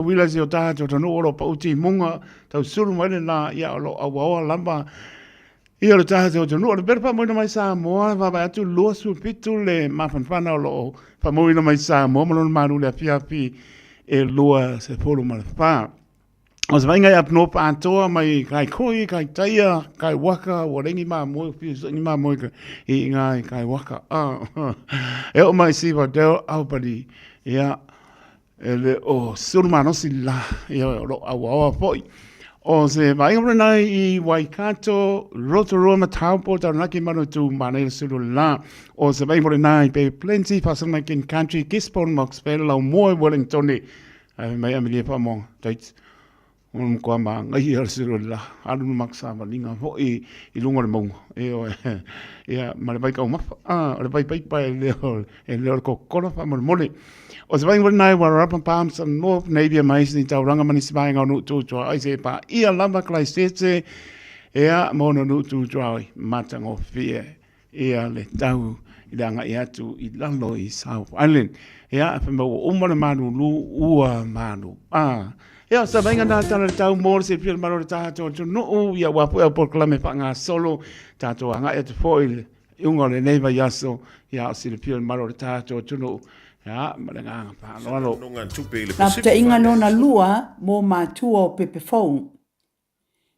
Wila si o tātou tanu oro pa uti munga, tau suru mai na ia olo awawa lamba. Ia o tātou tanu oro berpa moina mai Samoa, waba atu lua su pitu le mawhanwhana olo pa moina mai Samoa, malona maru le api e lua se polo malawha. O se vainga ap no pātoa mai kai koi, kai taia, kai waka, o rengi mā moe, ngi mā moe i ngai kai waka. E o mai siwa deo au pari, ia, ele o surumano si la, ia o awa poi. O se vainga renai i Waikato, Rotorua Mataupo, taranaki manu tu manei suru la. O se vainga renai pe plenty pasana kin country, Gisborne, Moxville, lau moe Wellingtoni, mai amilia pa mong, taits. Un ko ma ngai ar siro la alu maksa malinga ho i lunga le mongo e ma le bai ka uma le bai le ko kola fa mole o se vai nai wa rapa palms and north navy mais ni tau ranga mani sibai nga no tu ai se pa ia lamba klai setse mono no tu matango fie le tau i langa ia tu i lalo i South Island fa mo umana manu lu ua manu ia sa venga na tana tau mor se pia maro tato no ia wa por clame pa nga solo tato nga et foil ungo le neiva yaso ia si le pia maro tato no ia malenga pa lo na te inga no na lua mo matua pepe phone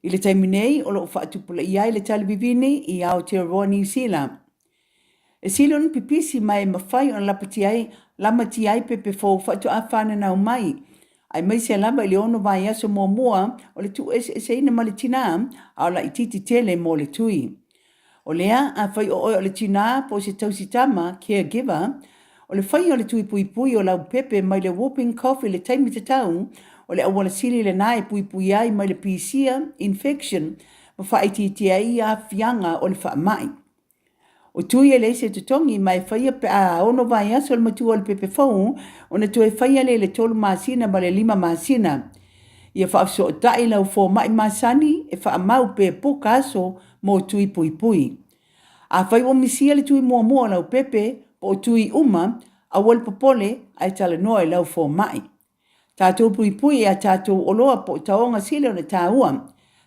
ile terminei o lo fa tu pula ia ile talvivini i Aotearoa Sila e silon pipisi mai mafai on la matiai pepe phone fa tu afana na mai ai mai se lamba le ono vai aso mua o le tu se ina malitina a la ititi tele mo le tui o lea a fai o le tina po se tausitama caregiver o le fai o le tui pui o la pepe mai le whooping cough le taimi te tau o le awala sili le nai pui ai mai le pisia infection ma fa ititi ai a fianga o le fa mai o tui e le se tutongi mai fai a ono vai aso le matua le pepe fau o na tue fai le tolu masina ma le 5 masina. Ia fa so tai lau fo mai masani e fa mau pe poka aso mo tui pui. A fai o misia le tui mua lau pepe po tui uma a wal popole ai tala noa lau fo mai. Tātou pui a tātou oloa po taonga sile o na tāua.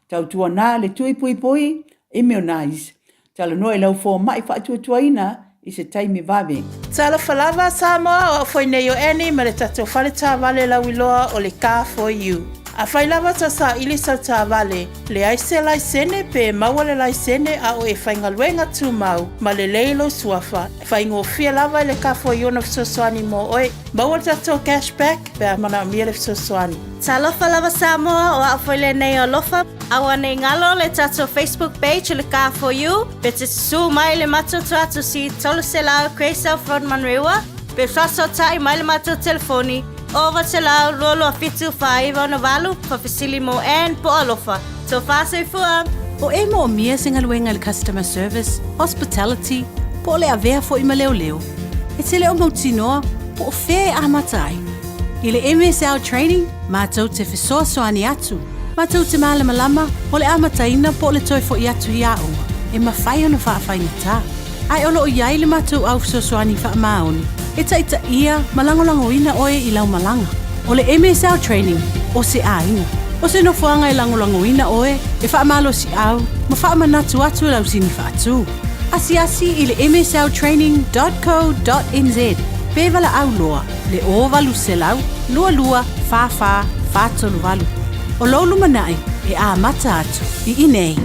Tau tua nā le tui pui immunize. Tala noa lau fo mai fa tuaina i se taimi vave. Tala falava Samoa o foi nei o eni ma le tatou fale tā vale lau iloa o le Car for You. A fai lava ta sa ili sa tā vale, le aise laisene pe maua le laisene a o e whaingaluenga tū mau, ma le leilo suafa. Whaingo fia lava le Car for You na fisosoani mo oe, maua tatou cashback pe a mana mia le fisosoani. Talofa lava Samoa o a foi le nei o lofa, awa nei ngalo le tatou Facebook page le Car for You, pe te su mai le matou tuatu si tolu se lao Craysel Frontman Rewa, pe fraso tai mai le matou telefoni, over te lau lolo a fitu whaiva na walu pa fasili mo en po alofa. So fase fua. O e mo mia singa luenga le customer service, hospitality, po le avea fo ima leo. E te leo mautinoa, po fe a matai. I le MSL training, mātou te fisoa soani atu. Mātou te malama o le amataina po le toi fo i atu i aunga. E mawhai ona whaafai ta. Ai olo o iai le mātou au fisosoani wha maoni. E taita ia malangolango ina oe i lau malanga. O le MSL training, o se a inga. O se nofuanga i langolango ina oe, e wha malo si au, ma wha manatu atu lau sini wha atu. Asi i le msltraining.co.nz. Pevala au loa, le o valu se lau, lua, fa, tolu valu. O lolu manai, e a mata atu, I inei.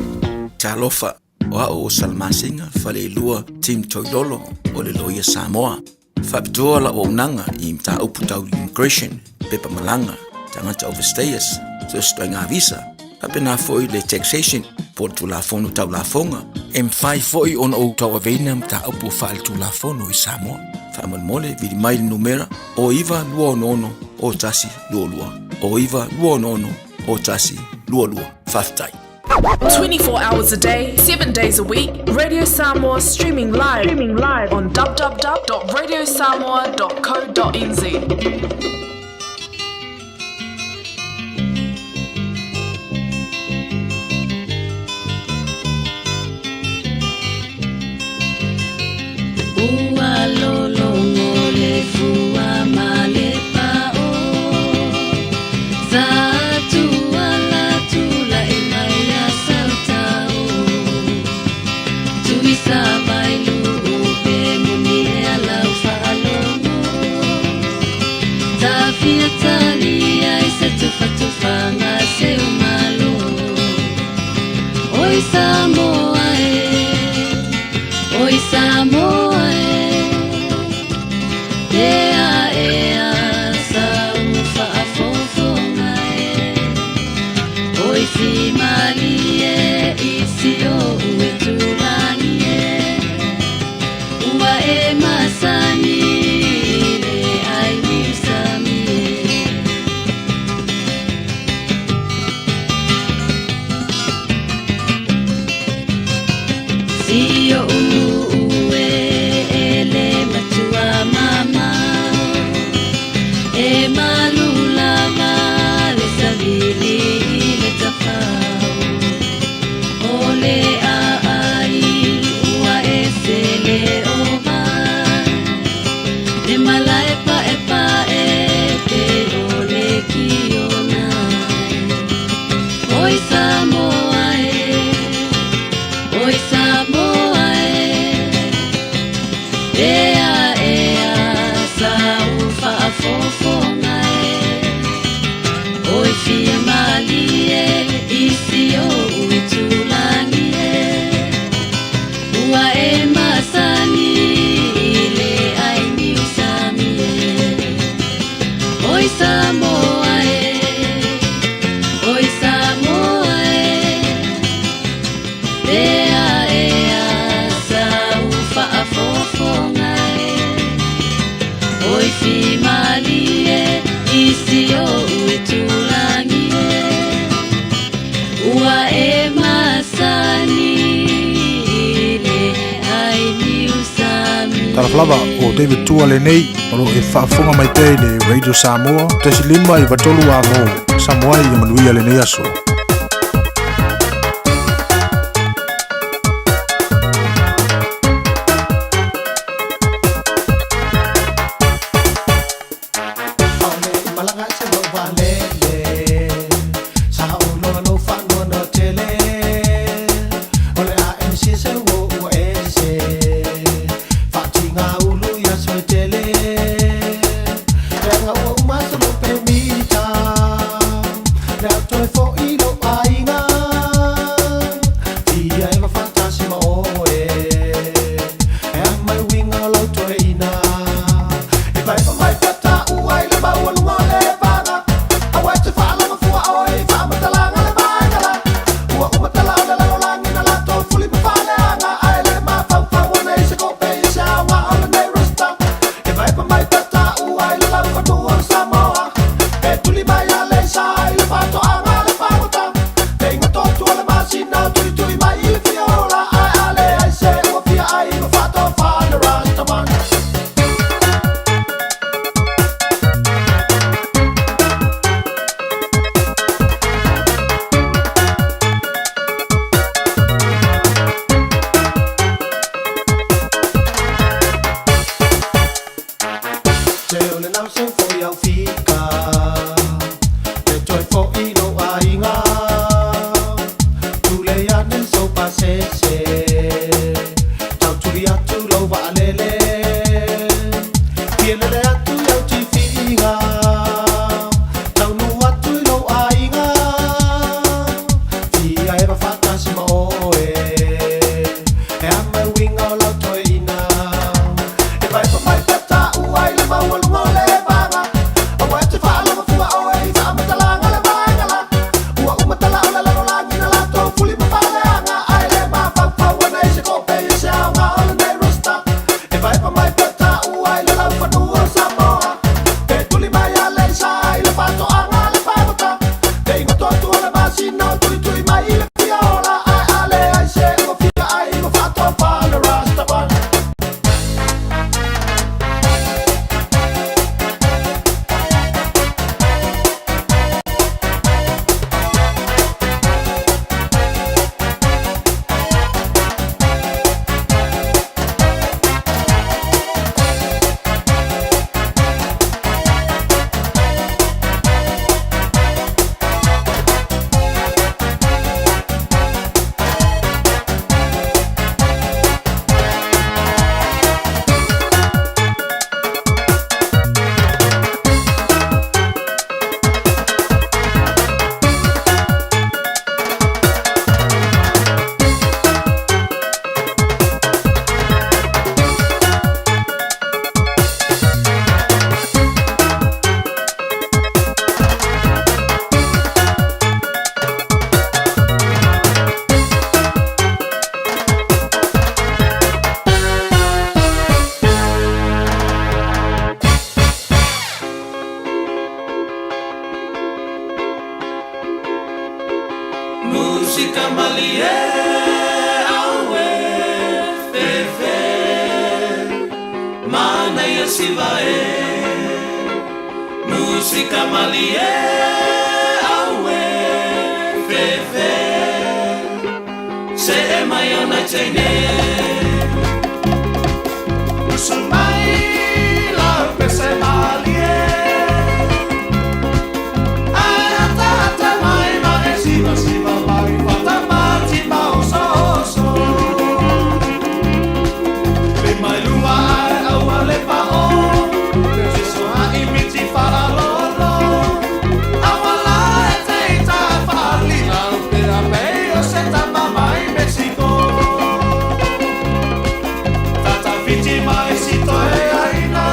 Talofa, o salmasinga, fale lua, Tim Toidolo, o le loia Samoa. Whapitoa la o unanga I mta upu tau immigration, pepa malanga, tangata overstayers, so ngā visa. Hape nā foi le taxation, po tu la fono tau la fonga. M5 foi on o tau aveina mta upu whaal tu la fono I Samoa. Whaamal mole, vidi mai numera, o iwa lua ono, o tasi lua. O iwa lua ono, o tasi lua. Whaftai. 24 hours a day, 7 days a week, Radio Samoa streaming live on www.radiosamoa.co.nz. Ua lolo ngole fua male pao Talaflava o David Tua le nei o lo e whaafonga mai te le Radio Samoa te si lima i watolu a ngō Samoa i manuia le nei aso. Musica malie awe fefe mana ya sivae Musica malie awe fefe se mai ona tene Usumai la pese malie Ayata mai mai siva siva mai fata mati mau so so Le mai luma awale pa o Se so a imiti fara lolo Awala e te ta fali la pera meio se ta mai Mexico Tata viti mai sito e aina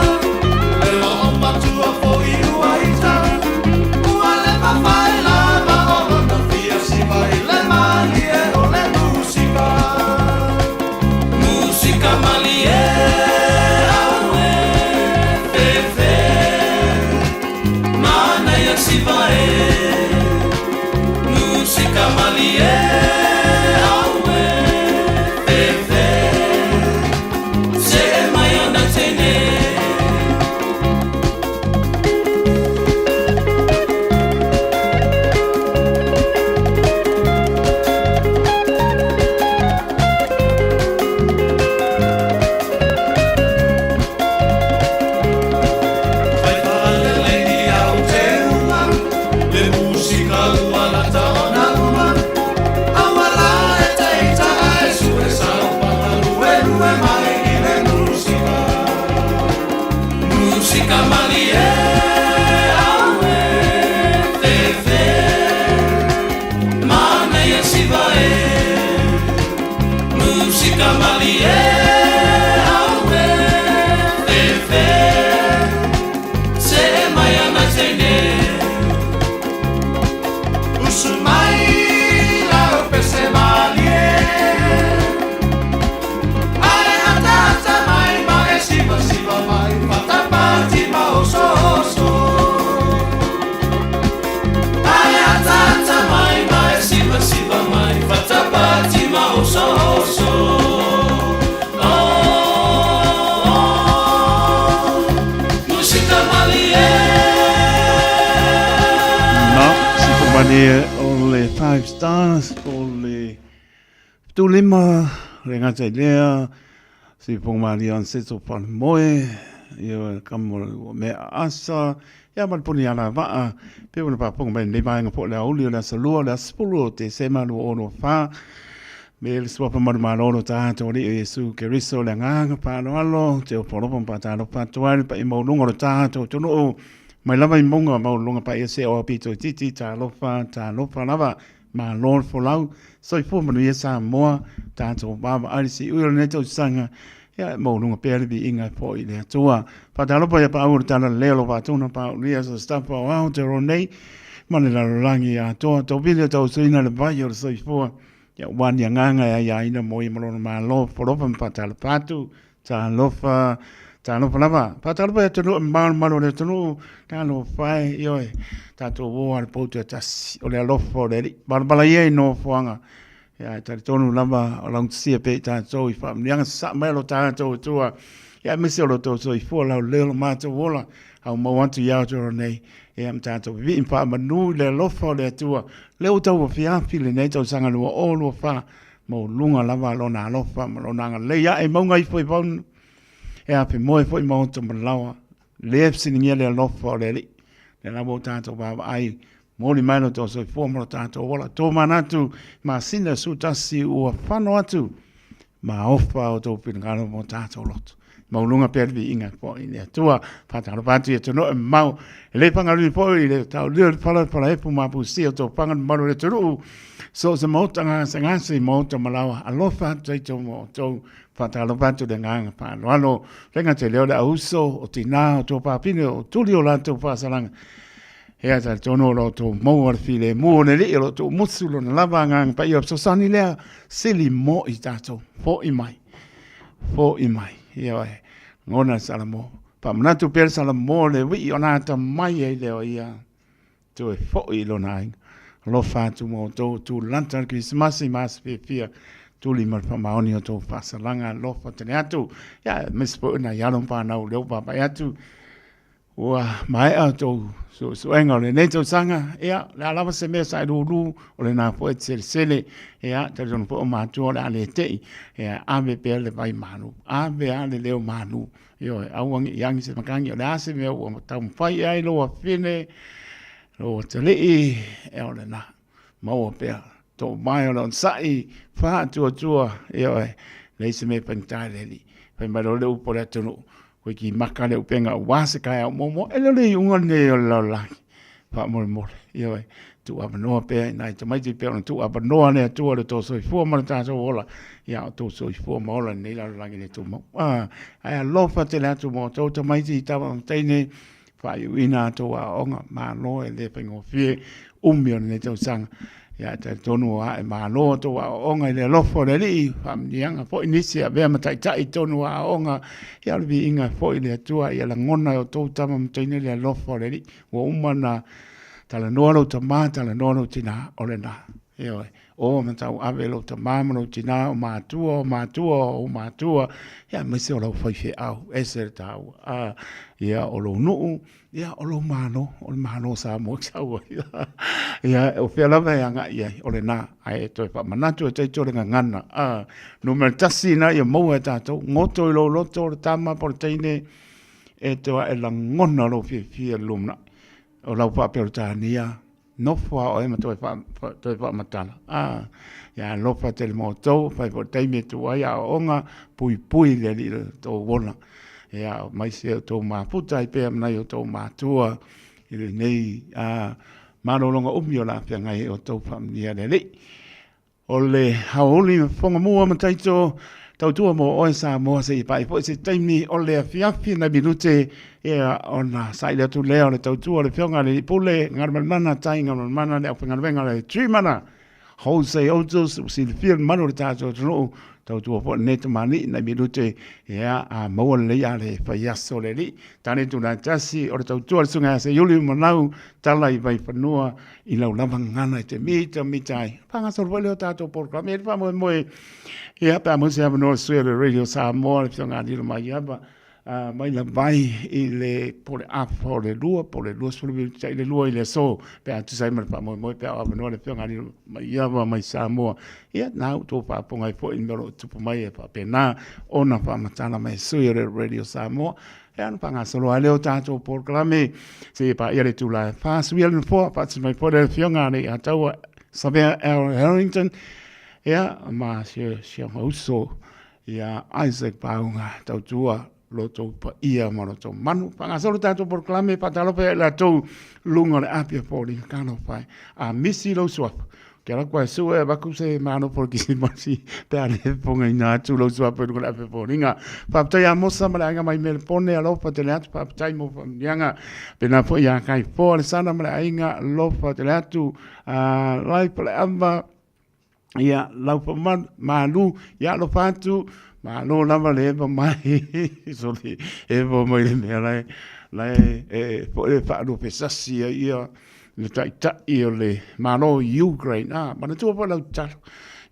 E lo omba tua fo iu aita Uale ma fai la ma olo na fia si vai le malie o le musica Musica malie awe fefe Mana ya si vai Musica malie awe fefe Se mai ona tene Fai fale lady au te uma Le musica uala ta ona uma Awala e te ita e su e sao pata lue lue mai i le musica Musica malie awe fefe Mana ya si vae Musica malie awe fefe Se mai ana tene Usumai la pese malie Ai atata mai mai siva siva mai Fata pati mau so so Ai atata mai mai siva siva mai Fata pati mau so so Oh, oh, musica malie Na, si kumane o le 5 stars o le tu lima le ngata lea si kumane on seto pan moe yo kamo me asa ya man puni ana va pe una pa pong ben le mai ngapo le oli le salua le spulu te sema lo ono fa me le swapa mar malo ta to ri Yesu Kristo le nga pa no alo te o polo pa ta no pa to pa i mo lungo ta to no mai lava i monga mau lunga pa ese o pito titi ta lo fa lava ma lord for lau so i fu manu yesa mo ta to baba ali si u ne to sanga ya mo lunga pe bi inga po i le tua pa ta lo pa ya pa u ta le lo pa tu na pa ria so sta pa wa te ro nei mane la rangi ya to bi le to so ina le ba yo so i fu ya wan ya nganga ya ina mo i mo ma lo for pa ta pa tu ta lo fa ta no lava pa ta pa to mal le to ta no fai yo ta to wo al po ta o le lo fo le bala ye no foanga ya ta to no lava long si pe ta so i fa yang sa me lo ta to ya mi se lo to so i fo la le ma to wo la au mo want to ya to nei e am ta to vi in pa manu le lo fo le to le o to fia fili nei to sanga lo o lo fa mo lunga lava lo na lo fa lo na le ya e mo ngai foi bon e a pe moe foi mo to malawa le sini ngele lo fo le la bo tanto ba ai moli mano to so fo mo tanto wala to manatu ma sina su tasi o fano atu ma ofa o to pin gano mo tanto lot ma lunga per vi inga po ina tua pata lo patu e to no ma le pangalu po le ta le fala e pu ma pu si to pangan ma le to so se mo tanga sanga si mo to malawa alofa to mo to pata lo patu de ngang pa lo renga te le o uso o tina to pa pino tu li o la to pa salanga e ata tono lo to mo file mo ne le lo to musulo na lava ngang pa yo so sani le sili mo i tato fo i mai ia e ngona salamo pa manatu per salamo le wi ona ta mai e le ia to e fo i lo nai lo fa tu mo tu lantern Christmas mas pia tu lima pa maoni o to fasalanga lo fa tene atu ya mispo na ya pa na leo pa atu wa mai a to so enga le ne to sanga ya la la se me sa du o le na po sele ya te jon po ma tu la le te ya a me pe le vai manu a be a le leo manu yo a wang yang se makangi la se me o ta fai ai lo fine lo te le e o le na mo pe to mai o sai fa tu yo le se me pentai le pe ma lo le po le tu ko ki maka le upenga wase kai o momo ele le unga ne la la fa mo yo tu abano pe na te mai te pe tu abano ne tu le to so fo mo ta so ola ya to so fo mo la ne la la ne tu mo ai lo fa te la tu mo to te mai ti ta te ne fa yu ina to a onga ma no ele pe ngo fie umio ne to sang ya te tonu a ma no to a onga le lo fo le li fam yang fo inisia be ma tai tai tonu a onga ya bi inga fo ile tu a ya la ngona o to tama mo tene le lo fo le li wo umana tala no lo tama tala no lo tina ole na yo o ma tau ave lo tama mo tina o ma tu ya me se lo fo fe au eser tau a ya o lo no ya o lo mano sa mo chau ya o fe la va nga ya o le na ai to fa mana tu te to nga ngana no me tasi na ya mo ta to ngoto lo to tama por teine e to e la ngona lo fi lumna o la pa per tania no fa o e ma to fa matala ya lo fa tel mo to fa por teime tu ya onga pui le to wona ya mai se to ma puta i pe na yo to ma tua ile nei mano longa umio la pe ngai o to famia le ole haoli fonga mua ma taito tau tua mo o sa mo se pai po se taimi ole fiafi na minute ona sai le tu le ole tau tua le fionga le pule ngar mana tai ngar mana le fionga venga le trimana ho se o si le fiel mano le tato no tau tua po net mani na minute ya a mo le ya le fa ya so le li tani tu na tasi o tau tua sunga se yuli mo nau tala i vai fanua i lau lava ngana te mitai panga so le tato por ka me fa mo ya pa mo se no se le radio sa mo le sunga di ma ya ba mai la vai i le por a por le lua so le lua i le so pe tu sai ma pa mo pe a no le sunga di ma ya ba mai sa mo ya na to pa ponga fo in lo tu mai pa pe na ona pa matana mai so le radio sa mo ya no panga solo ale o tato por clame se pa ia le tu la fa suia le fo pa mai po le fionga ni a tau sabe Harrington ya ma se uso ya Isaac Paunga tau tua lo to pa ia ma lo to manu panga solo tato por clame pa talo pe la to lunga le apia por in kano pai a misi lo swap que la qua su e va se mano por que si per le ponga in tu lo swap per la pe poringa pa ta ya mo sa mala nga mai me pone a lo pa te lat pa ta mo yanga pe na fo ya kai for sana mala nga lo pa te latu lai pa amba ya la pa manu ya lo fatu ma no lava le va mai so le e va mai le me lai po le fa do pesasi ia le ta io le ma no Ukraine ma tu pa la ta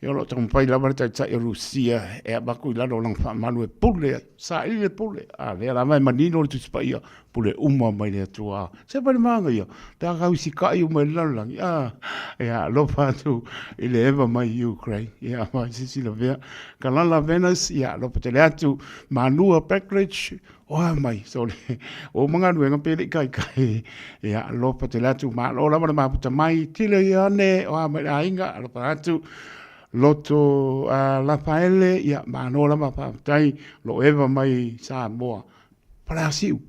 io lo ton pai la ta Russia e ba ku la do lang fa ma le pule sa il pule le la mai manino tu spaia pule umma mai le tua se pa manga io ta ga si ka io mai la lang ya lo fa tu il eva mai Ukraine ya ma si la vea kana la Venus ya lo pa le atu manua package o mai so o manga no nga pele kai ya lo pa te latu ma lo la ma puta mai tile ya ne o mai ainga lo pa atu loto la paele ya ma no la ma pa tai lo eva mai sa mo para siu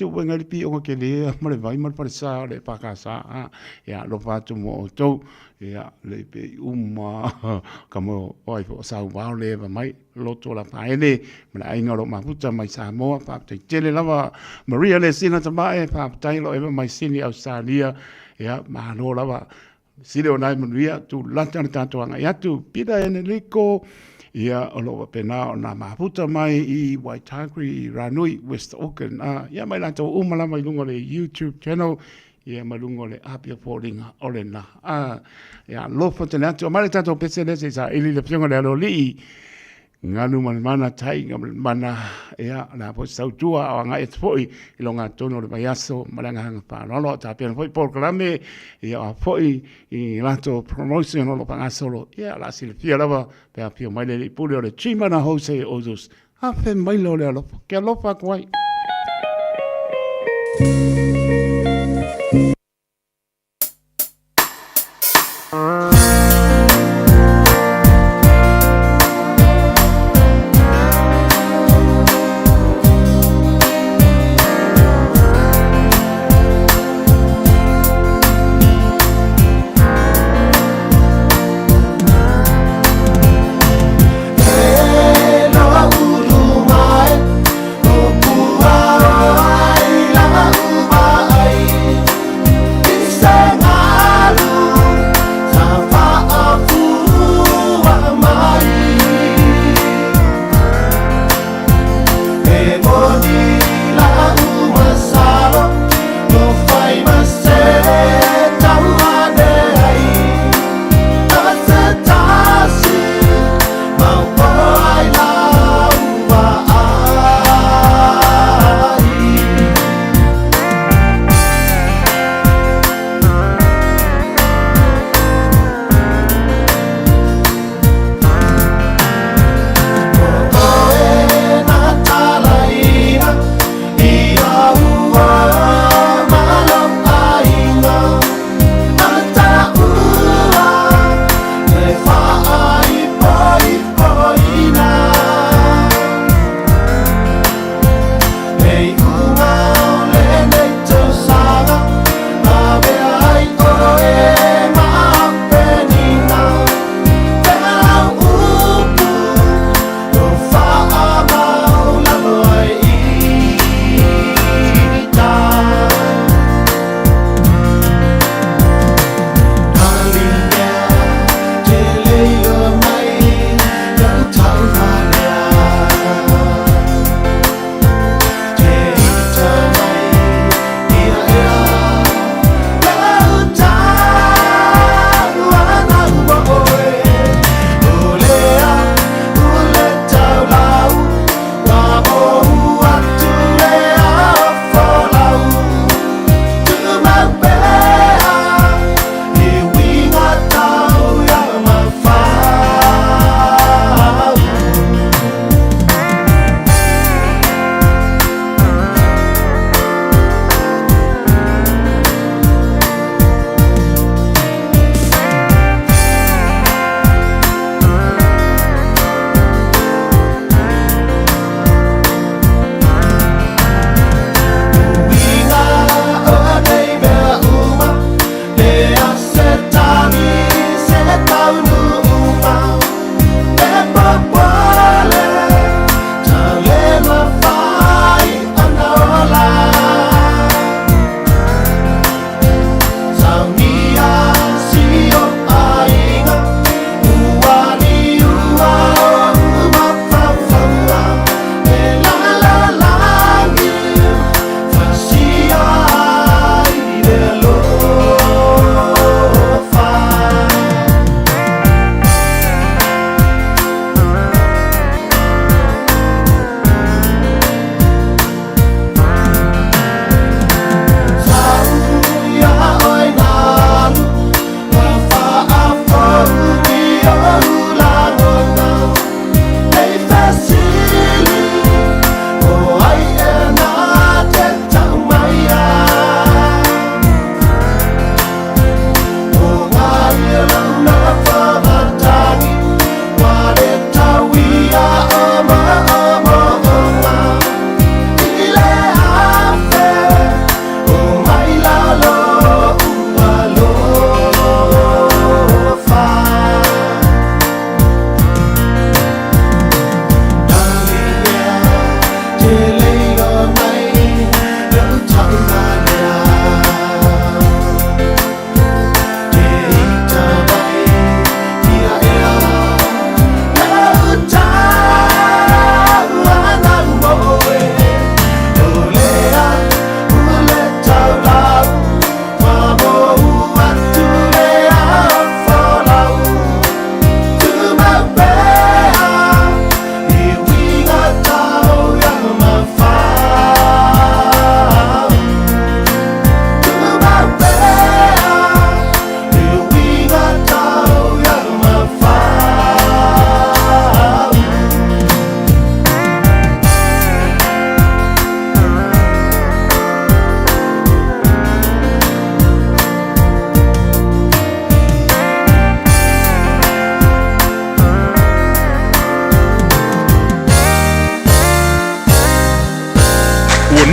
wenga pi o ke le ma le vai ma para sa le pa ka sa ya lo pa tu mo to ya le pe kamo oi fo sa wa le eva mai loto la paele ma ainga lo ma puta mai sa mo pa te tele lava Maria le sina tama pa tai lo eva mai sini Australia ya ma no lava sile o nai manuia tu lantana tanto anga ya tu pida ene liko ia o lo pena o na maputa mai i Waitagri i Ranui West Auckland ya mai lanto umala mai lunga le YouTube channel ia malungo le apia poringa ole na ia lofa tena to male tato pesele se sa ili le pionga le loli nganu mana tai mana ia na po sautua o nga etfoi ilonga tono le bayaso malanga hanga pa no ta pia foi programe ia foi i lato promotion lo panga solo ia la silfia lava pe pio mai le pulio le chimana hose ozus afe mai lo le lo ke lo fa kwai Ulu mai, o pua o ai langa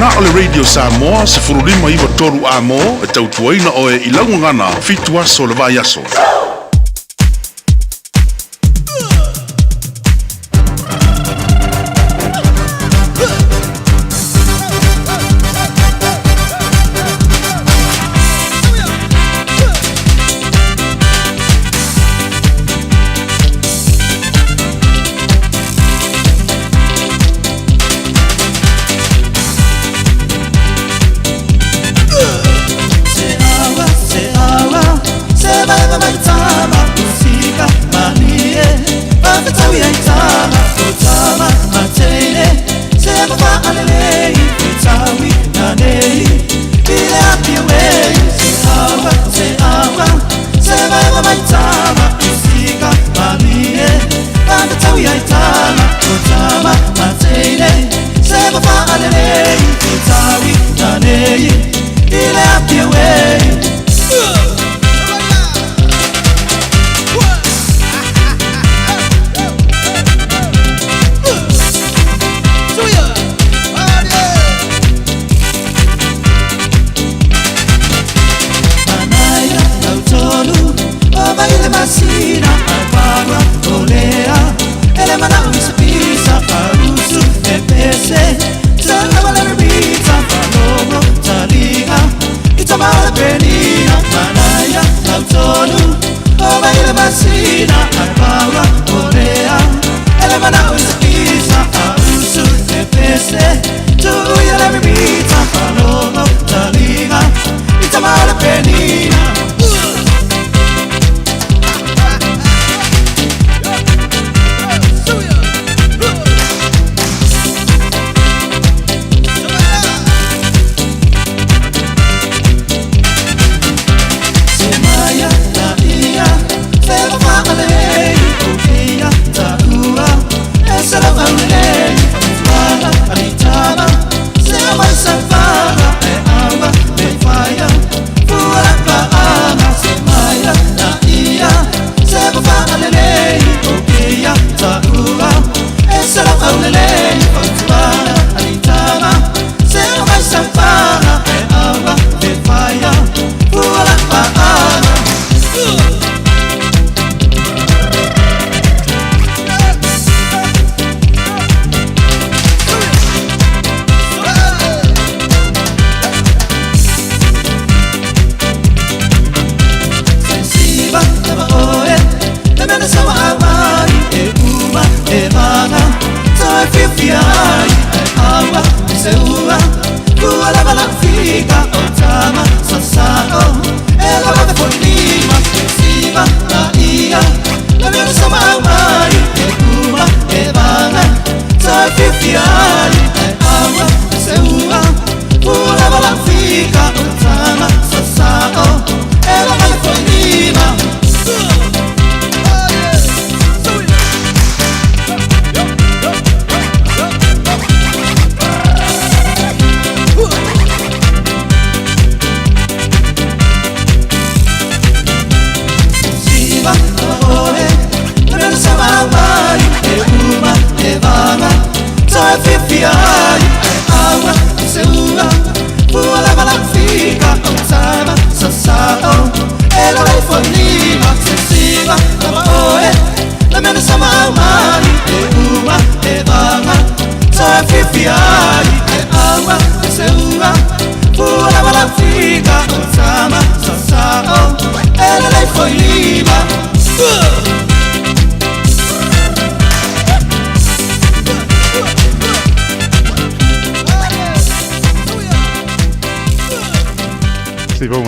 Tangana o le Radio Samoa se furulima iwa toru a mo e tautuaina o e ilangungana fitua so le vai aso.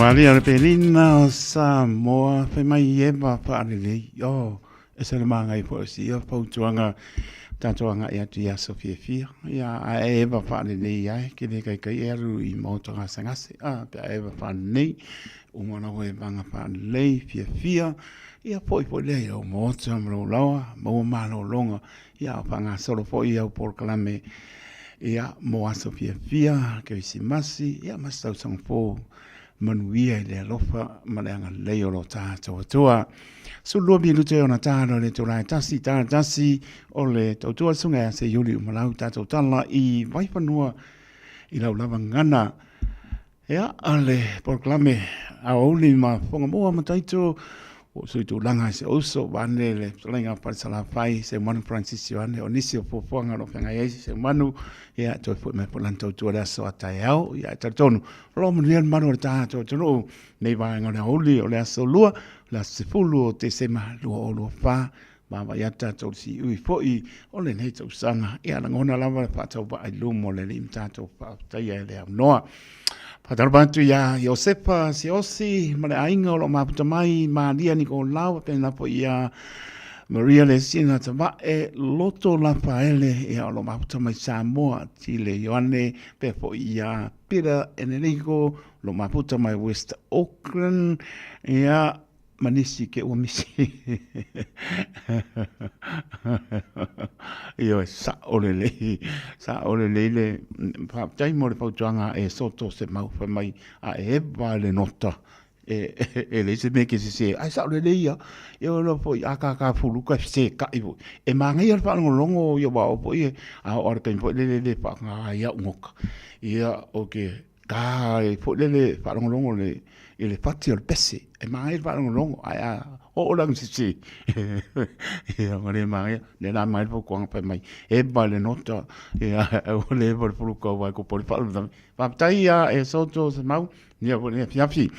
Maria le pelina o Samoa pe mai eva pa le o e se le manga i po si o po tuanga tatuanga ia tia Sofia Fia ia a eva pa le ia ke le kai eru i moto nga sangase a pe eva pa nei o mona we banga pa le Fia ia po le o moto amro lawa mo malo longa ia pa nga solo po ia por clame ia mo a Sofia Fia ke si masi ia masa sang po manuia le alofa maleanga leo lo tātou atua. So lua mi lute o na tāna le tōrai tasi o le tautua sunga se yuri umalau tātou tala i waipanua I lau lava ngana. Ea, ale, porklame, a oli ma fonga moa mataito, o sui tu langa se oso, wane le, solenga parisala fai, se manu Francis Ioane, o nisi o pofuanga no whenga eisi, se manu, ea, toi fui me polantau tua rea so atai au, ea, taritonu, romu nian manu o taha to tonu, nei vaenga le oli, o lea so lua, la sefulu o te sema, lua o lua wha, Mama yata tau si ui foi o le nei tau sanga. Ia na ngona lava whatau ba ai lumo le lim tātou whautaia e le au noa. Whatau bantu ia Iosepa si osi, ma le ainga o lo maputa mai, ma lia ni ko lau, pena po ia Maria le sina tama e loto la paele e o lo maputa mai Samoa, ti le Ioane, pe po ia Pira Enrico, lo maputa mai West Auckland, ia manisi ke o misi. Io sa ole le pa tai mo le pauanga e soto se mau fa mai a e va le nota e le se me ke se ai sa ole le ia io lo poi aka fulu ka se ka ibu e mangai al pa longo io ba o poi a or ka po le pa nga ia ngoka ia okay ka po le pa longo le le fatti al pesse e mai va longo ai o lang si ia mare mai le na mai po kwang pa mai e ba le nota ia o le por pu ko va ko por pa pa taia e soto se mau ia po le fiafi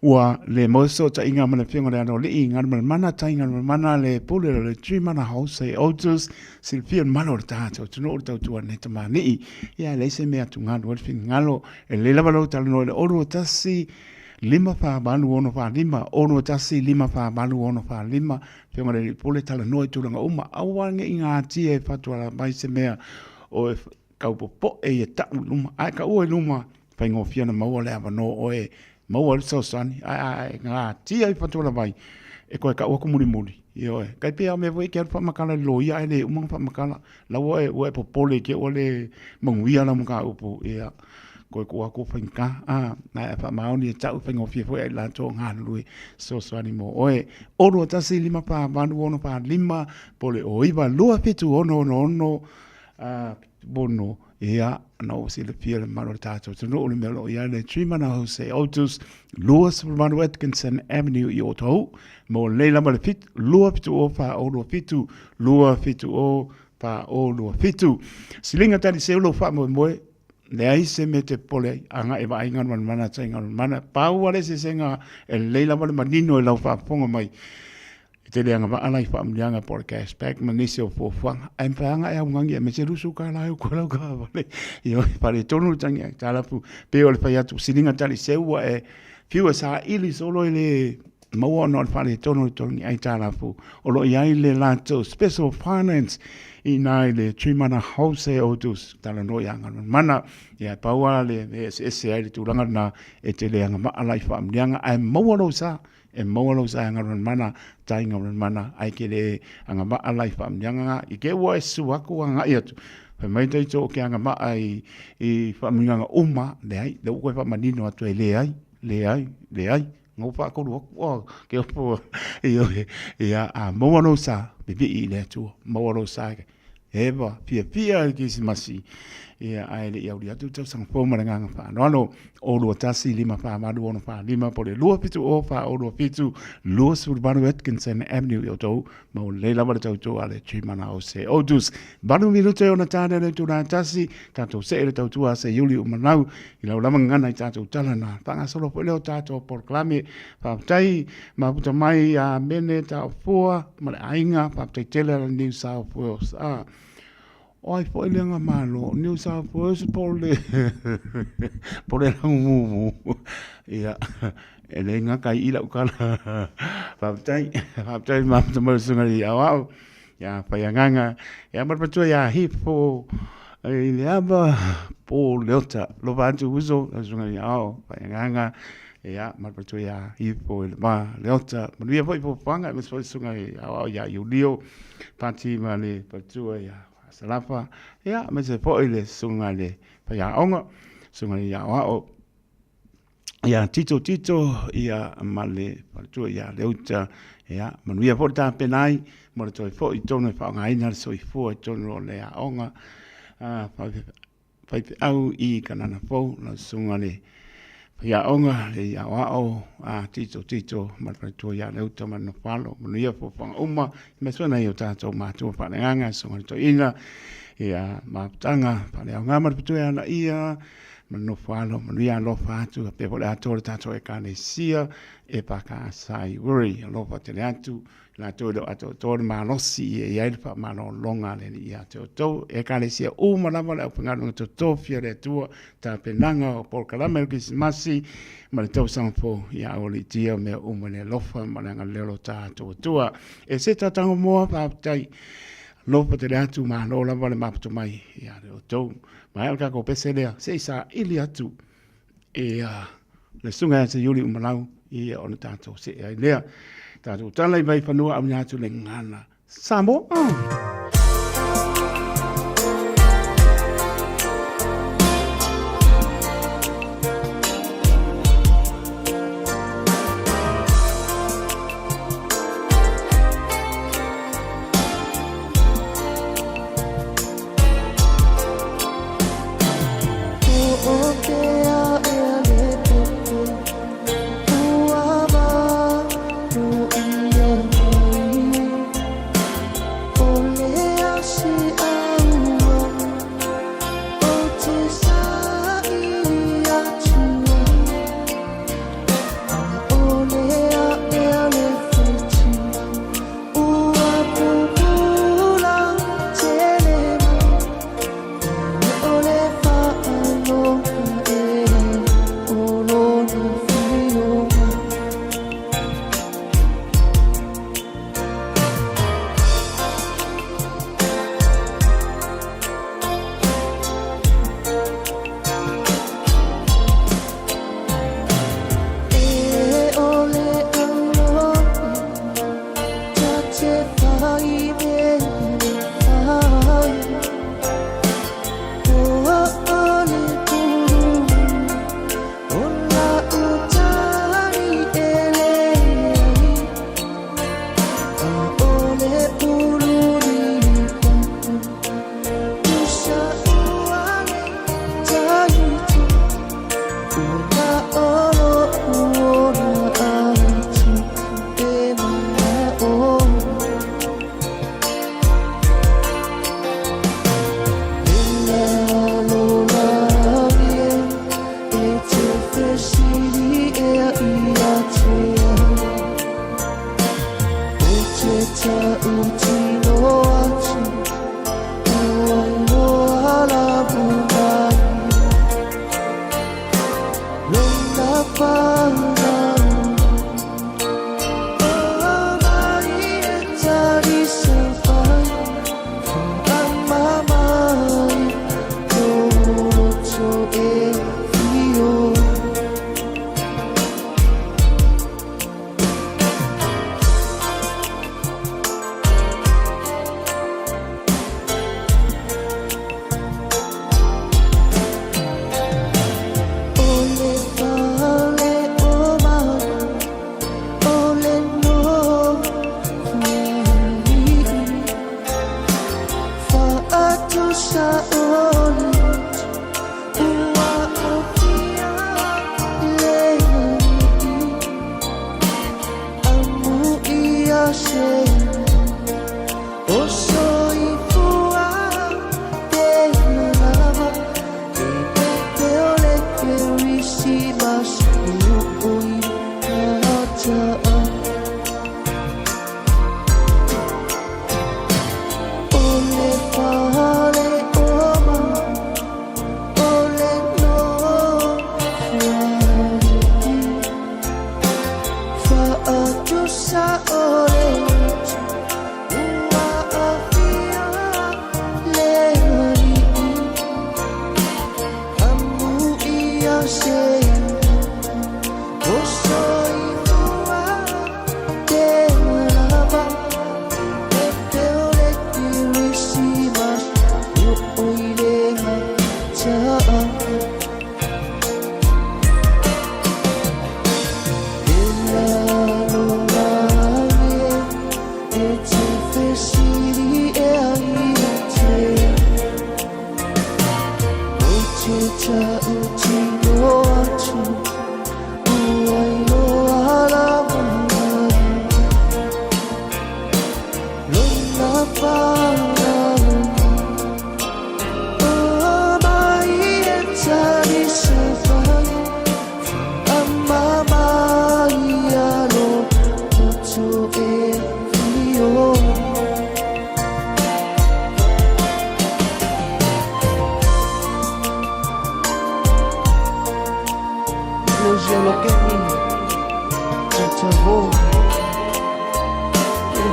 ua le moso ta inga mana fianga le ano le inga mana ta inga mana le pule le tri mana house e autos silfian malo ta to no ta tu ne ta mani ia le se me atu ngalo wal fingalo e le lava lo ta no le oru tasi lima fa balu ono fa lima ono tasi lima fa balu ono fa lima fianga le pule ta no tu nga uma awange inga ti e fatu ala mai se me o ka po e ta luma ai ka o luma fa ngo fiana mo le ava no o e Mau so sani, ai ngā tia I patola vai, e koe ka ua kumuri muri, io e. Kai pia me voi kia whamakala loia e le umang whamakala, lau e po pole ke o le manguia la mga upu, ia koe kua ko whainka, nai e whamaoni e tau whaingo fia fwoi ai la tō ngā nului so sani mo. Oe, oro tasi lima pa manu ono pa lima, pole o iwa lua fitu ono, bono, ia no si le pia le mano tato to no le melo ia le trimana Jose Autos Lewis Van Atkinson Avenue I Oto mo le la le fit lua fitu o fa o lo fitu lua fitu o pa o lo fitu silinga tani se lo fa mo le ai se mete pole anga e vai ngan mana tsainga mana pa wale se senga e le la le manino e la fa ponga mai te le anga ala I whaamlianga podcast back manisio po whanga ai mpanga e aungangi me se rusu ka la ko la ka vale io pare tonu tangi talapu pe o le fai atu silinga tali seua e fiua sa ili solo le maua no pare tonu tangi ai talapu o lo ia le lato special finance I nai le trimana house autos tala no yanga mana ia paua le sse ai le tulanga na e te le anga ala I whaamlianga ai maua no sa e mawalo sa ngaron mana tai ngaron mana ai ke le anga ma alai fam yanga I ke wa su aku anga ia tu pe mai tai to ke anga ma ai I fam yanga uma le ai le ko fa manino atu le ai ngo fa ko o ke po ia a mawalo sa bibi I le tu mawalo sa eva pia ki masi ia ai le ia ria tu sang fo ma nga fa no o lo tasi lima fa ma do no fa lima po le lo pitu o fa o lo pitu lo sur Van Atkinson Avenue yo to mo le la ba to ale chi mana o se o dus banu minuto ona tana le tu na tasi tanto se le tu a se yuli o manau I la la nga na tanto tala na fa solo po le tato por clame fa tai ma puta mai a mene ta fo ma ainga fa tai tele New South Wales Oi foi lenga malo New South Wales pole mumu ia elenga kai ila ukala paptai ma tamo sunga ia wow ya payanganga ya marpatua ya hipo ile aba po leota lo vantu uso sunga ia payanganga ya marpatua ya hipo ile ma leota manuia foi po panga mas foi sunga ya yulio pati male patua ya Salafa ya me se po ile sunga le pa ya onga sunga ya wa ya tito ya male pa tu ya leuta ya manuia porta penai mo to fo I tono fa ngai na so fo tono le ya onga pai pe au I kanana fo na sunga le ia onga le ia wao a tito marpatua ia le uta manu palo manu ia po pang uma me sona ia tato matua pa nganga sunga to inga ia maptanga pa le ngama marpatua na ia manu palo manu ia lo fatu pe po le ato tato e kane sia e pa ka sai worry lo pa te atu la todo ato todo malosi e ia pa malo longa le ia to e kane sia o malama le pangano to fia le tua ta penanga o por kalama Krismasi ma le tau sampo ia oli tia me o mane lofa malanga lelo ta tua e se tatango moa pa tai lofa te atu ma lo la vale mapto mai ia le to ma el ka ko peselea se sa ili atu e le sunga se yuli umalau ia ona tato se ai lea tato tala I vai fanua au nyatu le ngana Samo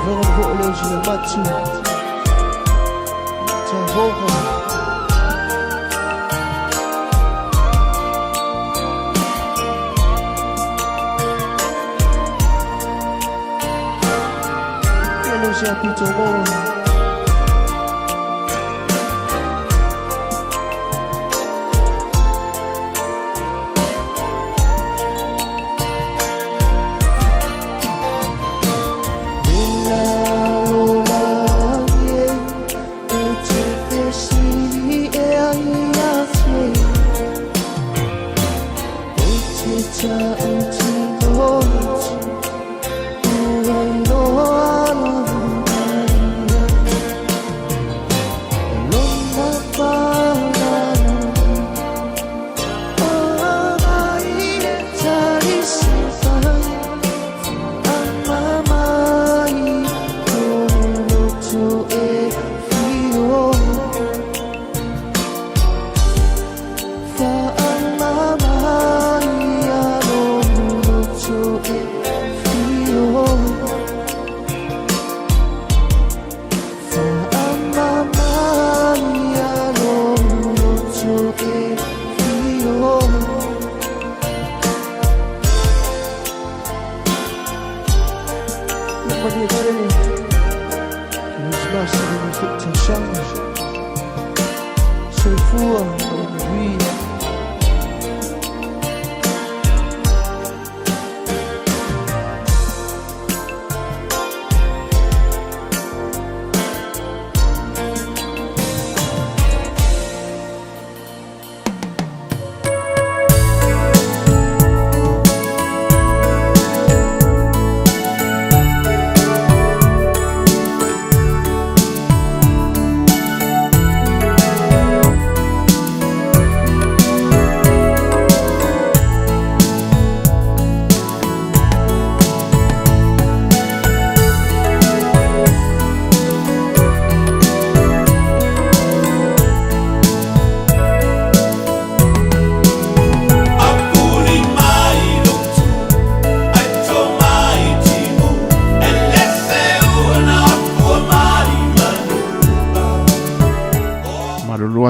Vengan po le sila matsu Jehovah Hello siya pito mo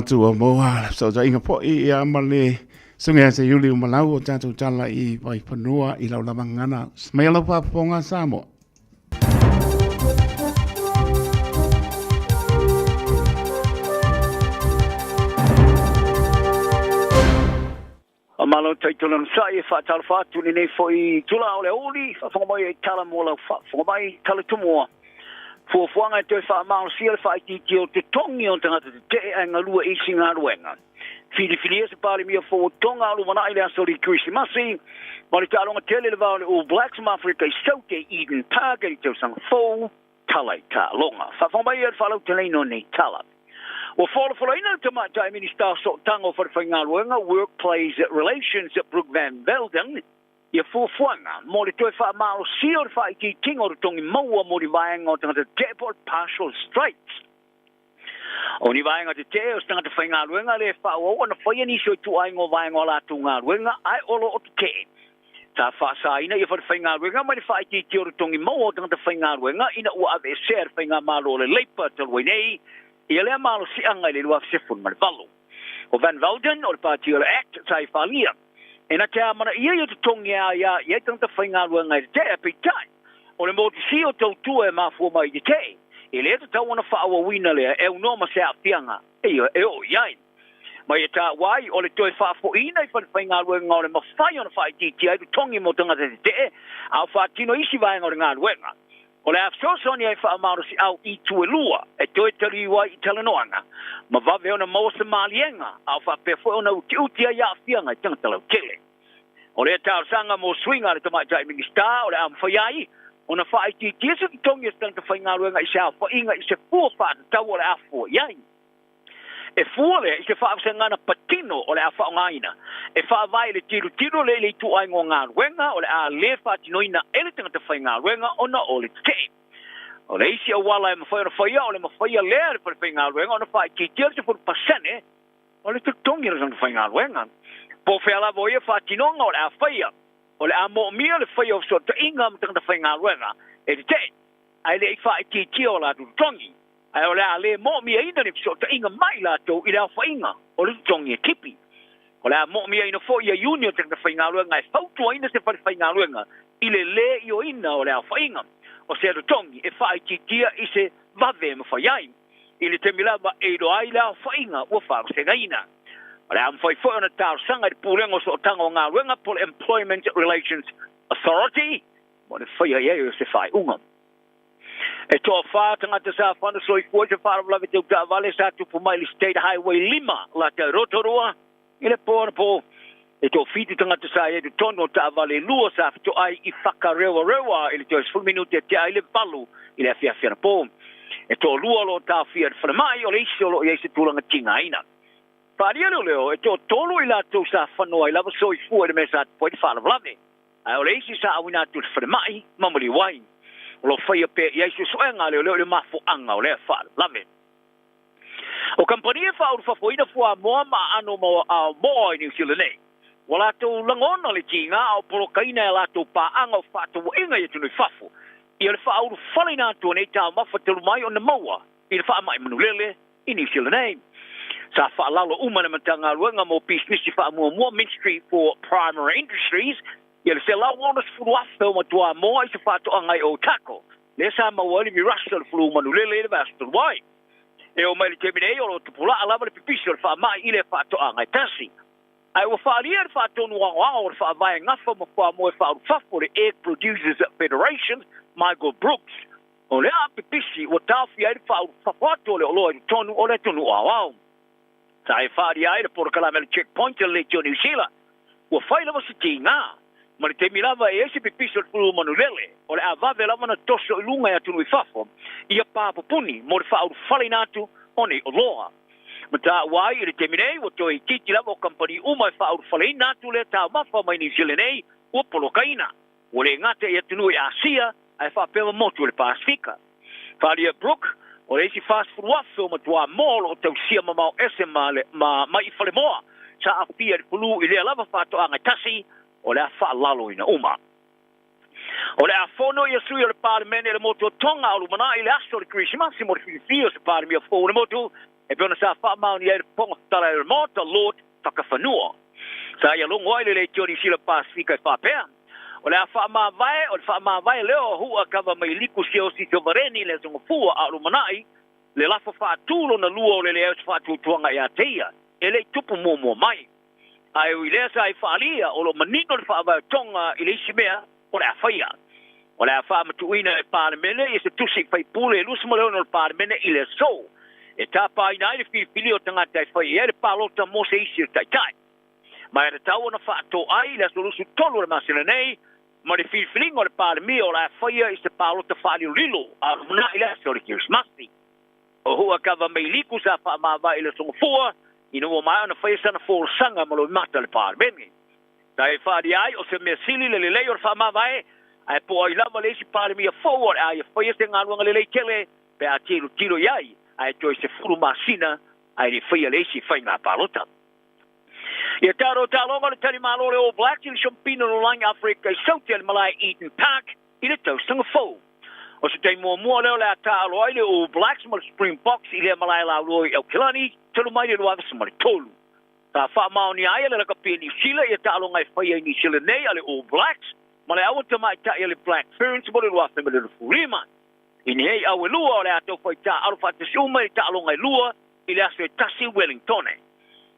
tu o moa so ja inga po I amale sunga se yuli malau o tatu tala I vai panua I lau lamangana smela pa ponga samo Amalo taitula sai fa tal fa tu ni fo I tula ole oli fa fo mai tala mola fa fo mai tala tumoa fo fuanga te fa mal sil fa I ti o te tongi on tanga te anga lua I singa ruenga fili se pali mia fo tonga lu mana ile asori Christmasi mari talonga tele le vale o Blacks from Africa South Eden Park I te sang fo tala ta longa fa fo mai fa lo tele no ni tala o for ina te mai tai minister so tango for finga ruenga workplace relations at Brook Van Velden ia fuanga mo le toi fa mal sior fa I kingo tongi maua mo di vaenga o tanga deport partial strikes o ni vaenga te te o tanga te whainga ruenga le fa o na whaia ni so tu ai ngo vaenga la tunga ruenga ai olo o te ta fa sa ina ia fa whainga ruenga mai fa I o tongi maua o tanga te whainga ruenga ina ua ave ser whainga malo le leipa te nei ia le malo si anga le lua sefun mar valu o Van Velden o le Partial Act sai falia ena te amana ia te tongi ia tanta whainga ruenga te api tai o le moti si o tau tua mafua mai te e le te tau ana whaawa wina lea e unoma se a whianga e o iai mai e ta wai o le toi whaafo ina I whainga ruenga o le mawhai ona whai titi ai tu tongi mo tanga te a whaatino isi vaenga o le ngā ruenga o le afsosoni ai whaamaro si au I tuelua e toi tari wai I talanoanga ma vave ona mawasa malienga a whapefo ona uti ai a whianga I tangatala utele o le tau sanga mo swinga le tamai tai minister o le amwhaiai ona whaai ti tiesu ki tongi estang te whainga ruenga I se a whainga I se fua whaata tau o le afo iai e fua le I se whaafsa ngana patino o le a whaongaina e whaavai le tiro le tu ai ngō ngā ruenga o le a le whaatinoina ele tanga te whainga ruenga ona o le te o le isi a wala e mawhai ona whaia o le mawhaia lea le whainga ruenga ona whaai ti tiesu furu pasene o le tongi le tanga te whainga ruenga po wheala vo ia whaatinonga o le a whaia o le a mo mia le whaia o so te inga mtanga te whainga ruenga e te ai le fa ti tio la tu tongi ai ole ale mo mi ina ni so ta inga mai la to ila fa inga o le tongi tipi ole mo mi ina fo ia union te fa inga lu ngai fa tu ina se fa inga lu nga ile le io ina ole fa inga o se do tongi e fa ti tia ise va ve mo fa yai ile te milava e do ai la fa inga o fa se gaina ole am foi fo na ta sanga de pulengo so tango nga lu nga por employment relations authority mo le fa ia ia se fa unga e to fa tanga te sa fa no so i ko te fa la te ta vale sa tu po mai state highway 5 la te Rotorua ile po e to fiti tanga te sa e tu tono ta vale lua sa to ai i whakarewa ile te 5 minute te ai le valu ile afia po e to lua lo ta fia fa mai o le iso lo e se tulanga tinga ina pa ria leo e to tolo ila to sa fa no ai la so i fu e me sa po fa la ai o le isi sa awina tu fa mai mamuli wai lo fai pe ia su soenga le mafo anga o le fa lame o company fa o fa foina fu a mo ma ano mo a mo ni silene wala to langona le tinga o pro kaina la to pa anga fa to inga ye tu ni fafo ia le fa o falina to nei ta ma fa te mai o na moa ia fa mai manulele ini silene sa fa la lo uma na matanga luenga mo business fa mo ministry for primary industries ia le se la wona fulu afo ma tua mo i se fato angai o tako le sa ma wali mi rasal fulu manulele le vasto wai e o mai te mine o te pula ala le pipiso fa mai ile fato angai tasi ai o fa ria fato no o fa vai ngafa mo fa mo fa for the egg producers federation Michael Brooks o le a pipisi o tafi ai fa fato le o tonu o le tonu o sai fa ria ai por kala mel checkpoint le New Zealand o fa ile mo sitinga ma te milava e ese pipiso fulu manulele o le avave lava na toso ilunga ya tunu ifafo ia pa popuni mo le fa'u falinatu oni o loa ma ta wai le teminei o toi titi lava o company uma fa'u falinatu le ta mafa mai ni zelenei o polokaina o le ngate ya tunu ya asia ai fa pe motu le pasifika Faria Brook o le isi fast food wafo ma tua mall o tau sia mamau ese ma mai fale moa sa apia fulu ile lava fato anga tasi o le fa lalo ina uma o le afono ia sui o le parlamento le moto tonga o lumana ile aso le Christmas mo le fio se parlamento fo le moto e pena sa fa mauni e ponga tala le moto Lord whakafanua sa ia longo ile le tiori sila pasifika fa pea o le fa ma vai leo hua kava mai liku sio si sovereni le zongo fua a lumana le lafa fa tulo na luo le le fa tu tuanga ia teia ele tupu mo mai ai o ile sa falia o lo manino le fa tonga ile simea o le faia o le fa matuina e parlamento e se tusi fai pule lu smo le no parlamento ile so e tapa ina ile fili o tanga tai fai e palota mo se isi tai tai ma e tau na fa to ai le solusu tolo le masina nei ma le fili o le parlamento o le faia e se palota fa lilo a na ile so le Christmas o hua kava mai liku sa fa ma va ile so fua ino o mai ona faisa na for sanga mo lo mata le parlamento dai fa di ai o se me sili le le or fa ma vai ai po ai lava le si parlamento forward ai faisa nga luanga le kele pe a tiro yai ai to se furu masina ai le faia le si fa nga palota ia taro talonga le tali malo le o black il champino no lang Africa Southern Malay Eden Park ile to sanga fo o se te mo le le ata lo ile o blacks mo Springboks ile Malay la lo el Kilani tolu mai le wava smari tolu ta fa mauni ai le ka pini sila ia talo ngai fa ia ni sila nei ale o blacks ma le awa te mai ta ile black ferns mo le wava me le furima ini hei awe lua le ato fa ta alfa te suma ta lo ngai lua ile aso tasi Wellington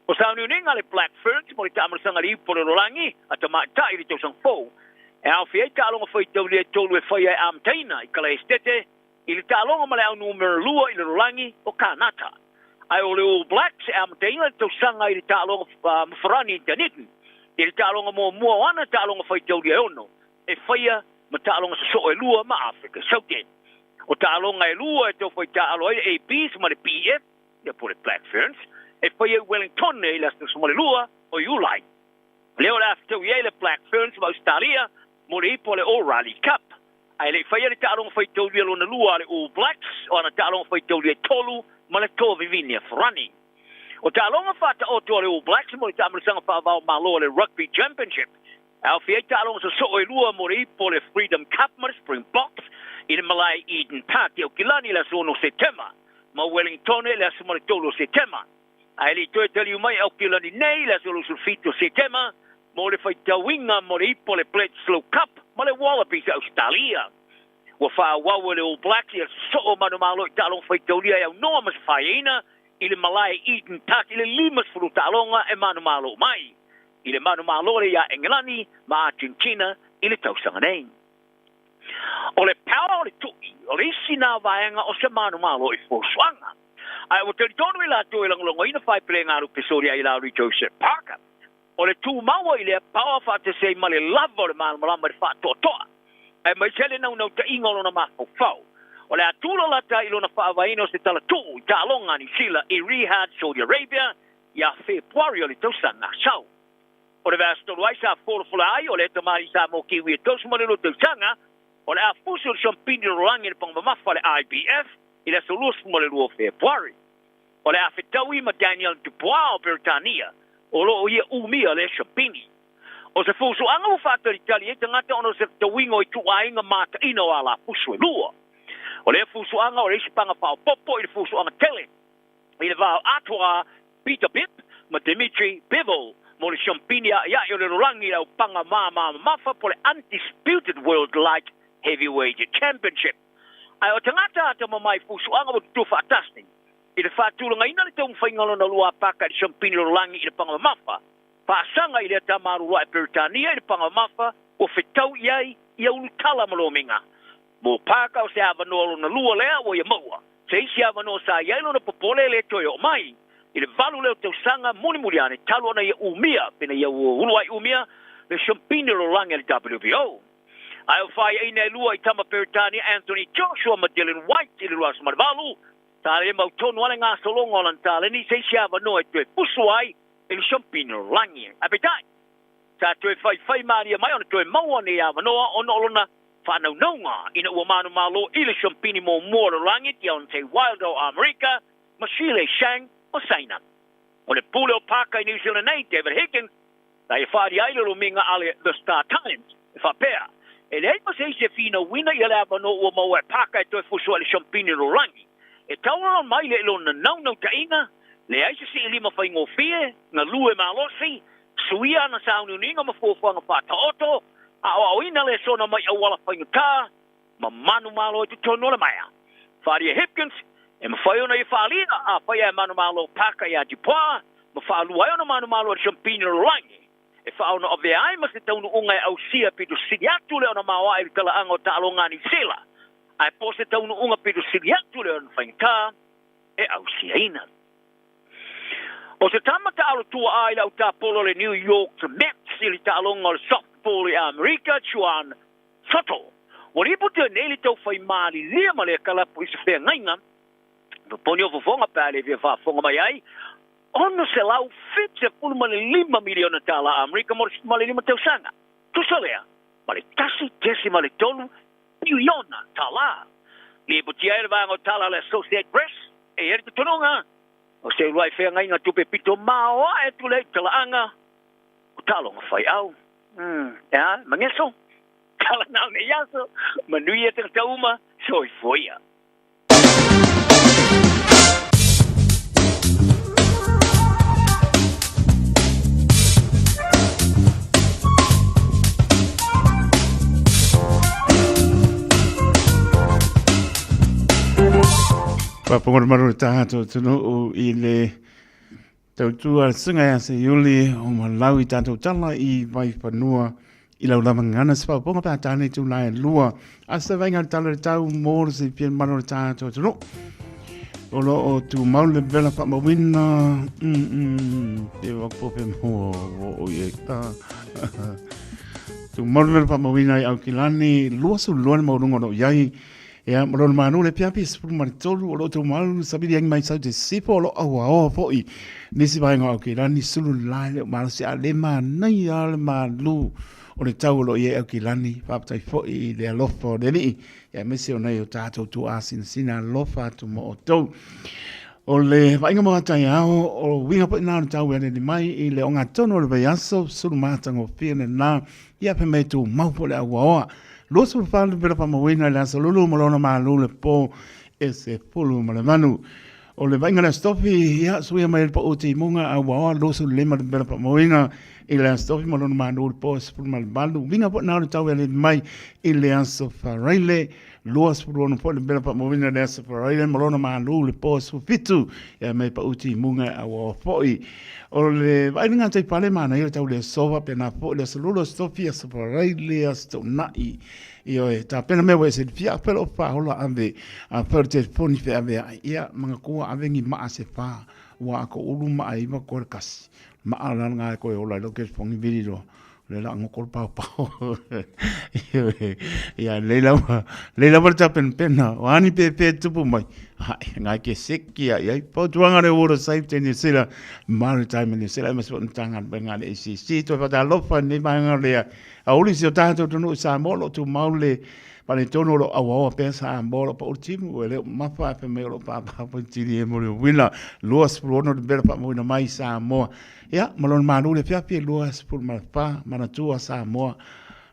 o sa ni ninga le black ferns mo ta amsanga li po le rolangi ata mai ta ile to sang fo e au fie ta lo fa to le tolu e fa ia am taina i kala estete ile ta lo ma le au numero lua ile rolangi o kanata ai o le blacks am taina to sanga i ta lo mfrani tanitin i ta lo mo ana ta lo fa to le ono e faia ma ta lo so e lua ma Africa Southern o ta lo ngai lua to fa ta lo e APs ma le PF ya por black ferns e faia Wellington e las so le lua o you like leo la to ye le black ferns ma Australia mo le po le O'Reilly Cup ai le faia ta lo fa to le lo lua le All Blacks ona ta lo fa to le tolu ma le to vivinia frani o ta longa fata o to le All Blacks mo ta mo sanga fa va ma lo le rugby championship al fie ta longa so e lua mo le po le Freedom Cup ma Springboks I le malai Eden Park i Kilani la sono September. Ma Wellington le sumole tolo September. Ai li toi tali mai au Kilani nei la solo sulfito September. Mo le fai tawinga mo le ipo le Bledsoe Cup. Ma le Wallabies Australia. Wa fa wa le All Blacks so manu malo talo fai taulia au normas faina. I le malai Eden Park i le limas furu talonga e manu malo mai. I le manu malo le ia Englani ma Argentina i le tausanga nei. O le power o le tui, o le isi nā vaenga o se manu malo i fōswanga. Ai o te tonu i la tui langalonga ina whai pele ngāru pesoria i Lauri Joseph Parker. O le tū maua i le power whate sei ma le lava o le manu malama le whātoa. Ai mai sele nau nau ta ingolo na mafau. O le atula lata i lona whaavaina o se tala tū i ta alonga ni sila i Riyadh, Saudi Arabia, ia Februari o le tausanga sau. O le vastolu ai sa wholafula ai o le tamari sa mo kiwi e tausumare lo tausanga. O le afuso le champini rolangi le pangmamafa le IBF i le solus mo le lua Februari. O le afetaui ma Daniel Dubois o Britannia o lo ia umia le champini. O se fuso anga o fata l'Italia e tangata ono se tawingo i tuainga mata ino a la fuso e lua. O le fuso anga o le isipanga pao popo i le fuso anga tele. I le vao atua Peter Bip ma Dimitri Bivol mo le champini a ia i le rolangi au panga mafa po le undisputed world light heavyweight championship. Ai o tangata ata mai fusuanga o tu fantastic. I le fatulanga ina le tau whaingalo na lua paka i champini rolangi i le pangamafa. Pasanga i le tamaru wa Britannia i le pangamafa o whetau iai i au tala malominga. Mo paka o se avanolo na lua lea o ia maua. Se isi avano sa iailo na popole le toi o mai. I le valu leo tau sanga muni ane talo na ia umia pina ia uluai umia le champini rolangi i le WBO. Ai o fai ina lua i tama Peritania Anthony Joshua ma Dylan White i le ruas marvalu. Ta le mau tonu ale ngā solonga o lantale ni se siava noe tue pusu ai i le champini rolangi. Apetai. Ta tue fai maria mai ona tue maua ni ava noa o nolona whanau naunga ina ua manu malo i le champini mo mua rolangi ti on te Wild o Amerika ma Shile Shang o Saina. O le pule o paka i New Zealand nei David Higgins ta i whaari aile lo minga ale The Star Times i whapea. E le ma se se fina wina i le avano ua mau e paka e toi fusua le champini rolangi. E taura mai le ilo na naunau ta inga, le aise si ilima whai ngofie, na lue malosi, suia na saunu ninga ma fuafuanga pata oto, a o ina le sona mai awala whai ngata, ma manu malo e tu tono le maia. Wharia Hipkins, e ma whai ona i whaalina, a whai e manu malo paka i a Dupois, ma whaalua e ona manu malo e champini rolangi. E whaona o vea ai ma se taunu unga e au sia pitu siri atu le ona mawa e tala anga o ta'alonga ni sila. Ai po se taunu unga pitu siri atu le ona whaingta e au sia ina. O se tamata alo tua ai lau ta polo le New York Mets ili ta'alonga o le softball i Amerika Juan Soto. O ripu te neli tau whai maali lia ma le kalapu i se whea ngainga. Poni o fufonga pale via whafonga mai ai. Ono se lau fitse pulu ma le 5 miliona tala Amerika mo ma le 5 tausanga. Tusa lea, ma le tasi tesi ma le tolu miliona tala. Li butia e le vanga o tala le Associated Press, e eri te tononga. O se uruai whea ngai ngā tupe pito mao e tu le tala anga. O talonga whai au. Ya, mangeso. Tala nao ne yaso, manui e te tauma, so i foia. Papongo maru tato tunu i le tautua singa ya se yuli o malau i tato tala i vai panua i lau lama ngana se papongo pa tane tu lai lua a se venga tala tau mor se pien maru tato tunu o lo o tu maule bela pa mawina e wapope mo o ye tu maule bela pa mawina i au kilani lua su luan maurungo no yai ya maron manu le piapi spur maritolu o lo to malu sabili yang mai sa te sipo lo awa o foi nisi vai nga okay lani sulu lai mal si ale ma nai al malu o le tau lo ye okay lani pa tai foi le lofo de ni ya mesi ona yo tato tu asin sina lofa tu mo to o le vai nga mo tai o winga po na tau ene ni mai i le onga tono le yaso sulu mata ngo pine na ya pe me tu mau po le awa lo su fa le pera pa mo wina la salulu mo lona ma lu le po e se pulu ma le manu o le vainga la stofi ia suia mai pa o te munga a wa lo su le ma le pera pa mo wina i le stofi mo lona ma lu le po e se pulu ma le balu vinga po na le tau le mai i le aso fa raile luas pulu no po le pera pa mo wina le aso fa raile mo lona ma lu le po su fitu ia mai pa o te munga a wa foi o le vainga te pale mana i le tau le sova pe na po le salulu stofi a fa raile a sto nai io e ta pena me we se fia pelo fa hola ave a per telefoni fe ave ia manga ko ave ngi ma se fa wa ko ulu ma ai ma ko kas ma ala nga ko hola lo ke fongi video le la ngo ko pa pa ia le la porta pen pena wani pe tupu mai nga ke sekki ia po tuanga le oro safety ni sila maritime ni sila me so tanga benga le si to fa da lo fa ni ma nga le a uli si o tātou tonu sa molo tu maule pane tono lo awa pe sa molo pa ultimu le mapa pe me lo pa tiri e mo wina luas pro de bela pa mo na mai sa mo ya malon manu le fia luas por ma pa mana tua sa mo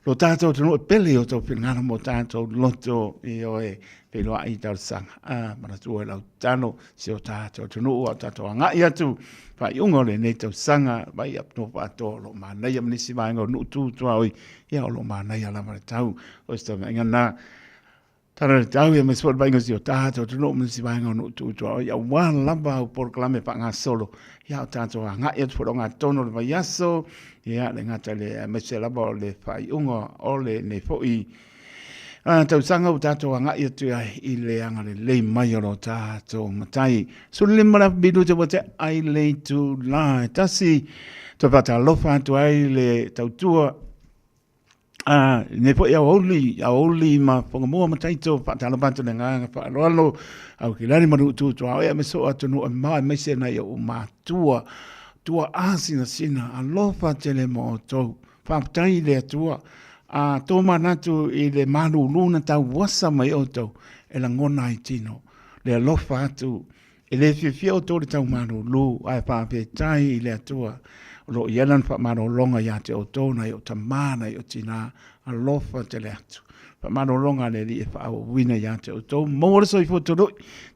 lo tātou tonu pele o to ngana mo tātou loto i o e pe lo ai tal sang mana tua la tano si o tātou tonu o tātou nga ia tu pa yungo le nei tau sanga mai ap no pa to lo mana ia mnisi mai ngo nu tu oi ia lo mana ia la mana tau o sta nga na tara tau ia mesol bai ngo si o tātou tonu mnisi mai ngo nu tu oi ia wan lamba o por klame pa nga solo ia tātou nga ia tu nga tono le yaso ia le ngata le mesela bo le fa yungo o le nei foi tau sanga o tātou anga ia tu i le anga le mai o tātou matai. So le mara bidu te wate ai le tu la tasi to pata lofa tu ai le tau tua ne po ia oli ma ponga mua matai to pata lofa tu nga pa lo au ki lani maru tu ia me so atu no mai me se na o ma tua asina sina a lofa tele mo to pa tai le tua a toma natu i le malu luna tau wasa mai oto e la ngona i tino le alofa atu e le fifia o tōre tau malu lu ai pāpe tai i le atua lo ianan pa malu longa ia te o tōna i o tamana i o tina alofa te le atu pa malu longa le li e wha o wina ia te o tō mōra so i fotoro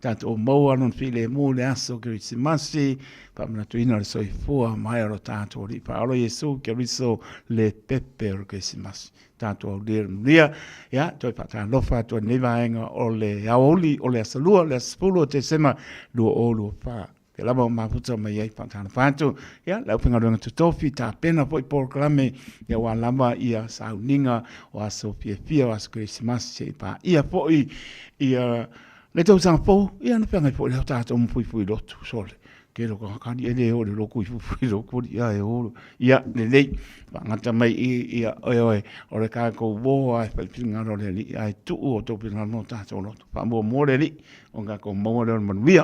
tātu o mōa non file mō le aso ke risi masi pa mana tuina le so i fua mai aro tātu o li pa alo Yesu ke riso le pepe o ke risi masi tātu au lia ia toi pata lofa to neva enga o le aoli o le asalua le aspulu te sema lua o lua pa ke lava ma puta mai ai pata fatu ia la pinga ronga tu tofi ta pena poi por klame ia wa lava ia sauninga o aso fia o aso Christmas se pa ia poi ia le tau sang po ia na pinga po le tātu mo pui lotu sole ke lo ka ni ele o lo ku fu lo ku ia e o ia le lei ngata mai ia oi o le ka ko bo ai pe pinga ro le ai tu o to pinga no ta so lo pa mo le li o ga ko mo le mon via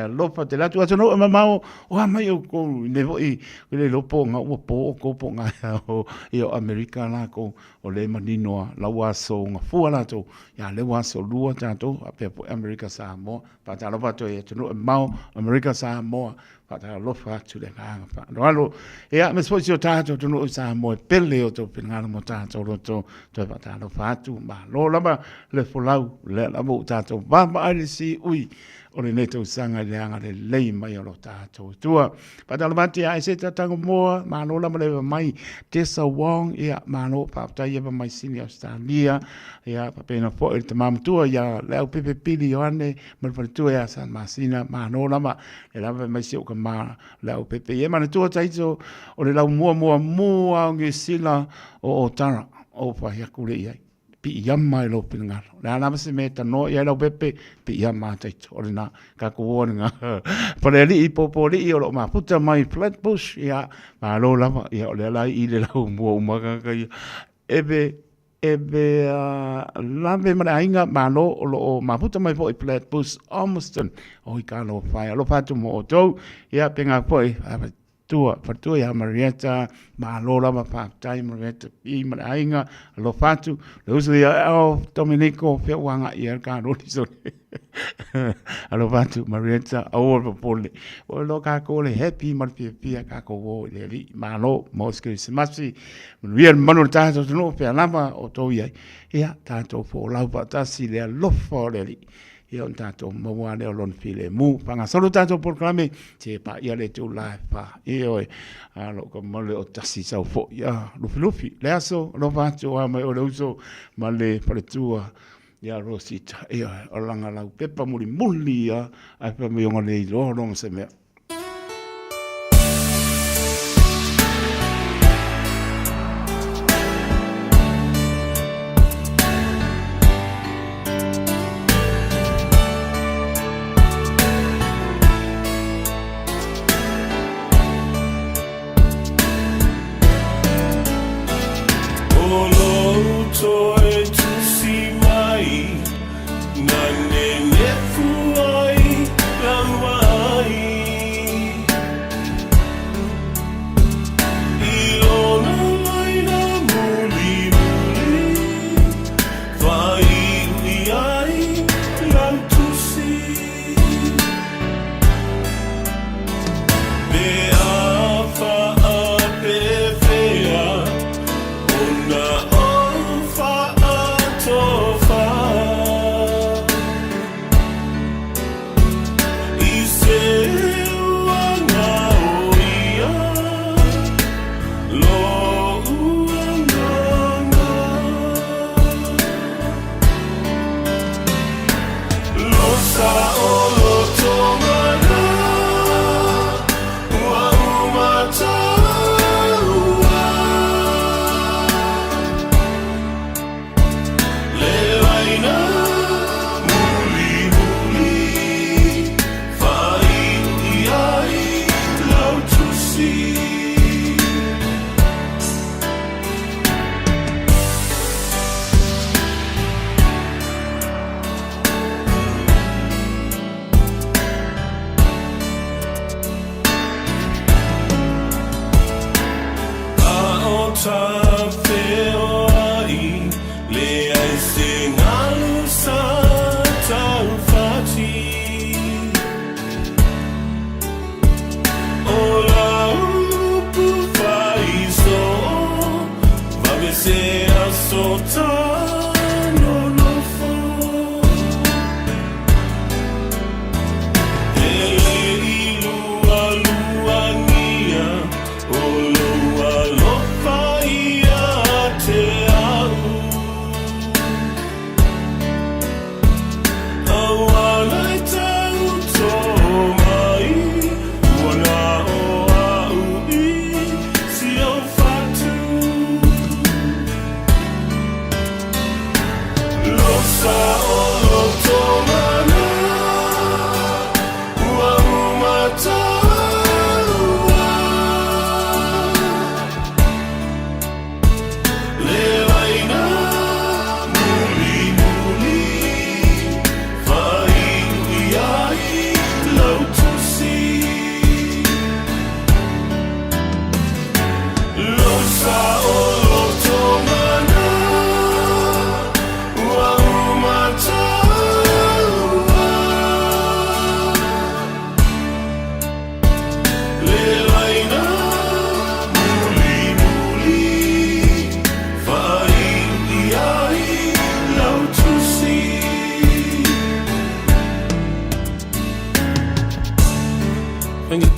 lo fa te la tu no ma o mai o ko le vo i le lo po nga o po ko po nga o io americana ko o le manino la wa so nga fu ala to ya le wa so lu ta to pe america sa mo pa ta lo pa to e no ma america sa mo pata lofa tu le nga pa lo ia me spo tato tu no sa mo pele o to pinga mo tato lo to pata lofa tu ma lo lama le folau le la mo tato ba ai si ui o le neto sanga le anga le lei mai o tato tua pata lo mati ai se tatango mo ma lo lama le mai te sa wong ia ma lo pa ta ia mai sini Australia ia pa pena fo il tamam tua ia le pepe pili ane ma pa tua ia san masina ma no lama le lama mai se o ma la o pepe e mana tua taito o le lau mua ngi sila o tara o pa ya kule ia pi yamma lo pinga la na se meta no ia la pepe pi yamma taito o na ka ko wona pa le li popo li o ma puta mai Flatbush ia ma lo lama ia o le la i le lau mua ka ebe lave mana ainga malo o maputa mai foi Flatbush Almuston o i kalo fai lo fatu mo to ia penga foi fatua ya Marietta ma lola ma pa tai Marietta I ma ainga lo fatu le uso ya Domenico pe wanga ia ka roti so alo fatu Marietta over pole o lo ka ko le happy ma pia ka ko wo le li ma lo moske semasi real manu ta so no pe lama o to ia ta to fo la pa ta si le lo fo le li ia on tato mawane o lon file mu panga solo tato proclame te pa ia le tu live pa io alo ko mole o tasi sa fo ia lufi le aso lo vato a mai o le uso male pare tua ia rosita ia o langa la pepa muli ia a pa me ngale I lo no se me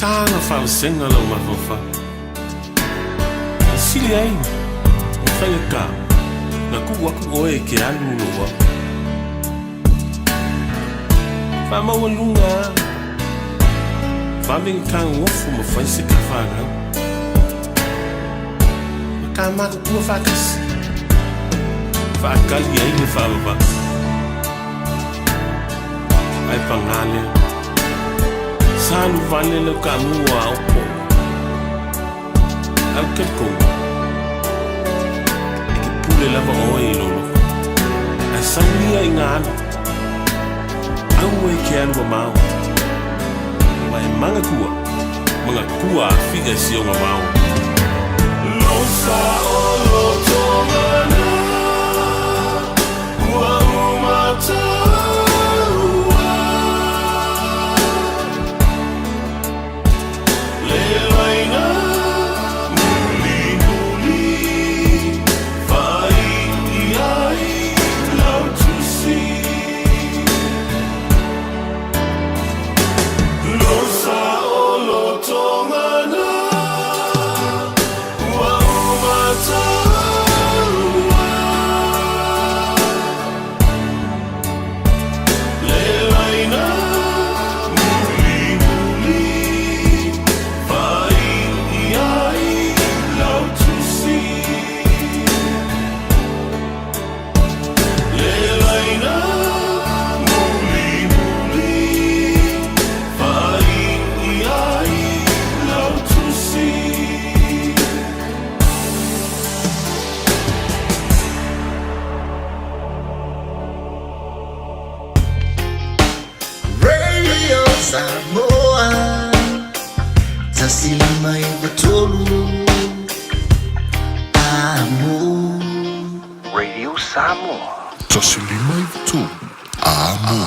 Tanga fala senga lo ma fofa. Sili ai. O fai ka. Na ku wa ku oe ke alu lo wa. Fa ma lunga. Fa min kan wo fu mo fa se ka fa na. Ka ma ku fa kas. Fa ka li ai me fa ba. Ai pangale. Sanu vale lo kamua opo au keko e pule lava oe lolo a saulia ingana au e ke anu mau mai manga kua mga kua figa si o mau. Losa o lotongana Ua umatarua Lelaina muli-muli Fai iai lau tusi Losa o lotongana Ua umatarua Lelaina muli-muli Fai iai lau tusi Lelaina muli-muli Fai iai lau tusi Radio Samoa Tasilima Ivatolu Amo Radio Samoa Tasilima Ivatolu Amo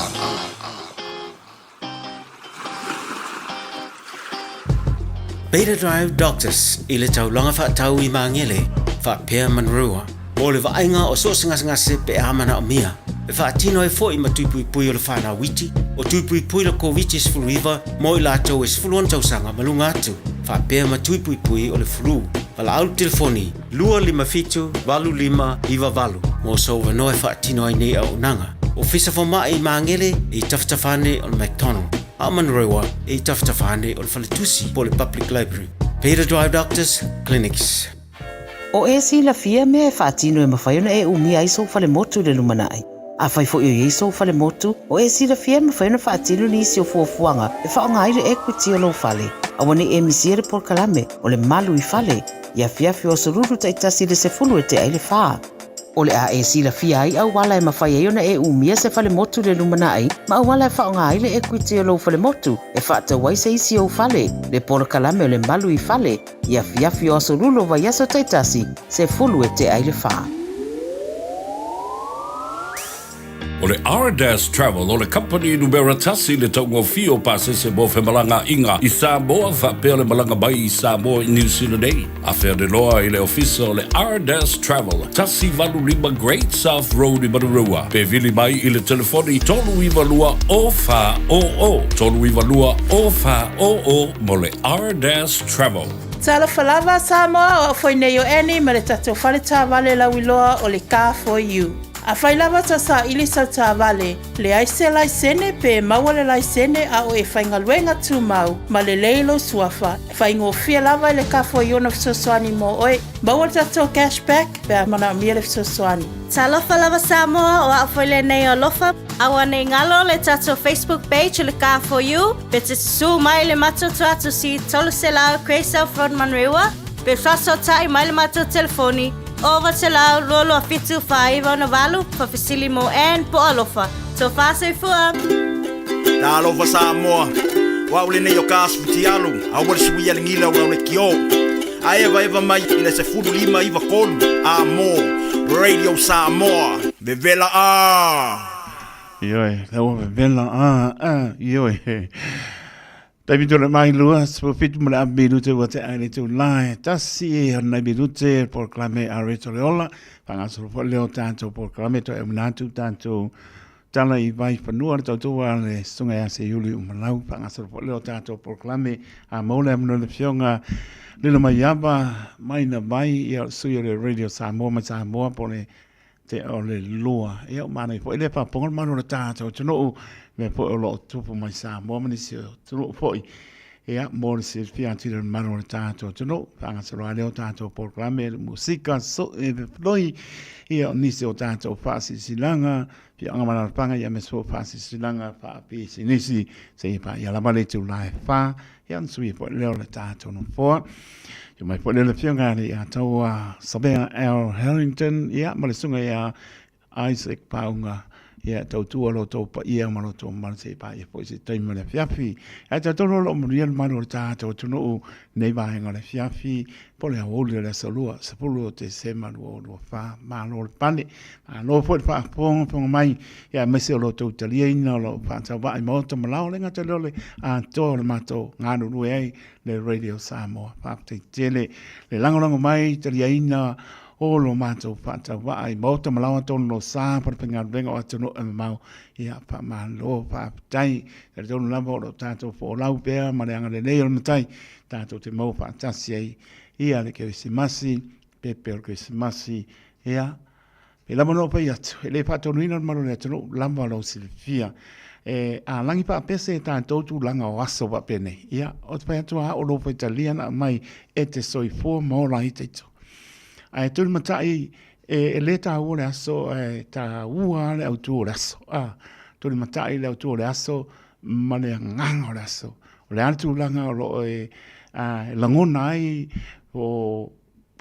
Beta Drive Doctors i le taulanga whaatau I maangele whaapea manrua mo le vaenga o so ngase pe amana o mia e whaatino e fo I matuipui o le whana witi o tuipui le COVID sfuluiva mo I lātou e sfuluan tausanga malunga atu whaapea matuipui o le flu Pala au telefoni, 255-25 mo so wanoe whaatino ai nei au nanga. O fisa whamai I maangele I taftafane o le McDonald. A Manrewa I taftafane o le Whaletusi po le Public Library. Beta Drive Doctors Clinics. O e si la fia me e whaatino e mawhaiona e umia I so whale motu le lumanai. A whai fo I so whale motu, o e si la fia me whaiona whaatino ni si o fuafuanga e whaongaire equity o lo whale. A wane e misiere por kalame o le malu I whale. Ia fiafi o sururu taitasi le se fulu e te aile whaa. O le a e si la fia ai au wala e mawhai e ona e umia se whale motu le lumanai, ma au wala e whaonga aile equity o lo whale motu, e whaata wai se isi o whale, le por kalame o le malu I whale, ia fiafi o sururu vai aso taitasi se fulu e te aile whaa. O le R-Dash Travel, o le company numera tasi le taungo fio pasese mo fe malanga inga I Samoa whapea le malanga bai I Samoa I New Zealand ei. A whea de loa I le ofisa o le R-Dash Travel, tasi valu lima Great South Road I Manarua. Pe vili mai I le telefoni tolu I valua o wha o o. Tolu I valua o wha o o mo le R-Dash Travel. Tala falava Samoa o foi nei o eni ma le tatou whale tā wale lauiloa o le Car for You. A whailawa ta sa ilisa tā wale, le aise laisene pe mawale laisene a o e whaingaluenga tū mau, ma le leilo suafa. Whaingo fia lava le Car for You na fisosoani mo oe, maua tatou cashback pe a mana mia le fisosoani. Talofa lava Samoa o afoile nei o lofa, awa nei ngalo le tatou Facebook page le Car for You, pe te su mai le matoto atu si tolu se lao Crazy Front Manrewa, pe faso tai mai le mato telefoni, Ova te lau rolo a fitu whaiva na walu, whawhisili mo en po alofa. So whasei fua. Tā alofa Samoa, waule nei o kāsputi alu, awale sui alingila ua le kio. A eva mai ina se fulu lima iwa kolu, a mo, Radio Samoa, bevela a. Ioi, taua bevela a, ioi. David le mai lua so fit mo la bilu te wate ai te lai tasi e na bilu te por clame a retoleola panga so for leo tanto por clame to emnatu tanto tala I vai panua to ale sunga ya se yuli umalau panga so for leo tanto por clame a mola mo le fionga le mai yaba mai na mai ya su le Radio Samoa ma Samoa pole te ole lua e o mana po ele pa pongol mano na tanto no me po lo tupu mai Samoa mani se tuno foi e a mo se fianti del mano na tanto no panga so radio tanto por clame musica so e floi e o nisi o tanto fasi silanga pi anga mana panga ya me so fasi silanga pa pi sinisi se pa ya la male tu lai fa ya sui po le o tanto no fo Yo mai po le fionga ni a taua Sabea L. Harrington ia ma le sunga ia Isaac Paunga ia tau tua lo tau pa ia mano tau mana se pa ia po se taima le fiafi. E ta tono lo muria le mano le tātou tunu nei vahenga le fiafi po le haoli le salua se pulu o te se manu o lo wha malo le pane. Ma lo po le wha ponga mai ia mese o lo tau talia ina lo wha tau vai maota malao le ngata lole a to le mato nganu rue ai le Radio Samoa. Wha te tele le langolango mai talia ina o lo mato fata vai mota malawa ton lo sa por penga venga o tonu mau ia pa malo pa tai e don lavo lo tato fo lau pe ma le anga le le matai tato te mo pa tasi ia le ke simasi pe per ke simasi ia e la mono pa ia le pato nina malo le tonu lamba lo silfia e a langi pa pese tato tu langa o aso pa pene ia o pa tu a o lo pa italiana mai e te soi fo mo la ite ai tū matai e le tā ua le aso tā ua le au tū le aso tū matai le au tū le aso ma le nganga o le aso o le atu langa o lo langona ai o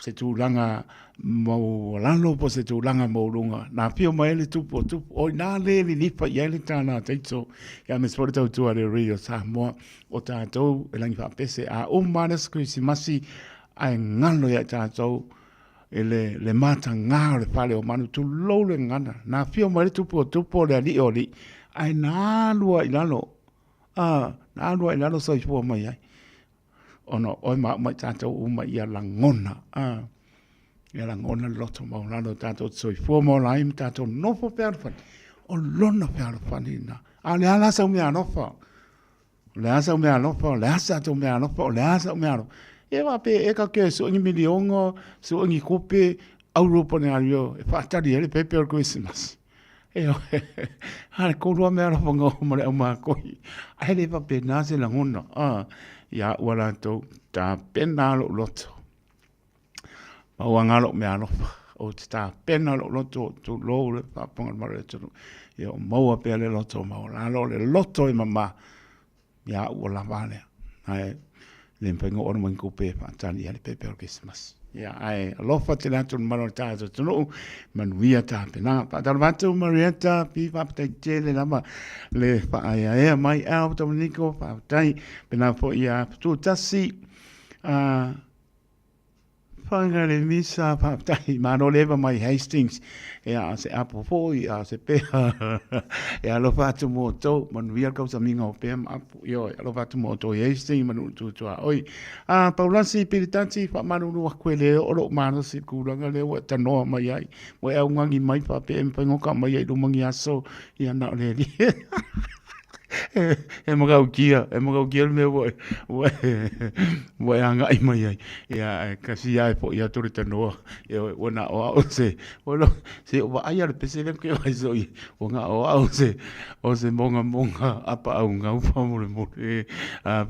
se tū langa mau lano po se tū langa mau lunga nā pio mai le tupo o nā le li nipa i ele tāna teito ia me spore tau tū a le Rio Samoa o tātou e langi whapese a o manas kuisi masi ai ngalo ia tātou le mata ngā le pale o manu tu lau le ngana. Nā whio mai tupo le ali o li. Ai nā lua i lalo. Nā lua i lalo soi fua mai ai. Ono, oi mai tātou uma ia langona. Ia langona loto mau lalo tātou soi fua mau laim tātou nofo pearwhani. O lona pearwhani na. Le ala sau mea nofa. Le asa o mea nofa. Le asa tau mea nofa. Le asa o mea nofa. E wa pe e ka ke so ngi miliongo so ngi kope Europa ne ario e fatari ele pepe o Christmas e ha ko ro me ro ngo mo le ma ko ai le va pe na se la ngona ya wala to ta pena lo loto ma wanga lo me ano o ta pena lo loto to lo le pa ponga ma le to yo mo pe le loto ma la lo le loto e mama ya wala vale ai le mpengo ono mo kope pa tani ale pepe o Christmas ya ai alofa te lato mano tato tonu manuia ta pena pa dalvato marieta pi pa te tele lama le pa ai mai au Dominico pa tai pena fo ia tu tasi Whanga le misa pa tai mano leva mai Hastings a se apo foi a se pe e alo fatu mo to manuia ka sa minga o pe apo yo alo fatu mo to Hastings manu tu oi Paulasi pilitanti fa manu no kwele o lo mano si kulanga le wa tano mai ai mo e ungangi mai pa pe mpengo ka mai ai do mangi aso ia na le li e mo ga ukia me wo anga i mai ai ya kasi ai po ya tore tano e ona o se lo se o ai al pese le ke ai so i o nga o se monga apa au nga fa mo le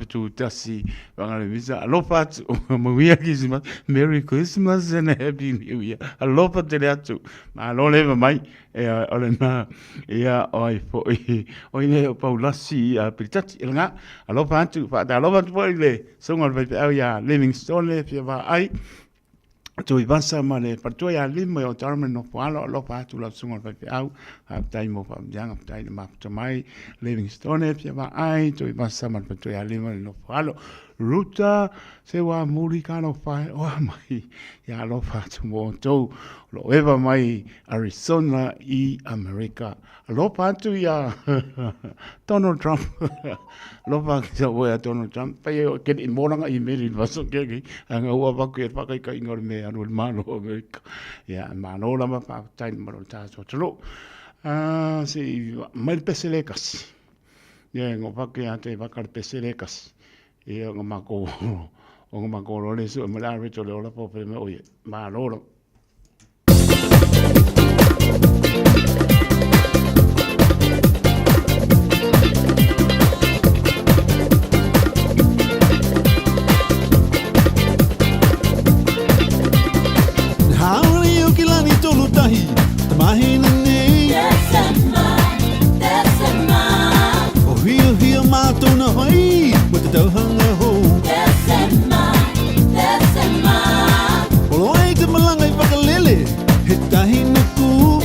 tu tasi vanga le visa lo fat mo via kisima Merry Christmas and Happy New Year a lo fa te atu ma lo le mai e ole na ia oi po oi le Paulasi a pitati nga a lo fa tu fa da lo fa po le songa le au ya Livingstone le fi va ai tu i basa ma le partua ya limo o tarme no palo lo fa tu la songa le au a tai mo fa jang tai ma mai Livingstone fi va ai tu i basa ma partua ya limo no palo ruta se wa muri kano fa o mai ya lo fa tu mo to lo eva mai Arizona i America lo fa tu ya Donald Trump lo fa ja wa Donald Trump pa yo ke in moranga i meri va so ke anga wa va ke fa ka ingor me anu malo America ya mano la ma pa tai mo ta so tlo si mai peselekas ya ngo fa ke ate va kar peselekas e o mako lo le so me la reto le ola po me oye ma loro Hauli o kilani tolu tahi mahina nei o hio mato na hoi with the hanga ho o lo ai te malanga I whakalele he tahi nuku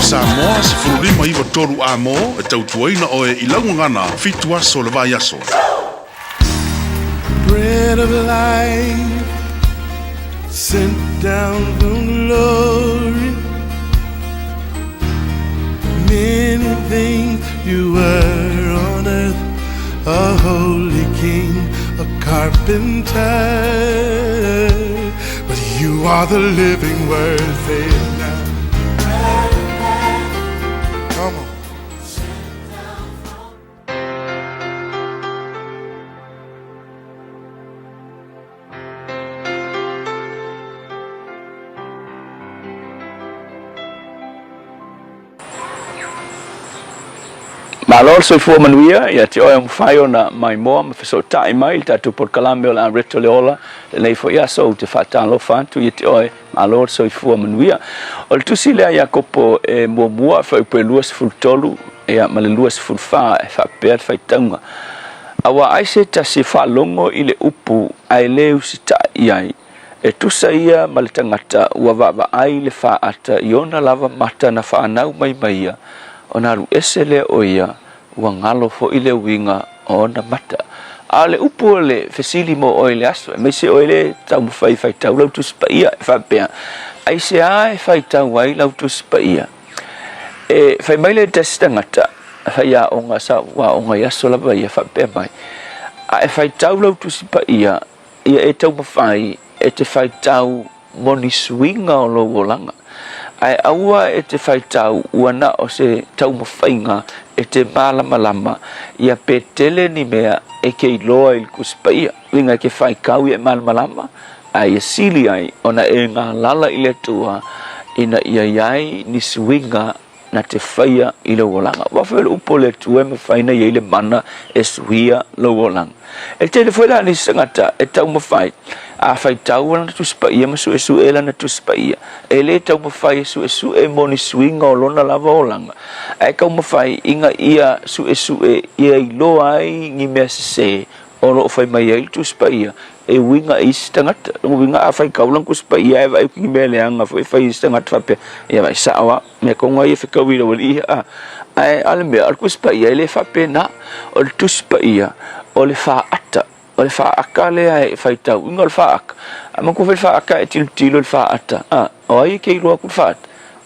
Samoa se fulurima iwa toru a mo e tautuaina o e ilaungangana fitua so le vai aso. Bread of life sent down from glory. Many things you were on earth, a holy king, a carpenter, but you are the living word. Say it now. Come on. Malor so fo manuia ia te o fai ona mai mo me so tai mai ta tu por calambio la reto leola le fo ia so te fatalo fantu ia te o malor so fo manuia o tu sile ia kopo e mo mo fa pe luas fultolu ia male luas fulfa fa per fa tanga awa ai se ta se fa longo ile upu ai le usita ia e tu saia male tangata wa va ai le fa ata iona lava mata na fa nau mai mai ona ru esele oia ua ngalo fo ile winga ona mata ale upole fesili mo oile aso me se oile tau fai tau lau tu spaia fa pe ai se ai fai tau wai lau tu spaia e fai mai le testangata fai ya onga sa wa onga ya sola vai fa pe mai ai fai tau lau tu spaia ia e tau fai e te fai tau moni swinga o lo volanga ai aua e te fai tau uana o se tau mawhainga e te malama ia petele ni mea e kei loa il kuspaia winga ke fai kau e malama ai e sili ai ona e ngā lala i le tua ina ia iai ni swinga na te whaia i le wolanga wafele upo le tua me whaina i le mana e suia lo wolanga e te le whaila ni sangata e tau mawhai a fai tau na tu spaia masu esu ela na tu spaia ele tau mafai esu e moni swinga o lona lava o langa ai kau mafai inga ia su esu e ia i lo ai ngi mese o lo fai mai ai tu spaia e winga istangata winga a fai kau lang ku spaia e vai ki mele anga fai istangata fa pe ia vai sawa me konga ia fika wila wali a ai ale me al ku spaia ele fa pe na o tu spaia o le fa ata o le fa aka le ai fai tau inga le fa aka ama ko fa aka e tilo le fa ata o ai ke lo ku fa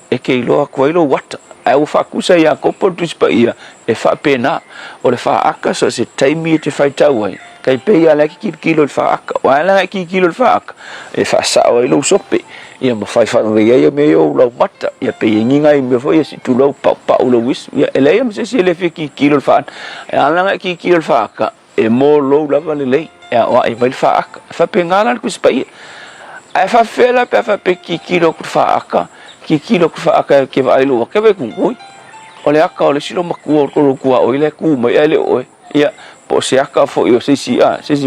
e ke lo ku lo wata ai o fa ku sa ya ko por tu spaia e fa pena o le fa aka so se taimi te fai tau ai kai pe ya la ki kilo le fa aka wa la ki kilo le fa aka e fa sa o lo sope ia ma fai fa ngai ia me o lo mata ia pe ngai me foi si tu lo pa lo wis ia ele ia se le fi ki kilo le fa ala ki kilo le fa aka e mo lo lava le lei e o ai vai fa aka fa pengala ku spai ai fa fela pe fa pe ki kilo ku fa aka ke vai lo ke ve ku ngoi o le aka o le silo maku o ku o ile ku mai ele o ia po se aka fo yo se si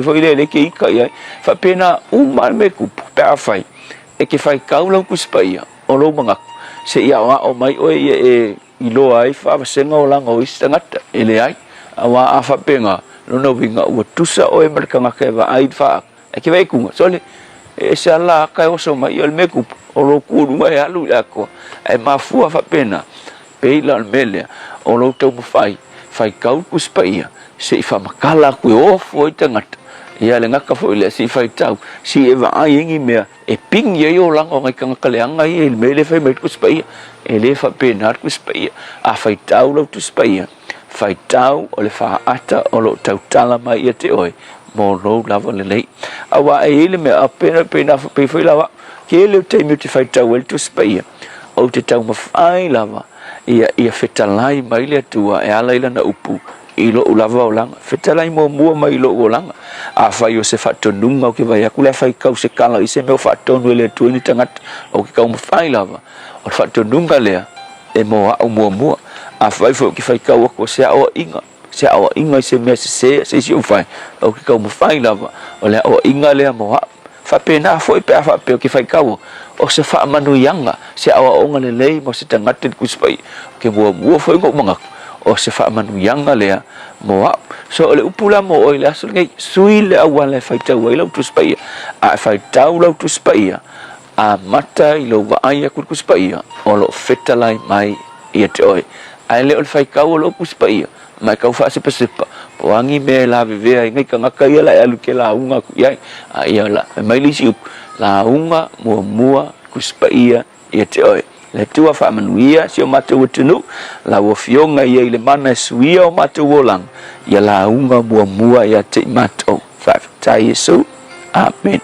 fo ile le ke ika ia fa pena mal me ku pe fai e ke fai kaula ku spai o lo manga se ia o mai o e ilo ai fa senga o langa o istangata ele ai awa afa penga no vinga o tusa o e markanga ke va ai fa e ke vai kunga sole e se ala ka o so mai o me ku o lo ku mai alu ako e mafua fa pena pe la mele o lo tau fai kau ku spaia se fa makala ku o fo tangat ia le ngaka fo ile si fai tau si e va ai ngi me e ping ye yo lang o ngai kanga kaleanga e mele fa me ku spaia e le fa pena ku spaia a fai tau lo tu spaia fai tau o le fa ata o lo tau tala mai ia te oi mo lo lava le lei awa e ile me a pena fa pe foi lava ke le te mi te fai tau el tu spaia o te tau mafai lava ia fetalai mai le tua e ala ila na upu i lo lava o langa fetalai mo mua mai lo o langa a fai o se fatonunga o ke vai akule fai kau se kala i se me o fatonu le tu ni tangat o ke kau mafai lava o fatonunga lea e mo a mua a fai fo ki fai kau ko se o inga se me se si o fai o ki kau mafai lava o le o inga le mo fa pena foi pe fa pe ki fai kau o se fa manu yanga se o onga le lei mo se tangat ku spai ke mo foi ko manga o se fa manu yanga le mo so le upula mo o le aso ngai sui le awan le fai tau lo tu spai a fai tau lo tu spai a mata i lo va ai ku spai o lo fetalai mai ia te oi. Ai leo le fai kau lo puspa ia. Mai kau fa sepa sepa. Poangi me la vevea ngai ka ngaka ia la alu ke la unga ku ia. Ia la mai lisi la unga mua kuspa ia te oi. Le tua fa manuia si o matu tunu la wo fionga ia ile mana suia o matu wolang. Ia la unga mua ia te matu. Fa ta Yesu. Amen.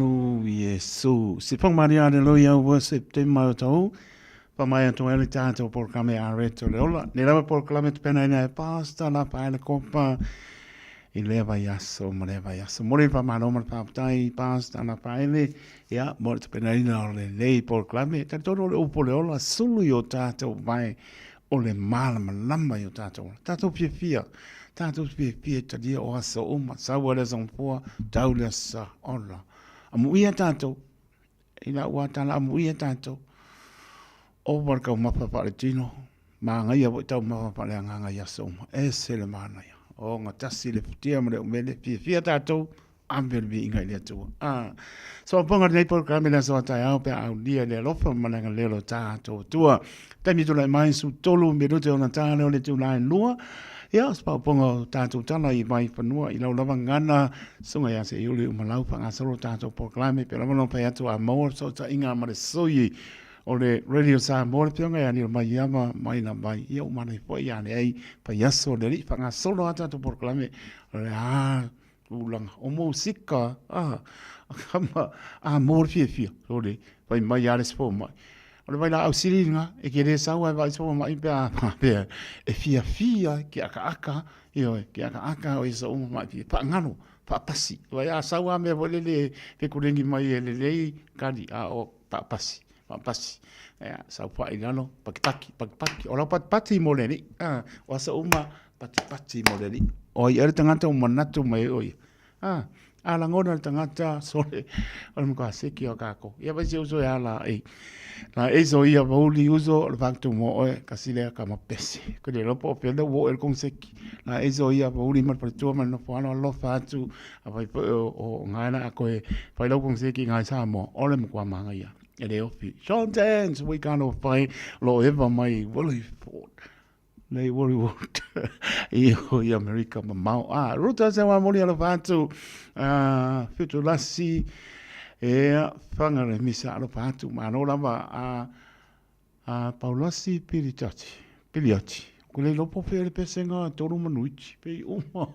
manu Yesu. Si pong Maria Aleluia worship te mai tau. Pa mai atu ele tātou por kame a reto le ola. Ni rawa por kame te pena ina e pasta la pa ele kopa. I leva yaso, ma leva yaso. Mori pa mano ma pa tai pasta la pa ele. Ya, mori te pena ina o le lei por kame. Ta toro le upo le ola sulu yo tātou vai. O le malama lama yo tātou. Tātou pia pia. Tātou pia ta dia o asa uma. Sa wale zangpua. Tau le sa ola. Amu ia tātou. Ina ua tala amu ia tātou. O warka mapa pare tino. Ma ngai awo tau mapa pare anganga yasa uma. E se le mana ya. O ngā tasi le putia mre umele. Pia tātou. Ambel bi ingai le tua. So ponga nei por kamela so tai au pe au dia le lofa mananga lelo tātou tua. Tami tu lai mai su tolu me rute ona tāle o le tu lai lua. Ia, spa ponga tātou tala i mai panua i lau lava ngana sunga ia se iuli umalau pa ngā soro tātou por klame pe lava no pai atu a maua so ta inga mare soyi o le radio sa mole pionga ia ni mai iama mai na mai ia umane po ia ne ei pa yaso le li pa ngā soro tātou por klame o le ulang o musika kama mor fia so le pai mai ia le spo mai o le vai la au siringa e ke re saua vai so mai pe e fia ki aka ki aka o iso mai pa ngano pa pasi vai a saua me vole le pe kurengi mai le lei kadi o pa pasi sa pa ilano pakipaki o la pati mo le ni o sa uma pati mo le ni o i er tangata o manatu mai oi ala ngona tangata sole o mo ka seki o kako ia vai se uso ya la na eso ia vauli uso le facto mo e kasile ka mapesi ko le lopo pe le wo el konseki na eso ia vauli mar per tu man no fano lo fatu avai o ngana ko e pai lo konseki ngai sa mo ole mo kwa manga ia ele ofi Sean Dance we kind of pai lo eva mai voli fort nei wori wot i America ma ruta se wa mori ala fatu fitu lasi fanga le misa alo patu ma no lava Paulasi Piliati kule lopo fere pesenga toru manuichi pe uma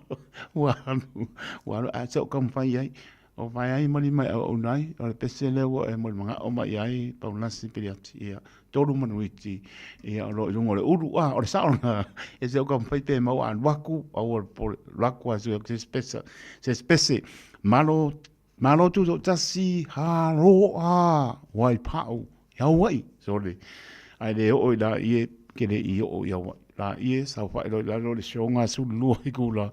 wa so kam fai ai o vai ai mali mai o nai o pesele o e mo manga o mai ai Paulasi Piliati ia toru manuichi ia lo lungo le uru o le sauna e se kam fai pe mau an waku o por rakwa se spese malo tu tasi haro wai pau ya wai sorry ai le o da ie ke le i o ya la ie sa fa la lo le shonga su lu i kula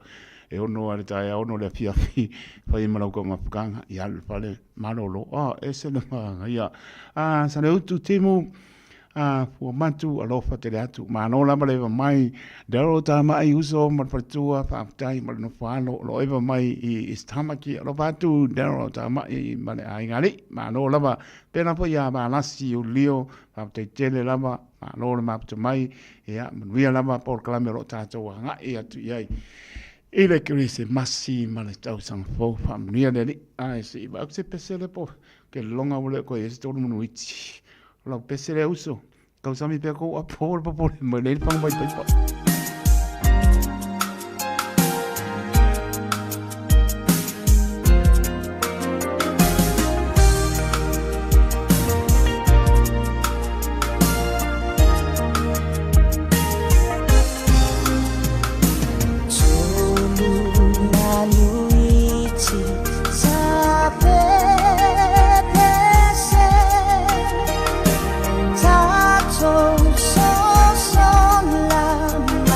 e ono ale tai ono le fia fai malo ko mafkanga ya le pale malo lo e se le ma ya sa le tu temu fu mantu alofa te atu ma no la male mai dero ta mai uso ma fatua fa tai ma no falo lo eva mai I stamaki lo fatu dero ta mai ma le ai ngali ma no la pena po ya ba lasi u lio fa te tele la ma no la ma tu mai ya via la ma por clamero ta to nga ia tu yai ile crise massi ma le tau sang fo fa mia de ai si ba se pesele po che longa vole ko es to mu ichi lo pesele uso causa mi pego a por me le pang bai pa So la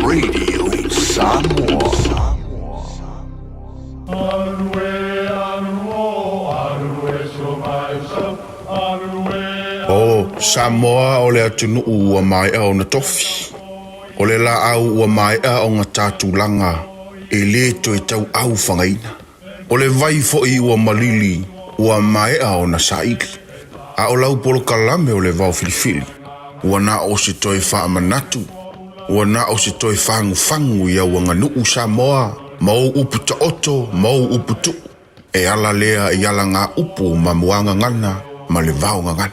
Radio Samoa. O Samoa o le atunu ua mai au na tofi. O le la au ua mai au ngā tātulanga e le to e tau au whangaina. O le vai fo i ua malili ua mai au na saiki. A o lau polo kalame o le vau filifili. Ua na o se toi wha manatu. Ua na o se toi whangu whangu ia ua nganuu Samoa. Mau upu ta oto, mau upu tu. E ala lea i ala ngā upu ma muanga ngana, ma le vau ngana.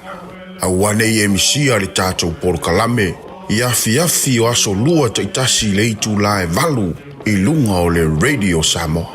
A wane i emisia le tātou polo kalame. Iafi afi o aso lua ta itasi le itu la e valu i lunga o le Radio Samoa.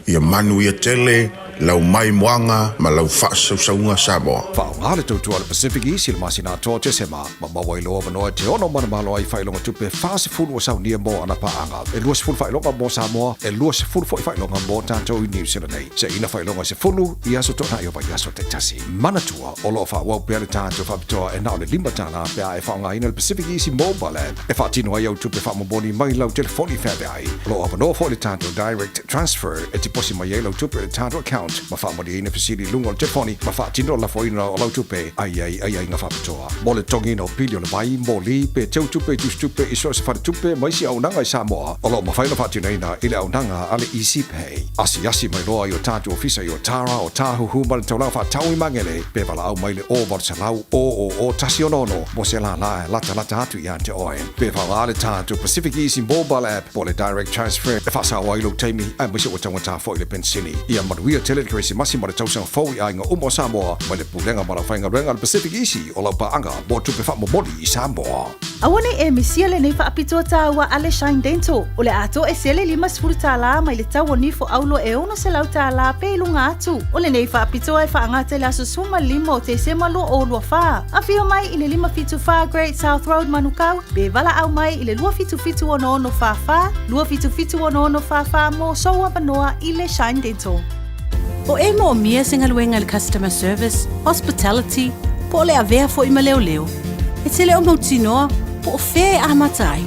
Ia manu ia tele, lau mai moanga ma lau whaasaunga Samoa. Whaonga le tautua le Pacific East il masina toa te sema. Ma mawa i loa manoa te ono mana malo ai whailonga tupe whaase fulu o sau nia mo ana paanga. E lua se fulu whailonga mo Samoa, e lua se fulu whailonga mo tātou i New Zealand nei. Se ina whailonga se fulu i aso tona i o vai aso te tasi. Manatua o loa whawau pia le tātou whabitoa e nao le lima tāna pia e whaonga ina le Pacific East mobile app. E whaatino ai au tupe whamoboni mai lau telefoni whabe ai. Loa manoa fo le tātou direct transfer e tiposi mai e lau tupe le tātou account. Ma whamori ina fisiri lunga o telefoni, ma whaatino la foina o lau tupe ai ngā whapitoa. Mo le tongi no pilio le mai, mo li pe tau tupe tus tupe i soa se whare tupe mai si au nanga i Samoa. O lo ma whaina whaatino ina i le au nanga ale Easy Pay. Asi mai loa i o tātou ofisa i o Tara o Tāhuhu ma le taulau whaatau i mangele. Pe wala au mai le o Varsalau o tasi o nono. Mo se la lata atu i ante oe. Pe wala ale tātou Pacific Easy mobile app mo le direct transfer. E whasa au ailo teimi ai misi o tangata fo i le pensini. Ia manuia tele le kresi masi ma le tausanga fau i ainga umo Samoa. Ma le pulenga ma la whainga renga le Pacific Easy o lau paanga mo tupe whamomoli i Samoa. Awane e misia le nei whaapito tāua ale Shine Dental. O le ato e sele 5 tāla mai le tau o nifo aulo e ono se lau tāla pe ilunga atu. O le nei whaapito e whaangate le aso suma 5 o te semalo o lua wha. A whio mai i le 575 Great South Road Manukau. Be wala au mai i le 255 ono wha. 255 ono wha mo soa manoa i le Shine Dental. O e mo mia singa luenga le customer service, hospitality, po le avea fo ima leo leo. E te leo mautinoa, po o whee amatai.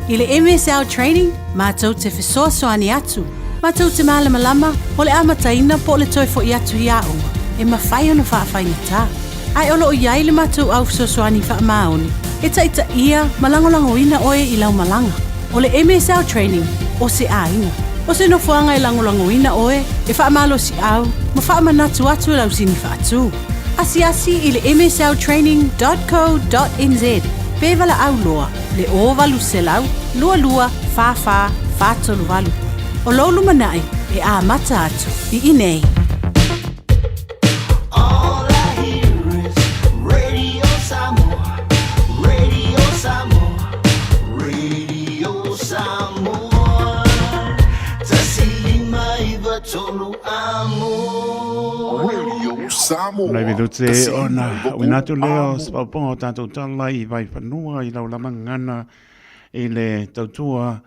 I le MSL training, mātou te whesoa soani atu. Mātou te malama o le amataina po le toi fo i atu hi aonga. E mawhai ono whaafai ngata. Ai olo o iai le mātou au whesoa soani wha maoni. E taita ia malangolango ina oe i lau malanga. O le MSL training, o se ainga. O se no fuanga i langolango ina oe, e wha amalo si au, ma wha amanatu atu lau sini wha atu. Asi i le msltraining.co.nz. Pevala au loa, le o valu se lau, lua, fa, tolu valu. O lolu manai, e a mata atu, i inei. All I hear is Radio Samoa, Radio Samoa, Radio Samoa. Tasilima iba la tolu amo. Radio Samoa. Lai vidu te ona wina tu leo spauponga o tātou tala I vai whanua I lau lama ngana I le tautua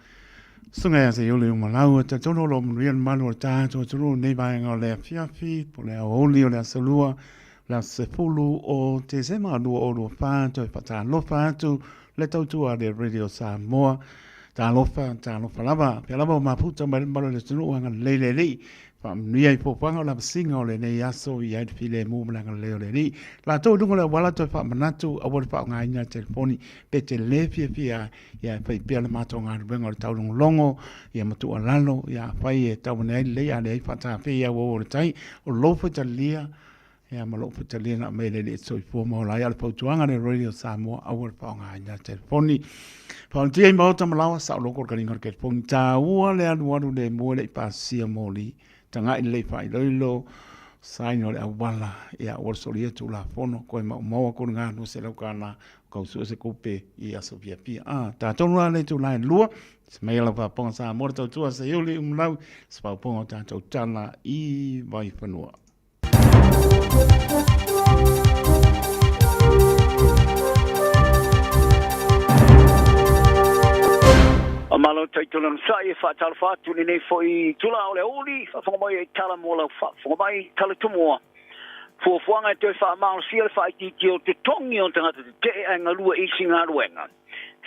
sunga ya se yuli umalau ta tono lo mrian malu o tātou turu nei vai ngā lea fiafi po lea oli o lea salua lea sefulu o te sema alua o lua whātou I whata lofa atu le tautua le Radio Samoa ta lofa lava pia lava o maputa malu le tunu anga leile lei Whamnia I pōpanga o la singa o le nei aso I aid file mūmalanga leo le ni. La tō dungo le wala toi whamanatu a wale wha ngā ina telefoni pe te le fia ia whai pia le mātou ngā ruenga o le taurungu longo ia matua lalo ia whai e tau nei le a le whata whia o le tai o lofa talia ia ma lofa talia na me le soi fōma o la ia le pautuanga le Radio Samoa a wale wha ngā ina telefoni. Whauntia I mauta malawa sa o loko karinga o telefoni tā ua le anuaru le mua le I pāsia mōli tanga I le whai loilo saino le awala ia orsori tu la fono ko mau ko nga no se lo kana ko su se kupe I aso via pia ta tonu le tu la lua se mai la va pensa morto tu se yuli umlau se pa pon ta to tana I vai fanua Malo taitula sai fa talfa tu ni foi tula ole oli fa mai tala mola fa mai tala tumoa fo fuanga te fa mal sil fa ti te tongi on tanga te anga lua I singa ruenga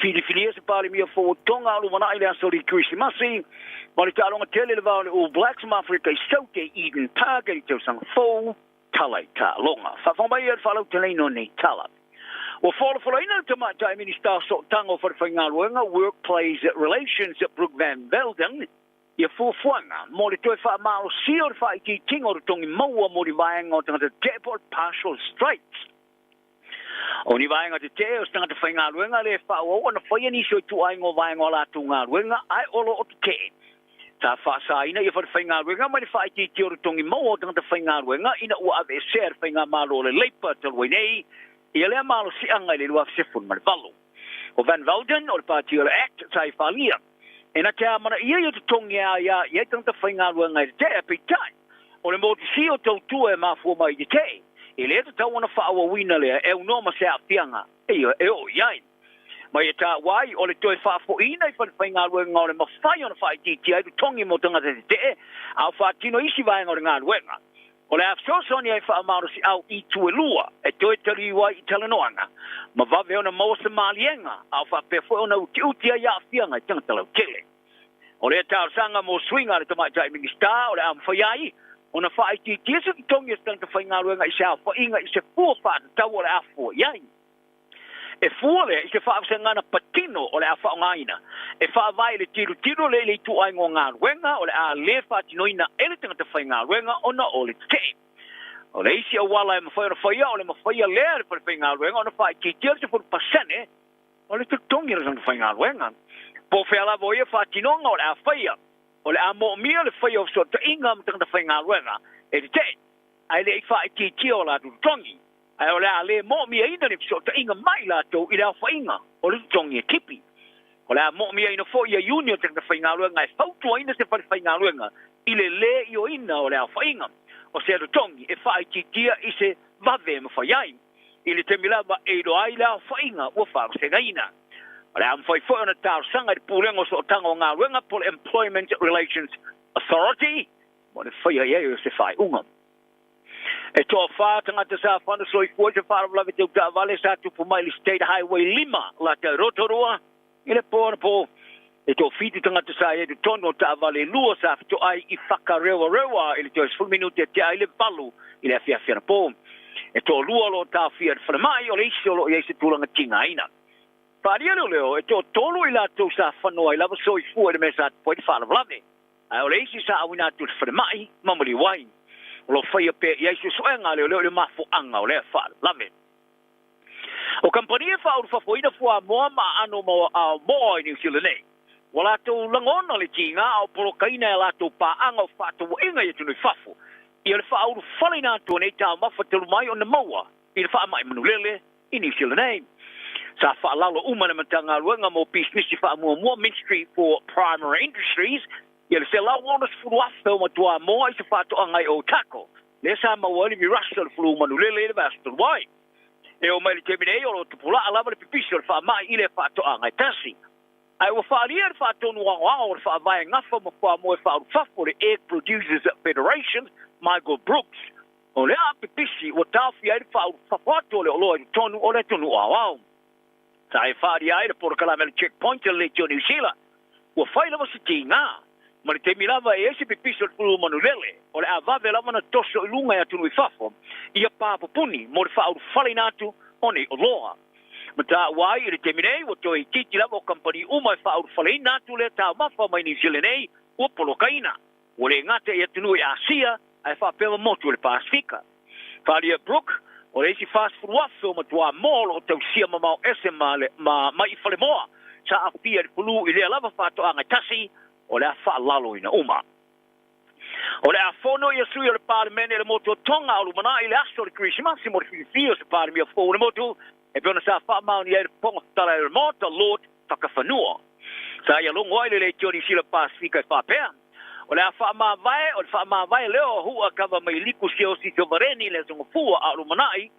fili se pali mia fo tonga lu mana ile asori Christmasi mali talonga tele le vale o blacks from Africa soute Eden target te sang fo tala ta longa fa mai fa lo tele no ni tala Well, for ina te mai minister so tango for whaingaruenga workplace relations at Brook Van Velden ia fuanga mo le toi fa malo sio fa I tingo tongi maua mo di vaenga o tanga deport partial strikes o ni vaenga te te o tanga whaingaruenga le fa o na whaia ni so tu ai ngo vaenga la tunga ruenga ai olo o te ta fa sa ina ia for whaingaruenga mai fa I tio tongi maua o tanga whaingaruenga ina ua ave ser whainga malo le leipa te nei Ia lea malo si anga le lua sefun mar valu. O Van Velden o le Particular Act sai falia. E na te amana ia te tongi ia tangta whainga ruanga I te pe tai. O le moti si o tau tua e mafua mai I te. E le te tau ana whaawa wina lea e unoma se a fianga. E o iain. Mai e ta wai o le toi whaafo ina I whainga ruanga o le mawhai ona whai titi ai tu tongi mo tanga te. Au whaatino isi vaenga o le ngā ruanga. O le afsosoni ai whaamaro si au I tuelua, e toi tari wai I talanoanga. Ma vave ona mausa malienga, au whapefo ona uti ai a fianga I tangatala utele. O le tausanga mo swinga le tamai tai minister, o le amwhaiai, ona whaai ti tiesu ki tongi stanta whaingaruenga I se au whainga I se fuafata tau o le afua iai. E fuale I se whaafsangana patino o le a whaongaina. E whaavai le tiro le tu ai ngō ngā ruenga o le a le whaatinoina ele tangata whai ngā ruenga ona o le te. O le isi a wala e mawhai ona whaia o le mawhaia lea le whai ngā ruenga ona whai ki tia se furu pasene o le tutongi na tangata whai ngā ruenga. Po wheala vo ia whaatinonga o le a whaia o le a mo mia le whaia o so ta inga ma tangata whai ngā ruenga e te. Ai le I whai ki tia o la tutongi. Ai o le a le mo mia ina ni so ta inga mai la tau I le a whainga o le tutongi e tipi. O le a mo mia ina fo ia union tangata whainga ruenga e whautua ina se whainga ruenga I le I o ina o le a whainga. O se tutongi e whai ki tia I se vave ma whaiai. I le te milaba e do ai le a whainga ua whao se gaina. O le a mwhai fo ona tau sanga I pūrengo so tango ngā ruenga po le Employment Relations Authority. Mo le whaia ia o se whai unga. E toa wha tangata sa whana soi kua se wharawala te uta vale sa tupu mai li State Highway 5 la te Rotorua I le pōna pō e toa whitu tangata sa e tu tono ta vale lua sa to ai I whakarewa I le toa 10 minute te ai le valu I le awhiawhia na pō e toa lua lo ta whia whana mai o le isi o lo I eise tūlanga tinga aina Pāria leo e toa tolo I la tau sa whanoa I lava soi fua e me sa poe te wharawala o le isi sa awina tu whana mai mamali wain lo fai pe ia se soenga le mafu anga o le fa lame o company fa o fa foina fo mo ma ano mo mo New Zealand nei wala to langona le tinga o porokaina la to pa anga fa to inga ye tunu fafu ia le fa o falina to nei ta ma fa telu mai o na maua I fa mai manulele I New Zealand nei sa fa la lo uma na matanga luanga mo business fa mo ministry for primary industries Ia le se lau ona se fulu afe o matua moa i se whātoa ngai o tako. Le sa mawali mi rasa le fulu manu lele le vastur wai. E o mai le teminei o lo tupula alama le pipisi o le whaamai i le whātoa ngai tasi. Ai o whaaria le whātonu wangwanga o le whaavai ngafa ma wha moe whaaru whafo le Egg Producers Federation, Michael Brooks. O le a pipisi o tawhi ai le whaaru whafato le oloa i tonu o le tonu awao. Sa e whaaria ai le porokalame le checkpoint le Tio New Zealand. Ua whai lava se ti ngā. Ma le temi lava e ese pipisi o le fulu manu lele. O le a vave lava na toso i lunga ia tunu i whafo. Ia pāpapuni mo le whaaru whale natu o ne oloa. Mata wai le teminei o toi titi lava o company uma fa au falei natu le ta mafa mai ni zelenei o polokaina o le ngata ia tunu i Asia ai fa pema motu le Pasifika Falia Brook o le si fast food waffle ma tua mall o tau sia mamau esema le ma mai fale moa sa apia le pulu i le lava fa to anga tasi o le fa lalo ina uma o le afono ia sui o le parlemene le motu tonga o lumana i le aso le Christmas mo le fio se parlemia fo le motu e pena sa fa mauni e ponga tala e mota Lord whakawhanua. Sa ia longo ai le Tio New Zealand Pasifika e whapea. O le a whaamawai leo hua kawa mai liku si o si Tovareni le zonga fua a rumanai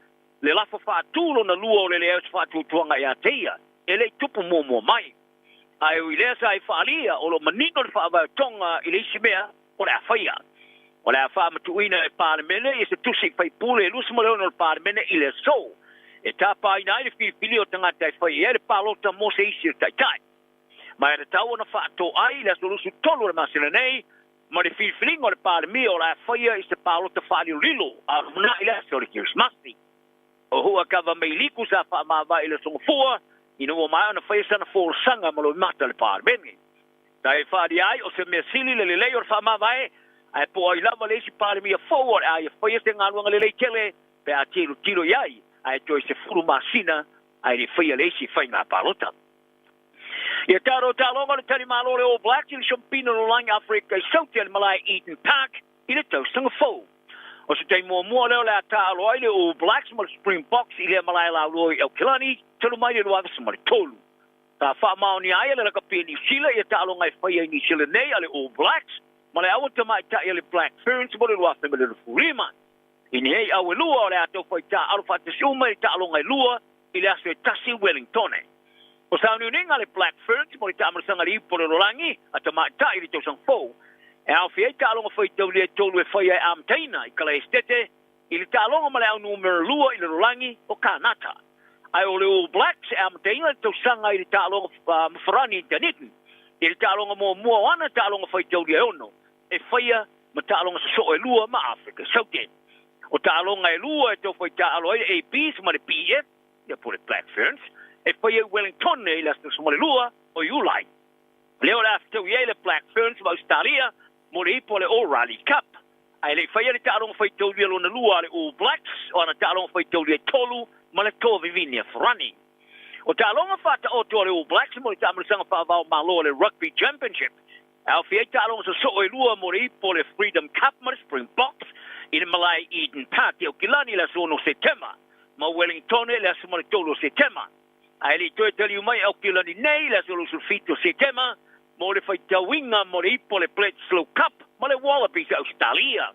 le lafa whaatulo na lua o le leo si whaatutuanga i ateia. E le tupu mua mai. Ai ui lea sa i whaalia o lo manino le whaawai tonga i le isi mea o le a whaia. O le a whaamatuina e pāremene i se tusi whaipule e lusima leo no le pāremene i le sou. E tapa ina i le filipili o tangata e whai e le palota mo se isi o taitai. Ma e le tau ona whaato ai le solusu tolu le masina nei, ma le filipilingo le pāremi o la whai i se palota whaali rilo a muna i le se o le kirismasi. O hua kawa mei liku sa whaamawa i le songofua, ina o mai ona whai sana fōru sanga ma lo mata le pāremeni. Ta e whaari ai o se mea sili le lei o le whaamawa e, ai po ai lava le isi pāremi a fōu o ai e whai se ngaluanga le lei kele, pe a tiro iai. Ai toi se furu masina ai le fia lesi fai ngā palota. Ia taro talonga le tari malo le All Blacks i le Champino no Lang Afrika i sauti al Malai Eden Park i le tausanga fau. O se tei mua leo le ata alo ai le All Blacks ma le Springboks i le Malai Lauroi au Kilani talo mai le luaga sa tolu. Ta wha maoni ai le lakapia New Zealand ia talonga i fai ai New Zealand nei ale All Blacks ma le awa tamai ta i le Black Ferns ma le luaga me le Furima. Ini hei au e lua o le ato fai ta alu fatasi uma i ta alonga i lua i le aso e tasi Wellingtone. O sa uninga le Black Ferns mo i ta amarasanga li ipo le rolangi a ta mai ta i le tausang fau. E au fi ta alonga fai tau lia tolu e fai ai amtaina i kala estete i le ta alonga ma le au numero lua i le rolangi o Kanata. Ai o le All Blacks e amtaina le tausanga i le ta alonga mawharani i Dunedin. I le ta alonga mua wana ta alonga fai tau lia ono. E fai ma ta alonga sa so e lua ma Afrika Saute. O ta alonga e lua e tau fai ta alo e APs ma le PF, ia po le Black Ferns, e fai e Wellington e las ma le lua o Iulai. Leo le aftau ie le Black Ferns ma Australia, mo le ipo le O'Reilly Cup. Ai le fai e le ta alonga fai tau lia lona lua le All Blacks, o ana ta alonga fai tau lia tolu ma le tō vivinia Ferrani. O ta alonga fata o tō le All Blacks mo le ta amarasanga whaavao malo le Rugby Championship. Au fi e ta alonga sa so e lua mo le ipo le Freedom Cup ma le Springboks, i le Malai Eden Park i o Kilani la sono Setema, ma Wellington la sono tolo Setema. Ai li toi tali umai au Kilani nei la sono sulfito Setema, mo le fai tawinga mo le ipo le Bledisloe Cup, ma le Wallabies Australia.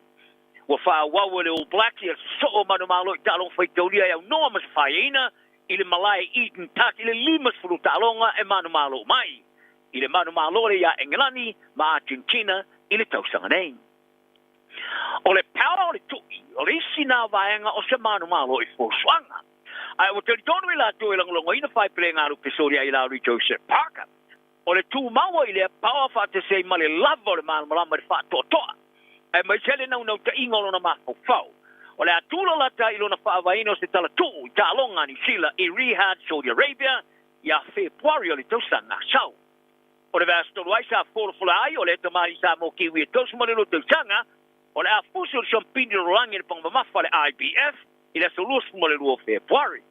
Wa fa wawa le All Blacks i so manu malo i talong fai taulia au noa mas faiina, i le Malai Eden Park i le limas furu talonga e manu malo mai. I le manu malo le ia Englani, ma Argentina, i le tausanga nei. O le power o le tui, o le isi nā vaenga o se manu malo i fōswanga. Ai o te tonu i la tui langalonga ina whai pele ngāru pesoria i Lauri Joseph Parker. O le tū maua i le power whate sei ma le lava o le manu malama le whātoa. Ai mai sele nau nau ta ingolo na mafau. O le atula lata i lona whaavaina o se tala tū i ta alonga ni sila i Riyadh, Saudi Arabia, i a Februari o le tausanga sau. O le vastoro ai sa fōrofula ai o le tamari sa mo kiwi e tausumare lo tausanga, o le afusi o le champini rolangi le pangmamafa le IBF i le solus mo le lua Februari.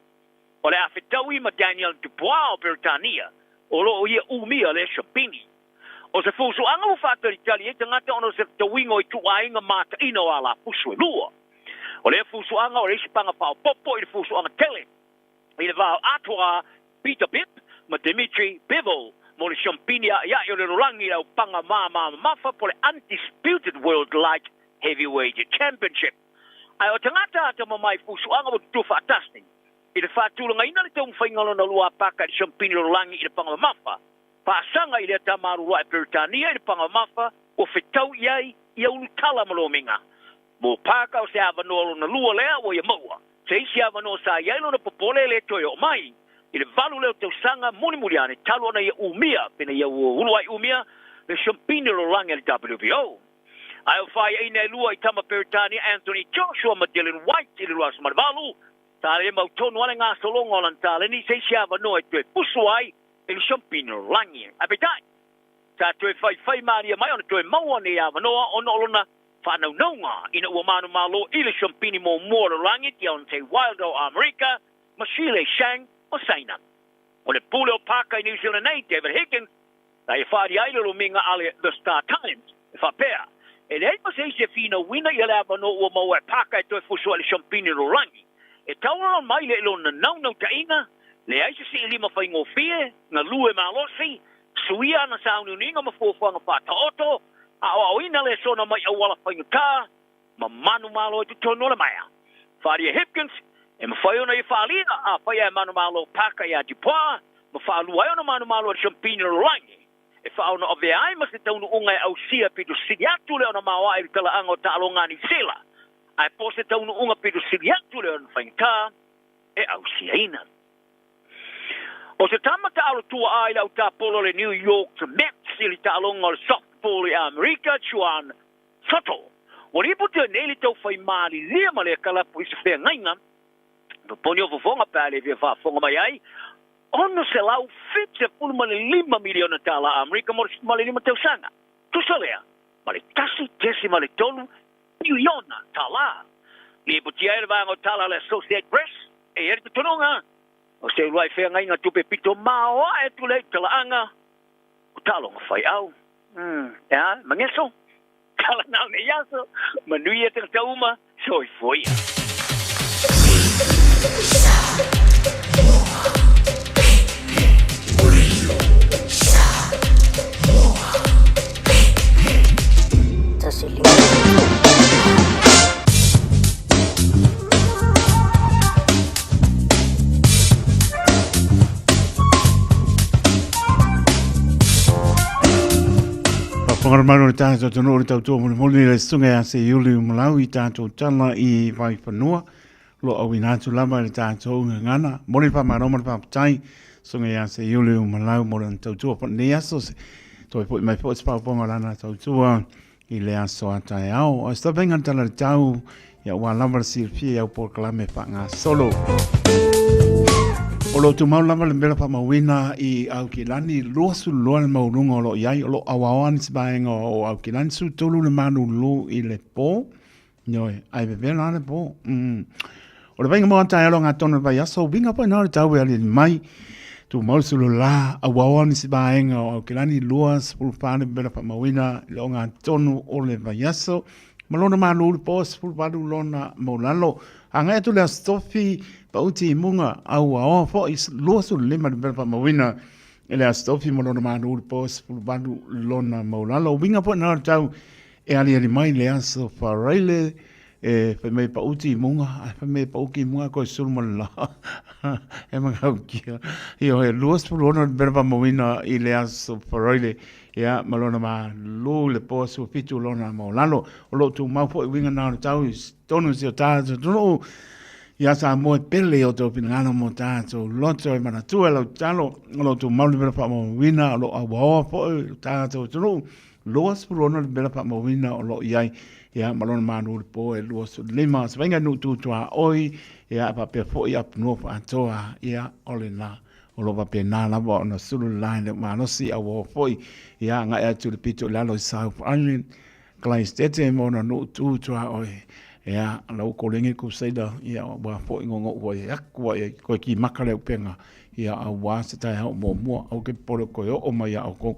O le afetaui ma Daniel Dubois o Britania o lo ia umia le champini. O se fusu anga o fata Itali e tangata ono se tawingo i tuainga mata ino a la fusu e lua. O le fusu anga o le isi panga pao popo i le fusu anga tele. I le vau atua Peter Bip ma Dimitri Bivol mo le champini ya yo le rangi au panga mafa po le undisputed world light heavyweight championship. Ai o tangata te mai fusuanga mo tu fantastic. I le fatulanga ina le tau whaingalo na lua paka le champini le rangi i le panga mafa. Pasanga i le tamaru rua e Peritania i le panga mafa o fetau iai i au tala malominga. Mo paka o se avanoa na lua lea o ia maua. Se isi avanoa sa iai na popole le toi o mai. I le valu leo tau sanga muni ane talo na ia umia pena ia uluai umia le champini le rangi le WBO. Ai o whai eina e lua i tama Peritania Anthony Joshua ma Dylan White i le ruas marvalu. Ta le mau tonu ane ngā solonga o lantale ni se isi avanoa e tue pusu ai e le champini le rangi. Apetai. Ta tue whai maria mai ona tue maua ni avanoa o nolona whanau naunga ina ua manu malo i le champini mo mua le rangi ti on te Wildo America ma Shile Shang o Saina. O le pule o paka i New Zealand nei, David Higgins, na e whaari aile lo minga ale The Star Times, e whapea. E le heima se ise fina wina i ale avano ua mau e paka e toi fusua le champini lo rangi. E tauna mai le ilo na naunau ta inga, le aise si ilima whaingo fie, na lue malosi, suia na saunu ninga ma fuafuanga pata oto, a o ina le sona mai a wala whaingo ta, ma manu malo e tutono le maia. Whaari e Hipkins, e mawhai ona i whaalina a whai e manu malo paka i a Dupua, ma whaalua e ona manu malo e champini lo rangi. E whaona o vea ai ma se taunu unga e au sia pitu siri atu le ona mawa e tala anga o talo ngani sila. Ai po se taunu unga pitu siri atu le ona whaingta e au sia ina. O se tamata alo tua ai lau ta polo le New York Mets ili talo ngā le softball i Amerika Chuan Soto. O ripu te neli tau whai maali lia ma le kalapu i se whea ngainga. Poni o fofonga pale via whafonga mai ai. Ono se lau fit se pulu ma le 5 miliona tala Amerika ma le 5 tausanga. Tusalea, ma le tasi tesi ma le tolu miliona tala. Li putia e le vanga o tala le Associated Press. E eri te tononga. O se uruai whea ngai ngā tupe pito maoa e tule tala anga. O talonga whai au. Ya, mangeso. Tala nao ne yaso. Manui e te tauma. Soi foia. Whangaramaro ni tātou tono o tau tō muli le sunga a se iuli umalau I tātou tala I vai whanua. Lo au I nātu lama le tātou ngana. Mori whamaroma le whapatai. Sunga a se iuli umalau mori an tau tua pat ne aso se. Toi po I mai po spau ponga lana tau tua I le aso a tai au. O sta venga tala le tau ia ua lama le sirpia au por kalame pa ngā solo. O lo tu mau lama le mera pa mawina I au ki lani loa su loa le maurunga o lo iai o lo awawan si baenga o au ki lani su tolu le manu lo I le po. Nyoi, ai bebe la le po. O le venga mo antai alo ngā tona vai aso winga pa ina le tau e ali mai. Tu mau su lo la awawan si baenga o au ki lani loa sepulu pāne mera pa mawina le o ngā tonu o le vai aso. Malona manu le po sepulu pāne lona maulalo. Anga tu le astofi pa uti munga au ao fo is losu lima de pa mawina ele astofi mo no manu pos banu lona maulalo winga po na tau e ali mai le aso farele e pe me pa uti munga pe me pa uki munga ko sulmo la e manga kia io e losu lona de pa mawina ile aso farele ya malona ma lo le pos fitu lona maulalo o lo tu mau po winga na tau tonu si ta no ia sa mo pele o to pinanga mo tato loto e mana tu lo talo lo tu mau le pa mo wina lo awa po tato tu los pro no le pa mo wina lo iai ia malon manu po e los le mas venga no tu tua oi ia pa pe fo ia no pa toa ia olena o lo pa pe na la bo no sulu line ma no si awa foi ia nga e tu le pito la lo sa anlin klais tete mo no tu tua oi ya la ko lengi ku saida ya ba fo ngongo wa ya ko ki makale penga ia a wasa tai hau mo au ke polo koe o mai au ko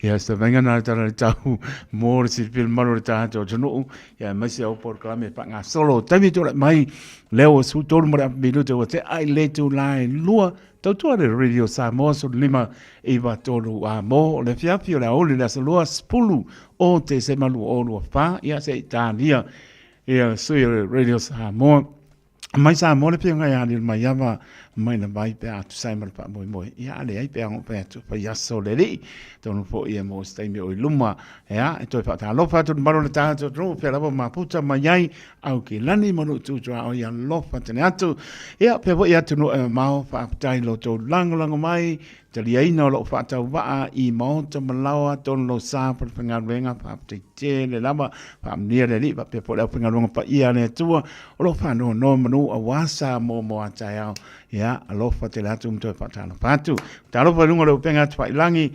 ia sta venga na tara tau mo si pil malo ta to no ia mai se au por klame pa nga solo tavi to mai leo su tolu mora minuto o te ai le tu lai lua tau tua de radio Samoa so lima iwa tolu a mo le fiafi o le aoli la salua spulu o te se malu o lua fa ia se itania ia sui radio Samoa mai Samoa le pia ngai ani mai ava mai na vai pe atu sai mal pa moi ia le ai pe ang pe atu pa ia so le ri tonu fo ia mo stai me o luma ia e toi fa ta lo fa tu maro le ta tu tro pe la ma puta mai ai au ki lani mo tu tra o ia lo fa te atu ia pe vo ia tu no mau fa tai lo to lang mai te li no lo fa ta va I mo te malawa ton lo sa pa nga venga pa te te le lama pa ni le ri pa pe po le pa nga pa ia le tu o lo fa no manu a wasa mo atai au ia alofa te latu mto fa tano patu talo pa lungo le penga tpa ilangi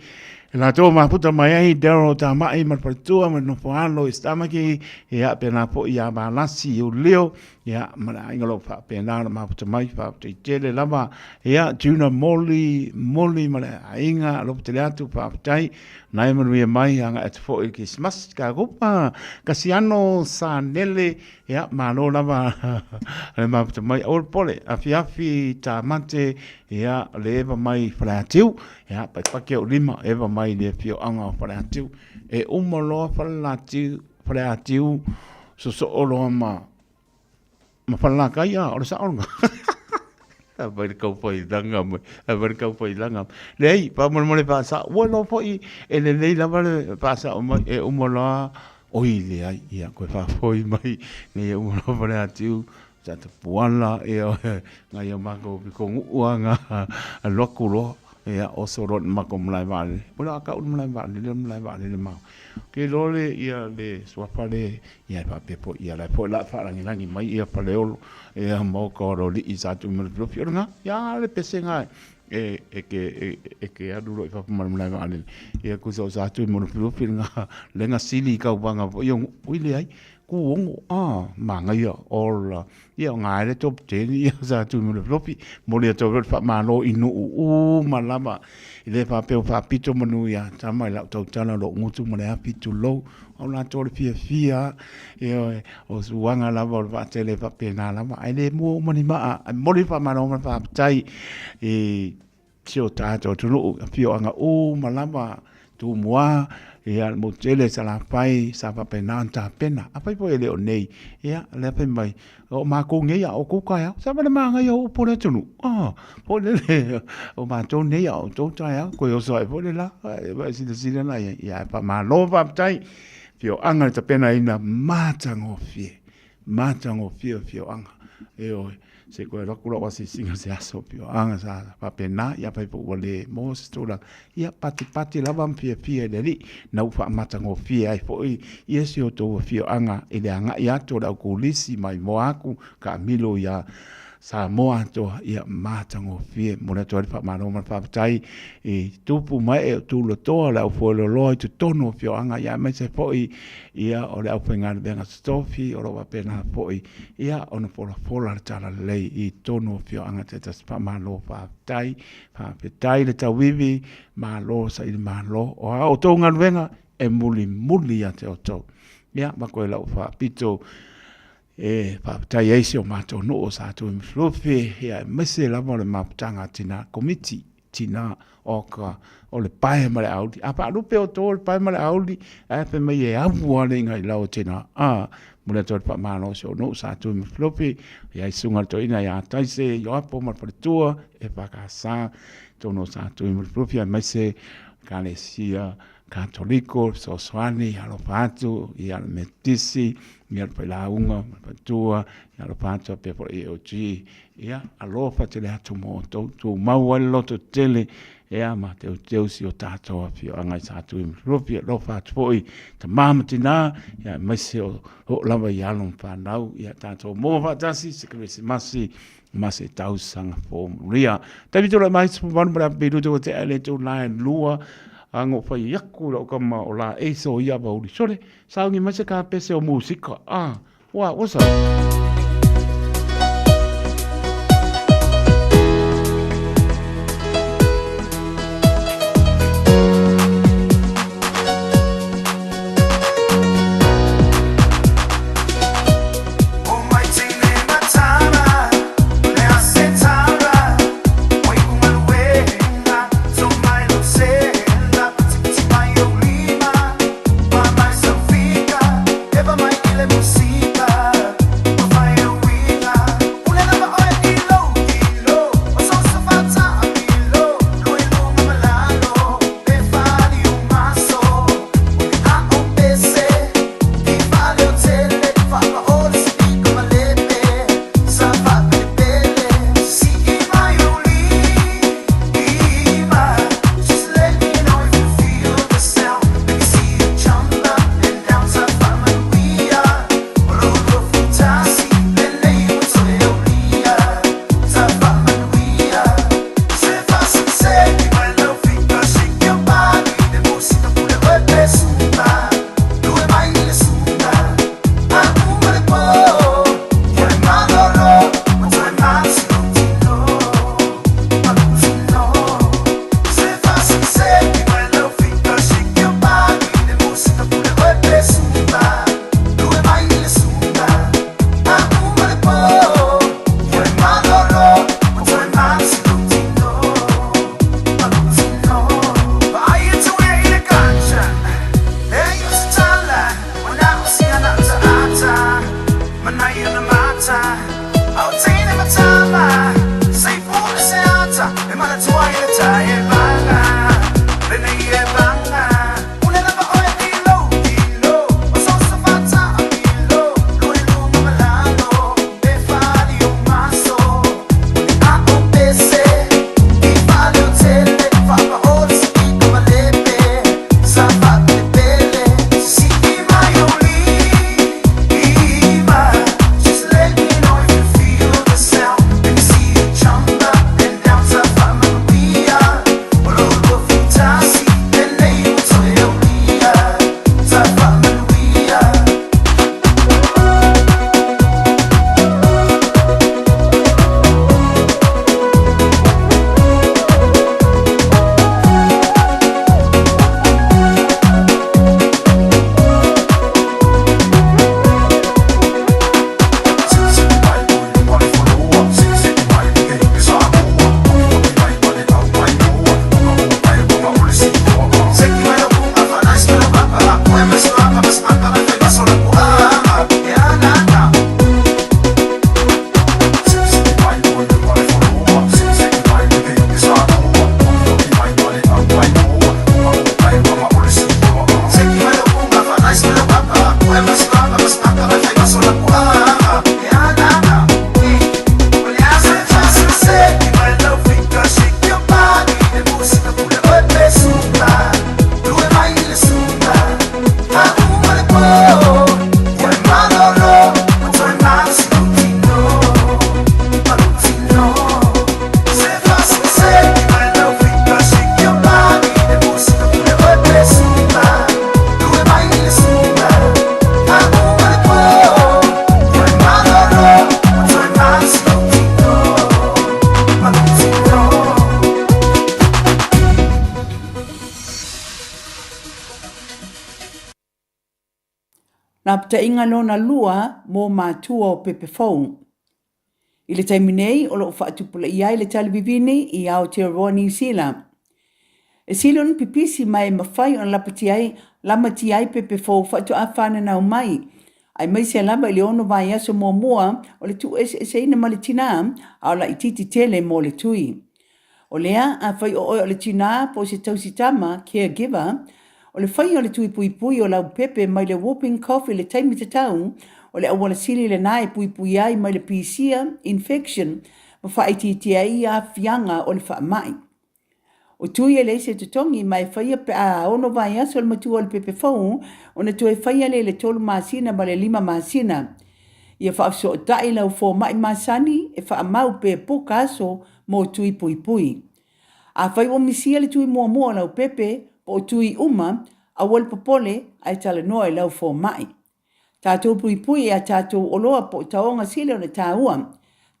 la to ma puta mai ai dero ta mai ma patua ma no poalo stamaki ia pena po ia ba lasi u leo ia ma ingolo fa pena ma puta mai fa te tele lava ia tuna moli ma inga lo te latu pa tai nai ma mai anga at fo ki smas ka gopa kasiano sa nele ia ma no lava ma puta mai ol pole afi ta mante ia leva mai fratiu ia pa ke lima eva mai le fio anga fratiu e umolo fratiu so olo ma fala kaya o sa onga abar kau pai langam lei pa mo le pasa wolo foi e le lava pasa e umolo oi le ai ia ko fa foi mai ne umolo fratiu tata puala e ngai mago ko uanga a lokulo e o soro mako mlai vale pula ka mlai vale le mau ke lole ia le swapale ia pa pepo ia la po la fa langi mai ia paleolo e mo ko ro li isa tu mo pro fiorna ia le pesenga e ke adu lo fa mlai vale ia ku so sa tu mo pro fiorna lenga sili ka wanga yo uile ai kuongo manga ia ola ia ngai le top te ia za tu mo flopi mo le to fa malo inu malama ile fa pe fa pito manu ia tama la to tana lo ngutu mo le pito lo ona to le fia e o suanga la vol va tele fa pena la ma ile mo ni ma mo le fa malo ma fa tai e tio tato tu no fio anga malama tu moa ia mo tele sala pai sa pa penanta pena apa po ele o nei ia le pe mai o ma ko nge ya o ko ka ya sa ba ma nga yo po le tunu po le o ma to nei ya o to ta ya ko yo so po le la ba si de na ya pa ma lo va tai fio anga ta pena ina matango fio anga e o se ko ro ku ro si singa se aso pio anga sa pa pena ia pa po le mo stola ia pati lava pia de li na ufa matango fia ai foi ia se o to fio anga ile anga ia to da ku lisi mai mo aku ka milo ia sa moa to ia matango fie mo na to fa mano ma fa tai e tupu mai e tu lo to la fo lo lo tu tono fio anga ia me se foi ia o le apenga benga stofi o lo pena foi ia on fo la tala lei i tono fio anga te tas pa malo fa tai le tawivi ma lo sa il ma lo o to ngal venga e muli ya te o to ia ma ko la fa pito e pa tai ese o mato no o sa tu mflofe ya mese la mo le maptanga tina committee tina oka o le pai male audi apa lu pe o to le pai male audi a pe me e avu ale ngai la o tina mo le to pa malo so no sa tu mflofe ya sunga to ina ya tai se yo apo ma per tua e pa ka sa to no sa tu mflofe mese kalesia Catholico, Soswani, Alopatu, Metisi, Pelaunga, Patua, Alopatu, Pepo EOG, Alofa te le atu mo, tu maualo to tele, ma te teusi o tātou fio angai sātu i mrupi, alofa atu poi, ta māmatina, mese o lava i alon whanau, tātou mō whatasi, sekresi masi tau sanga fō ria. Tawitura mai sipu wanubara birutu o te ale tū lai lua, ango fai yaku la kama o la eso ia ba uri sore saungi mase ka pese o musika wa osa seata au tine matama sei pure seata e mana tua eta e banga bene e banga una lava oe dilo o so so fata amilo lui lungo malano e fali un masso a un pese e fali un tele fa ma ora si dico malebe sa fatte belle si ti mai oli just let me know if you feel the sound let me see you jump up and down to find my via all over fantasy and lay you to your via to find my via na pta inga lona lua mo mātua o Pepe Fou. I le taimi nei o lo whaatupula i ai le talivivini i Aotearoa New Zealand. E silon pipisi mai mawhai o lapati ai lamati ai Pepe Fou whaatu a whananau mai. Ai mai se lama i le ono vai aso mua mua o le tu ese ina ma le tina au la ititi tele mo le tui. O lea a whai o le tina po se tausitama caregiver o le whai o le tui pui pui o lau pepe mai le whooping cough le taimi te tau o le awala sili le nae pui pui ai mai le pisia infection ma wha iti ai a fianga o le wha mai. O tui e le se tutongi mai whai pe a ono vai aso le matua o le Pepe Fou o na tue whai le tolu masina ma le 5 masina. Ia wha afso o tai lau fo mai masani e wha mau pe poka aso mo tui pui pui. A whai o misia le tui mua mua lau Pepe o tui uma a wal popole ai tala noa lau fo mai. Tātou pui pui a tātou oloa po taonga sile o na tāua.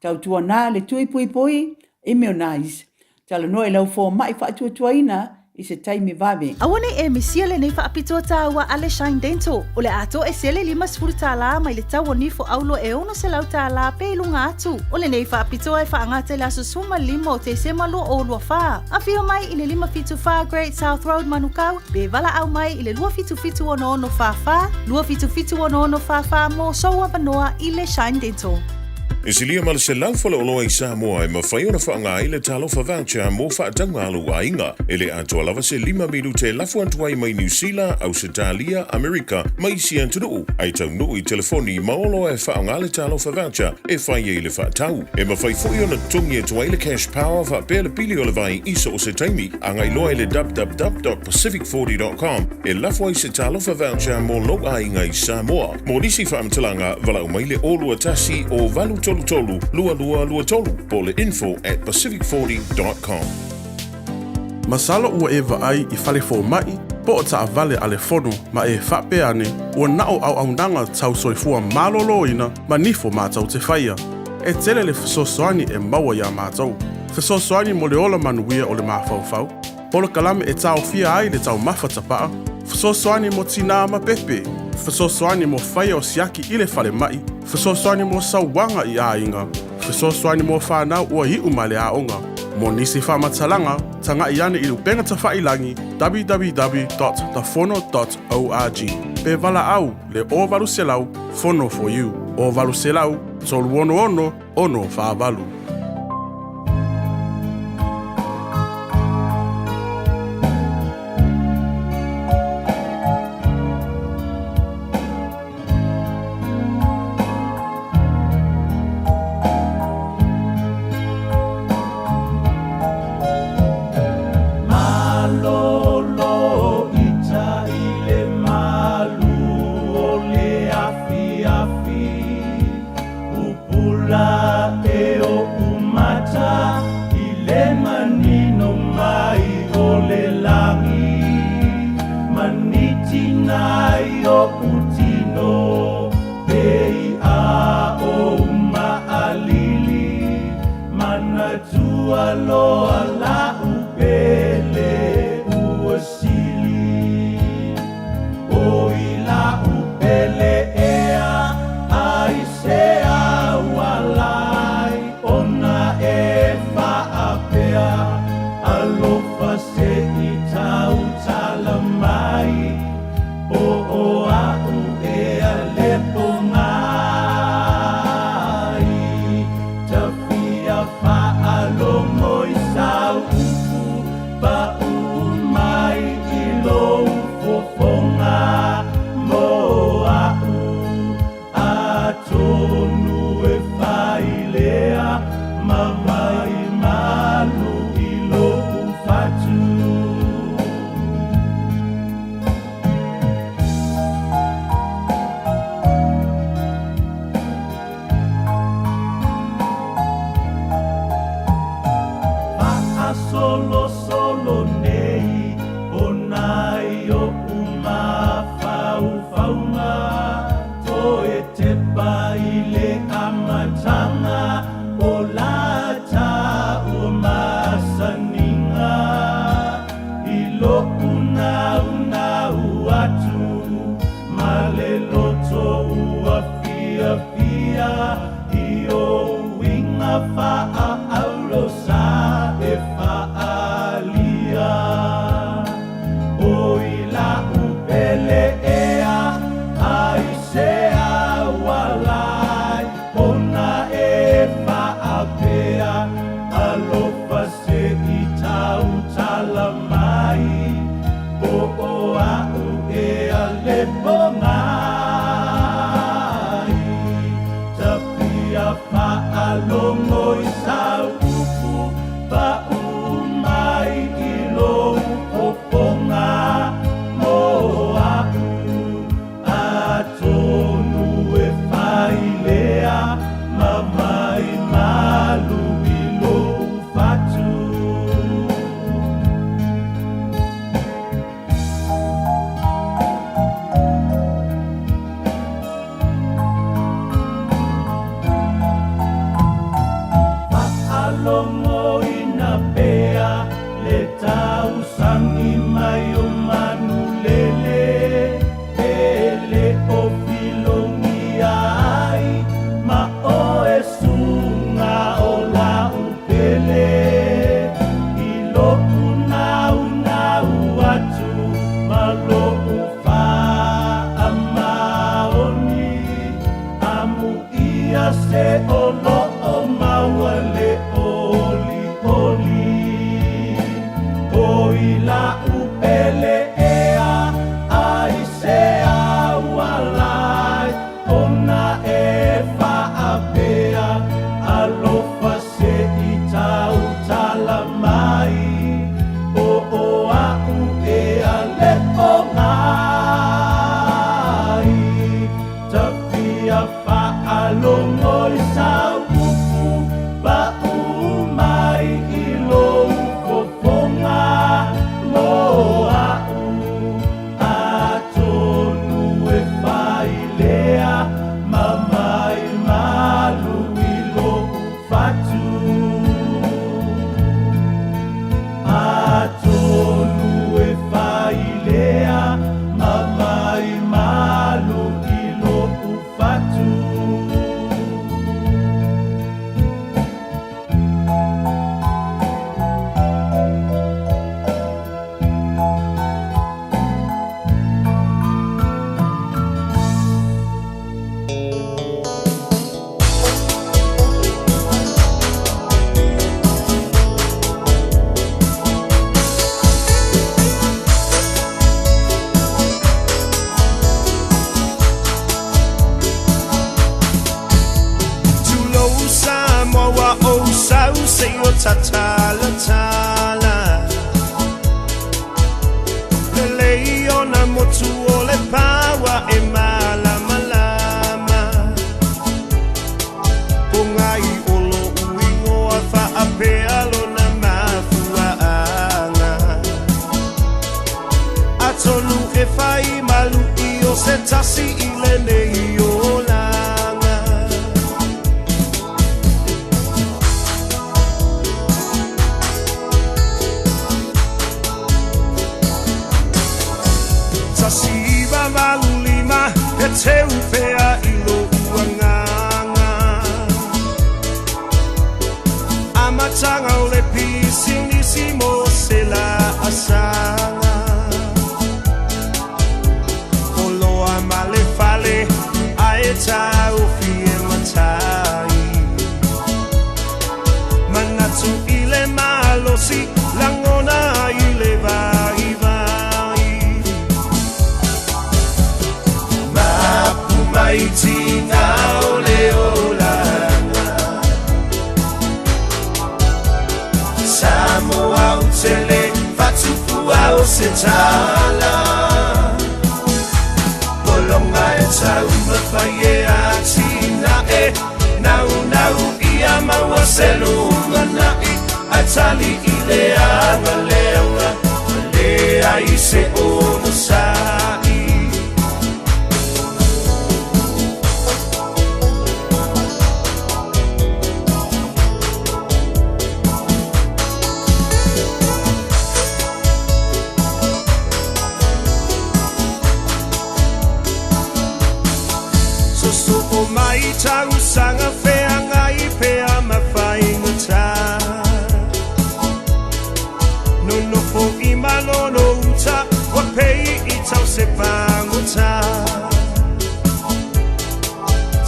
Tau tua nā le tui pui pui immunize. Tala noa lau fo mai whaatua tuaina i se taimi vave. Awane e misia le nei whaapitoa tāua Ale Shine Dental. O le ato e sele 5 tāla mai le tau nifo aulo e ono se lau tāla pe ilunga atu. O le nei whaapitoa e whaangate la susuma 5 o te semalo o lua wha. A whio mai i le 5 Great South Road Manukau. Be vala au mai i le 2 ono ono wha. 2 ono ono wha mo soa vanoa i le Shine Dental. E silia ma le se lau fale oloa i Samoa e mawhai ona whaanga i le talofa voucher mo whaatanga alu a inga. E le atua lava se 5 milu te lafu antuai mai New Zealand, Australia, Amerika, mai si antunuu. Ai tau nuu i telefoni maolo e whaanga le talofa voucher e whai e le whaatau. E mawhai fui ona tungi e tuai le cash power wha pēle pili o le vai iso o se taimi. Angai loa i le www.pacific40.com e lafu ai se talofa voucher mo lo a inga i Samoa. Mo nisi whaamtalanga vala umai le olua tasi o valu tolu lua tolu po le info@pacific40.com. Masala ua e vaai i fale fo mai po o taa vale ale fono ma e whape ane ua nao au nanga tau soifua malolo ina ma nifo mātau te whaia. E tele le fesosoani e maua ia mātau. Fesosoani mo le ola manuia o le mawhauwhau. Polo kalame e tau fia ai le tau mawhatapaa. Fesosoani mo tina ma pepe. Fesosoani mo whaia o siaki i le fale mai. Fesosoani mo sauwanga i a inga. Fesosoani mo whanau ua hiu ma le aonga. Mo nisi whamatalanga, tanga i ane i lupenga ta whailangi www.thefono.org. Pe vala au le o valu selau, Fono for you. O valu selau, tolu ono whaavalu. Along all yo tatala tala Lele yo na motu o le pawa e mala malama Pungai olo uingo a fa ape alo na mafua anga Atonu e fai malu I o se tasi I le nei o langa Tasiba malu lima e te upea I lo uanganga Amatanga o le pisingisimo se la asanga Male fale aeta o fie matai Manatu ile malosi langona ile vai vai Mapu maiti na ole olanga Samoa utele fatufu au setala Longa e tau mawhaie a tina e Nau nau I ama wa selu manai A tali I le anga leonga Le ai se ono sai O mai tau sanga fea ngai pea mawhainga tā Nono fo I malono uta Wa pei I tau se pango tā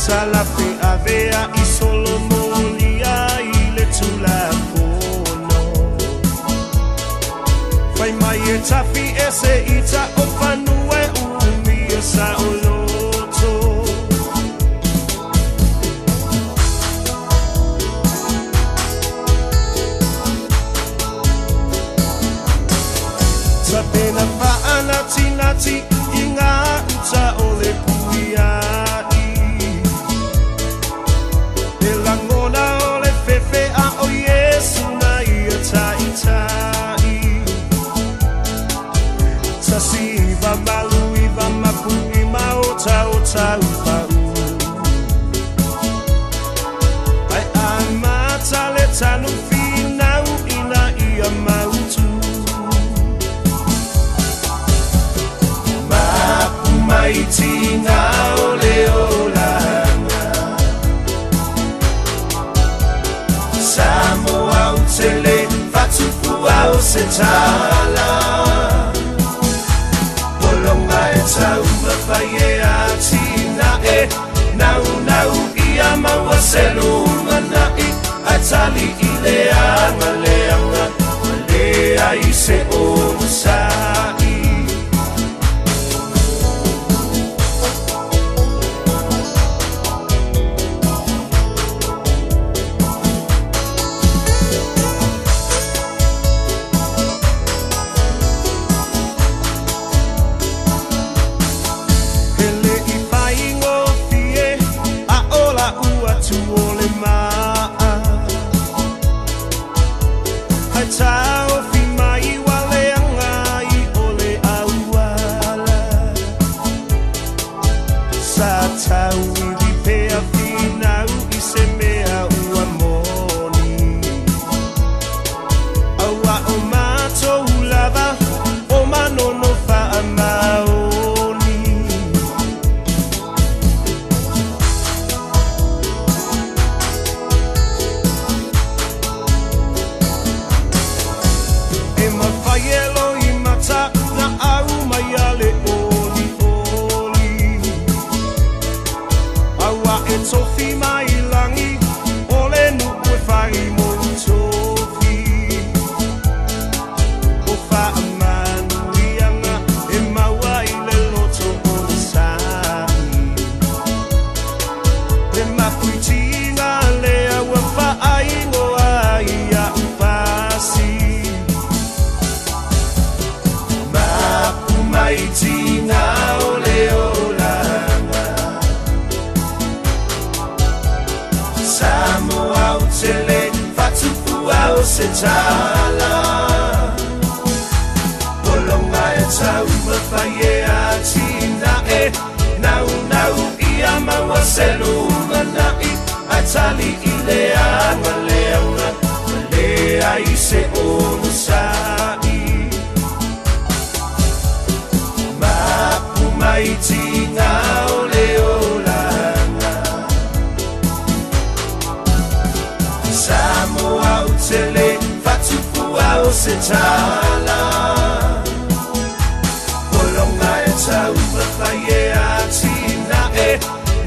Talafe a vea I solo molia I le tula kono Whai mai e tafi e se ita o whanue umi o sa o loto Pena paana tinati I ngā uta o le puiai E langona o le fefe a o Yesu na ia tai tai Tasi iwa malu iwa mapu I maota o tau pau Ai amata le tanu finau ina ia mautu Maiti ngā ole olanga Samoa utele fatufu au se tala Polonga e tau mawhaie a tina e Nau nau I ama wa selu manai A tali I le anga leanga Le ai se ono sai Mapuitinga lea wa fa ai no ai se tala Polonga e tau mawhai e atina e Nau nau ia maua selu manai A tali i le anga leanga Le ai se onu sai Mapu mai tinga o le olanga Samoa utele fatupua o se tala Polonga e tau mawhai e atina e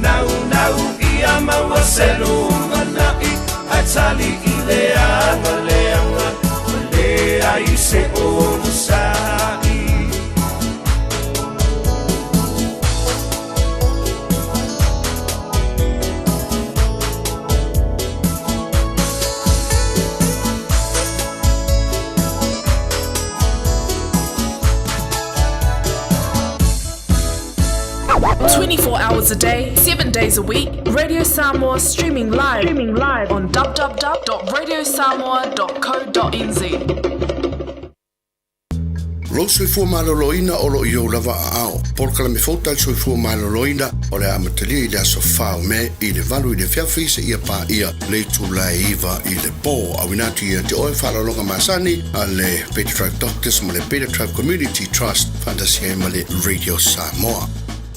Nau nau ia maua selu manai A tali i le anga leanga Le ai se onu sai hours a day, 7 days a week. Radio Samoa streaming live on www.radiosamoa.co.nz. Lo soifua maloloina o lo iou lava ao. Por kala me fauta le soifua maloloina o le amatalia i le aso whao me i le valu i le whiawhi se ia pā ia le tūlai iwa i le bō. Awinatu ia te oe whalalonga masani a le Beta Tribe Doctors ma le Beta Tribe Community Trust fantasia ma le Radio Samoa.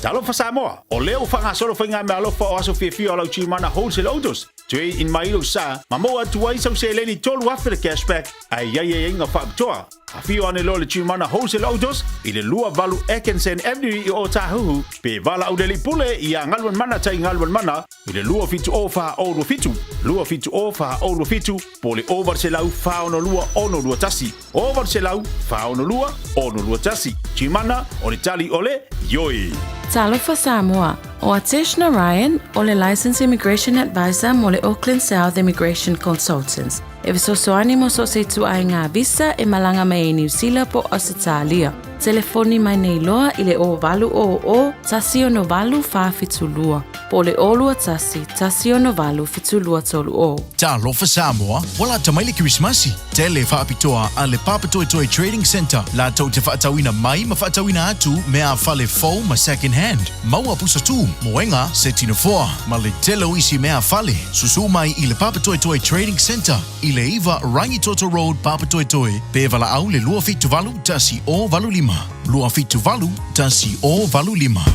Talofa Samoa, o leo whangasoro whainga me alofa o aso whiawhia o lau tumana wholesale autos. Tui in mailo sa, ma moa tuai sau se leni tolu after cashback, ai iai inga whaaktoa. A whio ane lo le tumana wholesale autos, i le lua valu Atkinson Avenue i o Tahuhu, pe vala au deli pule i a ngalwan mana tai ngalwan mana, i le lua fitu o wha o fitu. Lua fitu o wha o fitu, po le over se lau wha ono lua ono lua tasi. Over se lau wha ono lua ono lua tasi. Tumana o le tali ole, yoi. Talofa Samoa, o Atish Narayan, o le Licensed Immigration Advisor mo le Auckland South Immigration Consultants. E visosoani mo so se tu ai ngā visa e malanga mai e New Zealand po Australia. Telefoni mai nei loa i le o valu o tasi o no valu wha fitulua. Po le olua tasi o no valu fitulua tolu o. Talofa Samoa, wala tamaile Christmasi. Tele whaapitoa a le Papatoetoe Trading Center. La tau te whaatawina mai ma whaatawina atu mea whale fau ma second hand. Maua pusa tu, moenga se tino foa. Ma le telo isi mea whale. Susu mai i le Papatoetoe Trading Center. I le iwa Rangitoto Road, Papatoetoe. Pe vala au le lua fitu valu tasi o valu lima. Lua fitu valu tasi o valu lima.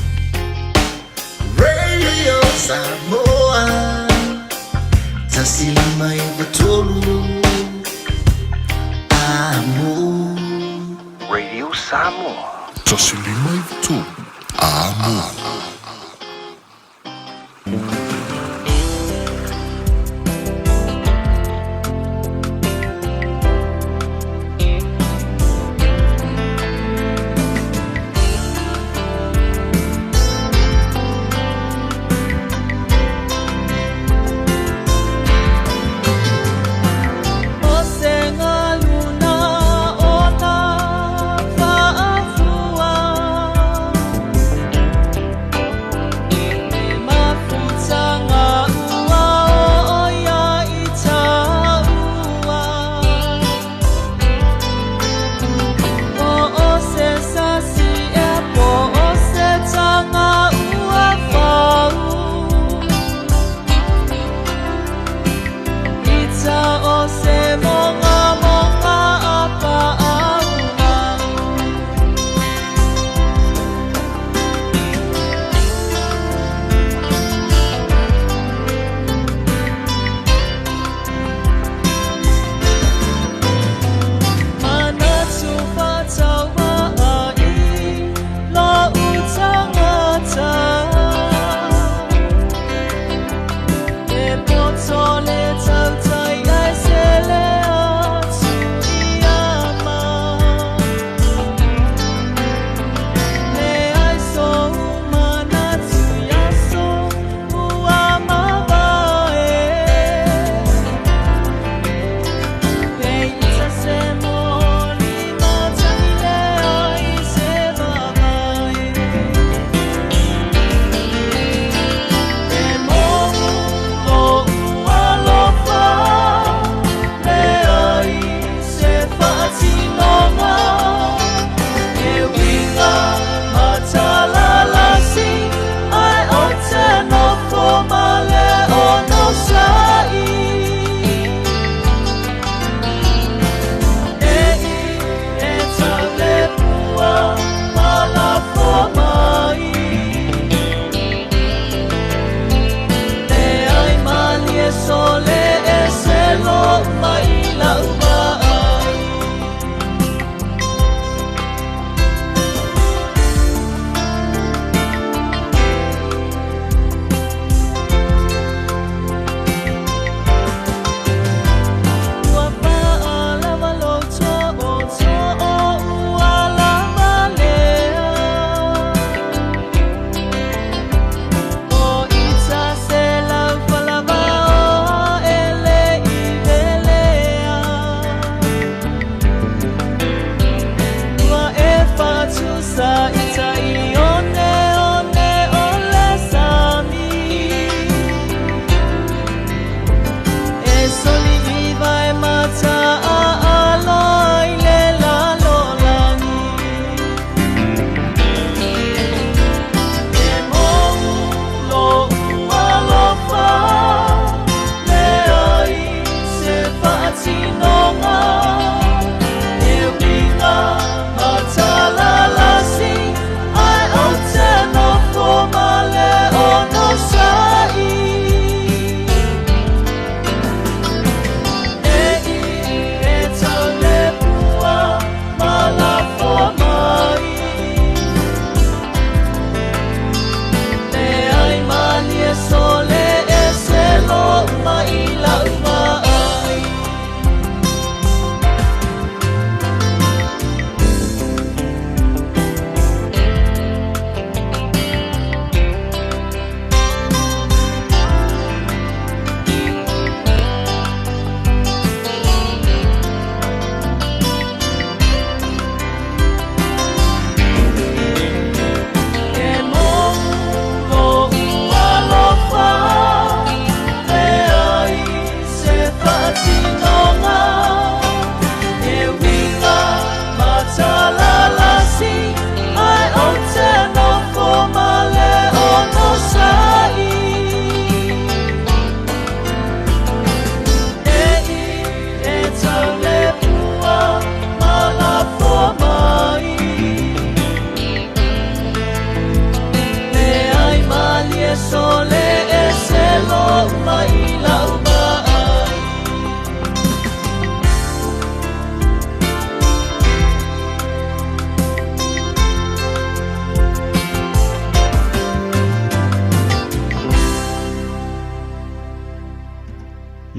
Radio Samoa tasi lima i batolu amo. Radio Samoa tasi lima i batolu amo.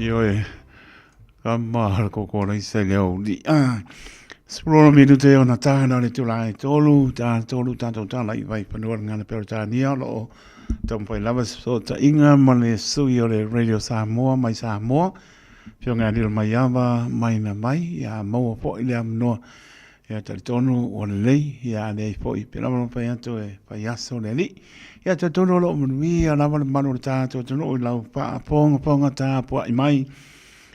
Io kama ko nei se leo di Sprolo mi te ona tāna le tulai tolu tātou tāna I vai panua ngana peritania lo tampai lava so ta inga male sui o le Radio Samoa mai Samoa pio ngā riro mai awa mai na mai ia maua po I le amnoa ia taritonu o le lei ia le po I pelama pai atu e pai aso le li ia taritonu lo manui ia lava le manu le tātou tonu I lau pa ponga tā pua I mai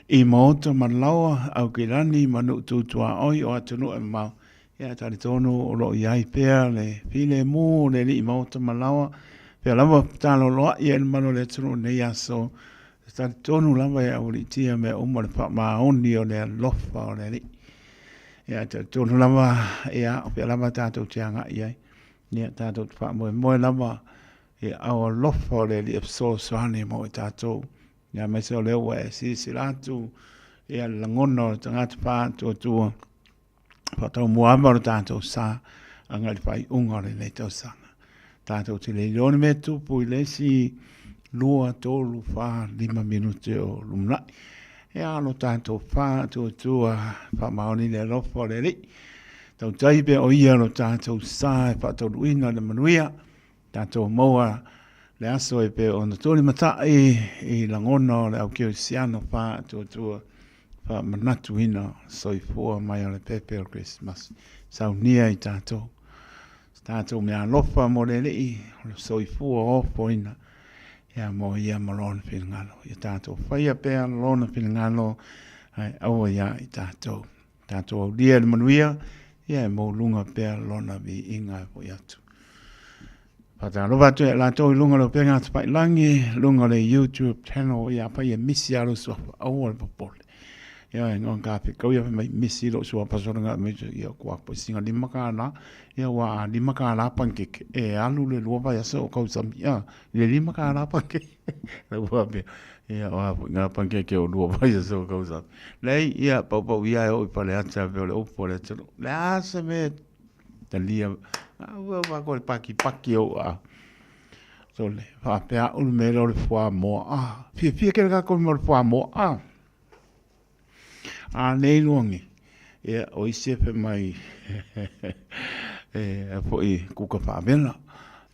I maota malawa au kirani manu tutua oi o atunu e mau. Ia taritonu o lo iai pēr le pile mu le li maota malawa. Pēr lama tālo loa ia le manu le tunu nei aso. Taritonu lama ia uli tia me uma le pa maoni o le lofa o le li. Ia taritonu lama ia pēr lama tātou tianga iai. Ia tātou pa moe lama ia au lofa o le li epso soane mo I tātou. Ia mai se o leo e si latu ia langono tangata pā tua whatau muama o tātou sā anga li pai unga le nei tau sanga. Tātou te le leone me tupu I le si lua tolu wha 5 minute o lumnai. Ia alo tātou pā tua wha maoni le lofa le li. Tau taipe o ia lo tātou sā e whatau luina le manuia. Tātou maua le aso e pe o na tōni matai I langono le au kio siano pā tua pā manatu ina soifua mai o le pepe o Christmas. Sau nia I tātou. Tātou mea lofa mo le lei o le soifua o po ina. Ia mo ia malona pinangalo. Ia tātou whaia pēa malona pinangalo aua ia I tātou. Tātou au lia le manuia ia e mo lunga pēa lona vi inga po iatu. Pata lo vatu la to lunga lo penga pai langi lunga le YouTube channel ia pa ia misi alo so au po pole. Ia ngon ka pe ko ia mai misi lo so pa so nga me ia kwa po singa di makana ia wa di makana pancake e alu le lo va ia so ko sam ia le di makana pancake. Le wa be ia wa nga pancake o lo va ia so ko sam. Le ia pa ia o pa le atsa ve o po le tso. La se me talia wa ko paki o so le fa pe a un me lo fo mo fi ke ga ko mo fo mo nei longi e o ise pe mai e po I ku ka fa bela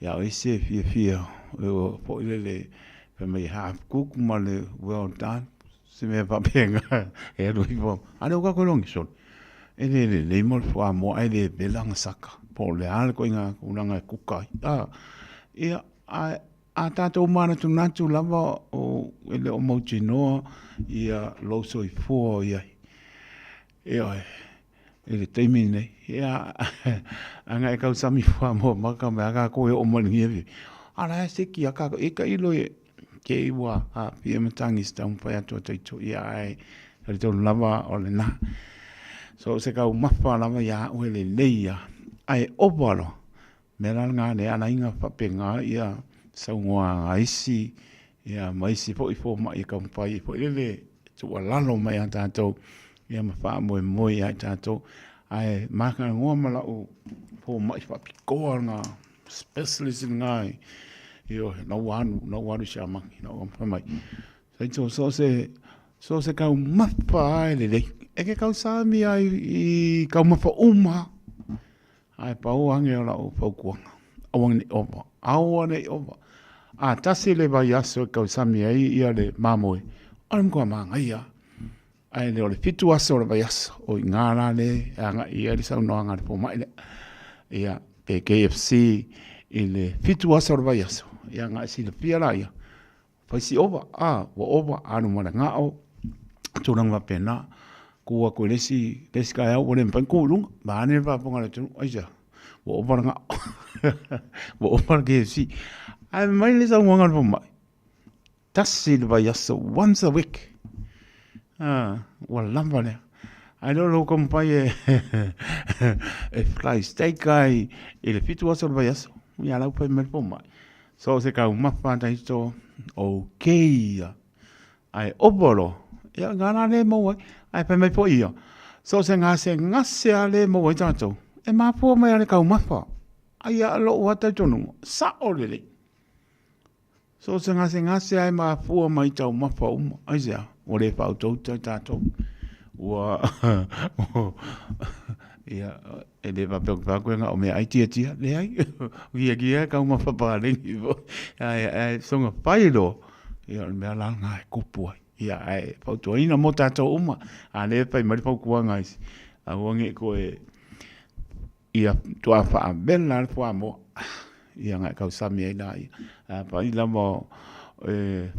ya o ise fi o po le pe mai ha ku ma le well done se me va penga e ro I vo ano ka ko longi so e le mo fo mo ai le bela saka po le ala ko inga unanga kuka ia a tātou mana tu natu lava o ele o mauti noa ia lo soifua ia ele teimi nei ia anga e kau sami fua mo maka me aka koe o mani hevi ala e seki aka e ka ilo e ke iwa a pia matangi sta un pai atua taito ia ai ali tau lava o le na so se kau mapa lava ia o ele leia ai opalo me la nga le ana inga papenga ia saunga aisi ia maisi po ifo mai ka pai po ele tu alalo mai ata to ia ma fa mo ia ata to ai maka ngo mala o po mai fa piko nga specialist ngai io no one shama no fa mai so se ka mapa ele e ke ka sa mi ai ka mapa uma ai pau ange la o pau kuanga awane oba a tasi le vai aso ka sami ai ia le mamoi am ko manga ia ai le ole fitu aso le vai aso o ngara le anga ia le sa no anga po mai le ia pe KFC ile fitu aso le vai aso ia nga si le pia la ia fa si oba wo oba anu mana nga o tunang va pena ko ko lesi ka ya o le pan ko lung ba ne va ponga le tu ai ja wo oba nga wo oba ke si ai mai le sa nganga po mai tasi le vai aso once a week lamba le ai lo kom pai e fly steak ai ele fitu aso le vai aso ya la pa me po mai so se ka uma fa ta isto okay ai obolo ya ngana le mo ai pa me po ia so se ngase ale mo wa tato e ma po mai ale ka uma fa ai a lo wa ta tonu sa ole so se ngase ai ma po mai ta uma fa ai ja o le pa to tato ua ia e le va pe ko nga o me ai tia le ai ia ka uma fa le ni ai songa pailo ia me ala nga kupu ia ai pa to ina mo tato uma a le pa mai pa ku nga a wangi ko e ia to fa ben la fa mo ia nga ka sami ai dai pa ila mo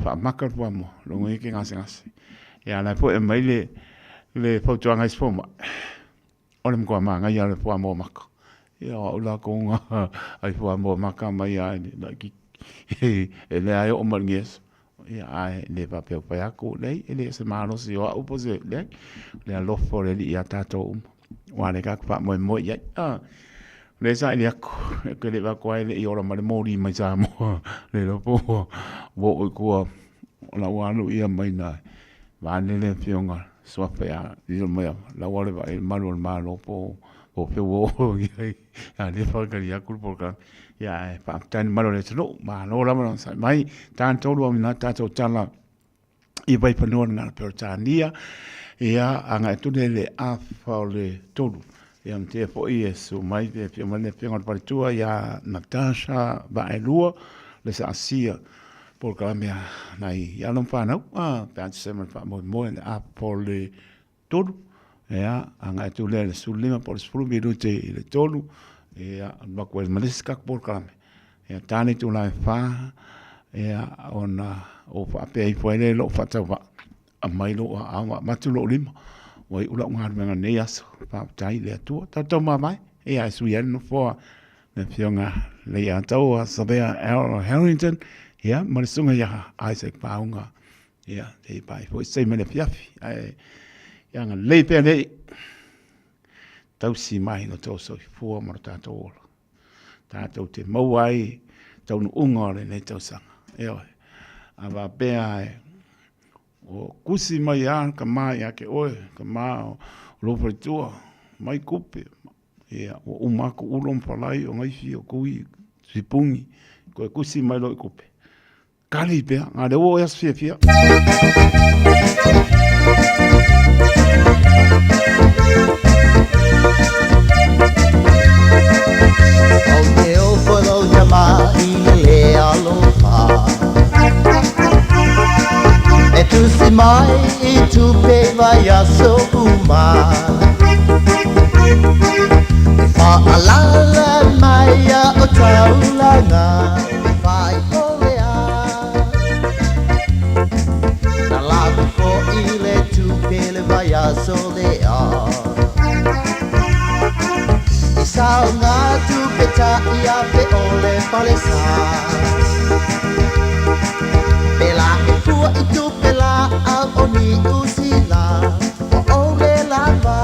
fa makar po mo lo ngi ke ngase ia na po e mai le foto nga spoma ole mo ma nga ia le po mo maka ia ola ko nga ai po mo maka mai ai la ki e le ai o mal nges ia ai le pa pe pa ko le ele se malo si o opose le lo fo le ia tato wa le ka pa mo ia le sa ile ko ke le va ko ile i ora ma le mori mai sa mo le lo po wo ko la wa lu ia mai na va le fionga so pe a di mai la wa le va il malo po pe wo ya le fa ka ya ku por ka ya pa tan malo le no ma lo la ma sa mai tan to lo na ta to chala i vai pa no na per tania ia anga tu le a fa le todo ia te po Yesu mai te pe mane pe ngot par tua ia Natasha ba elua le sa sia por Colombia nai ia non fa no pe se me fa mo a por le todo ia anga tu le sulima por spulu minute le tolu ia ba ko mane ska por Colombia ia tani tu la fa ia ona o fa pe foi le lo fa ta a mai lo a ma tu lo lima wai ula ngā runga nei aso, pāptai lea tua, tau mamai, e ai sui anu fōa, na whionga lei a tau a Sabea Harrington, ia, marisunga ia Isaac Paunga, ia, te pai fōi sei mene fiafi, ia ngā lei pēr nei, tau si mai no tau soi fua mara tātou ola, tātou te mauai, tau nu unga le nei tau sanga, eo, a wā pēr o kusi mai a ka mai a ke oe ka ma o lofa tua mai kupe ia o umako ulom palai o ngai fi o kui sipungi ko kusi mai lo kupe kali pe nga de o as fia o te o fo llama i le alofa e tu si mai i tu pe vai a so uma fa ala mai a o taulanga vai olea na la ko ile tu pe le vai a so lea i sa nga tu pe ta ia pe ole palesa pela tua i tu pela al oni usila o ole lava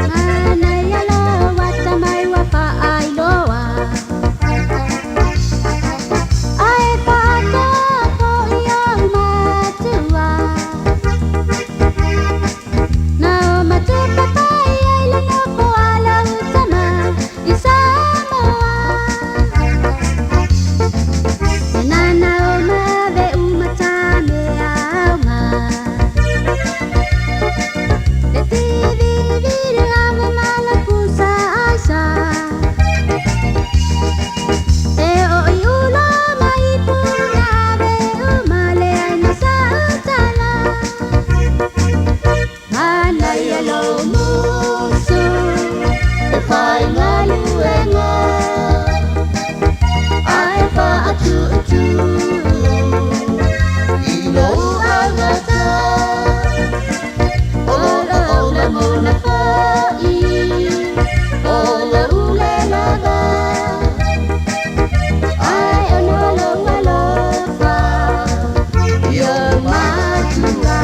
mana ya lo wata mai wa pa ai loa ai pa to ko ia matua na matu pa ai la no po ala utama isama nana o ma ve umata me alma le tivi vire ama mala pusa asa e o iula mai puna ve umale na satala mana yelo musu e fai ngaluenga ai fa atu atu ilo agata ola ola mona fai ola ule lava ai ono lo fa yo matua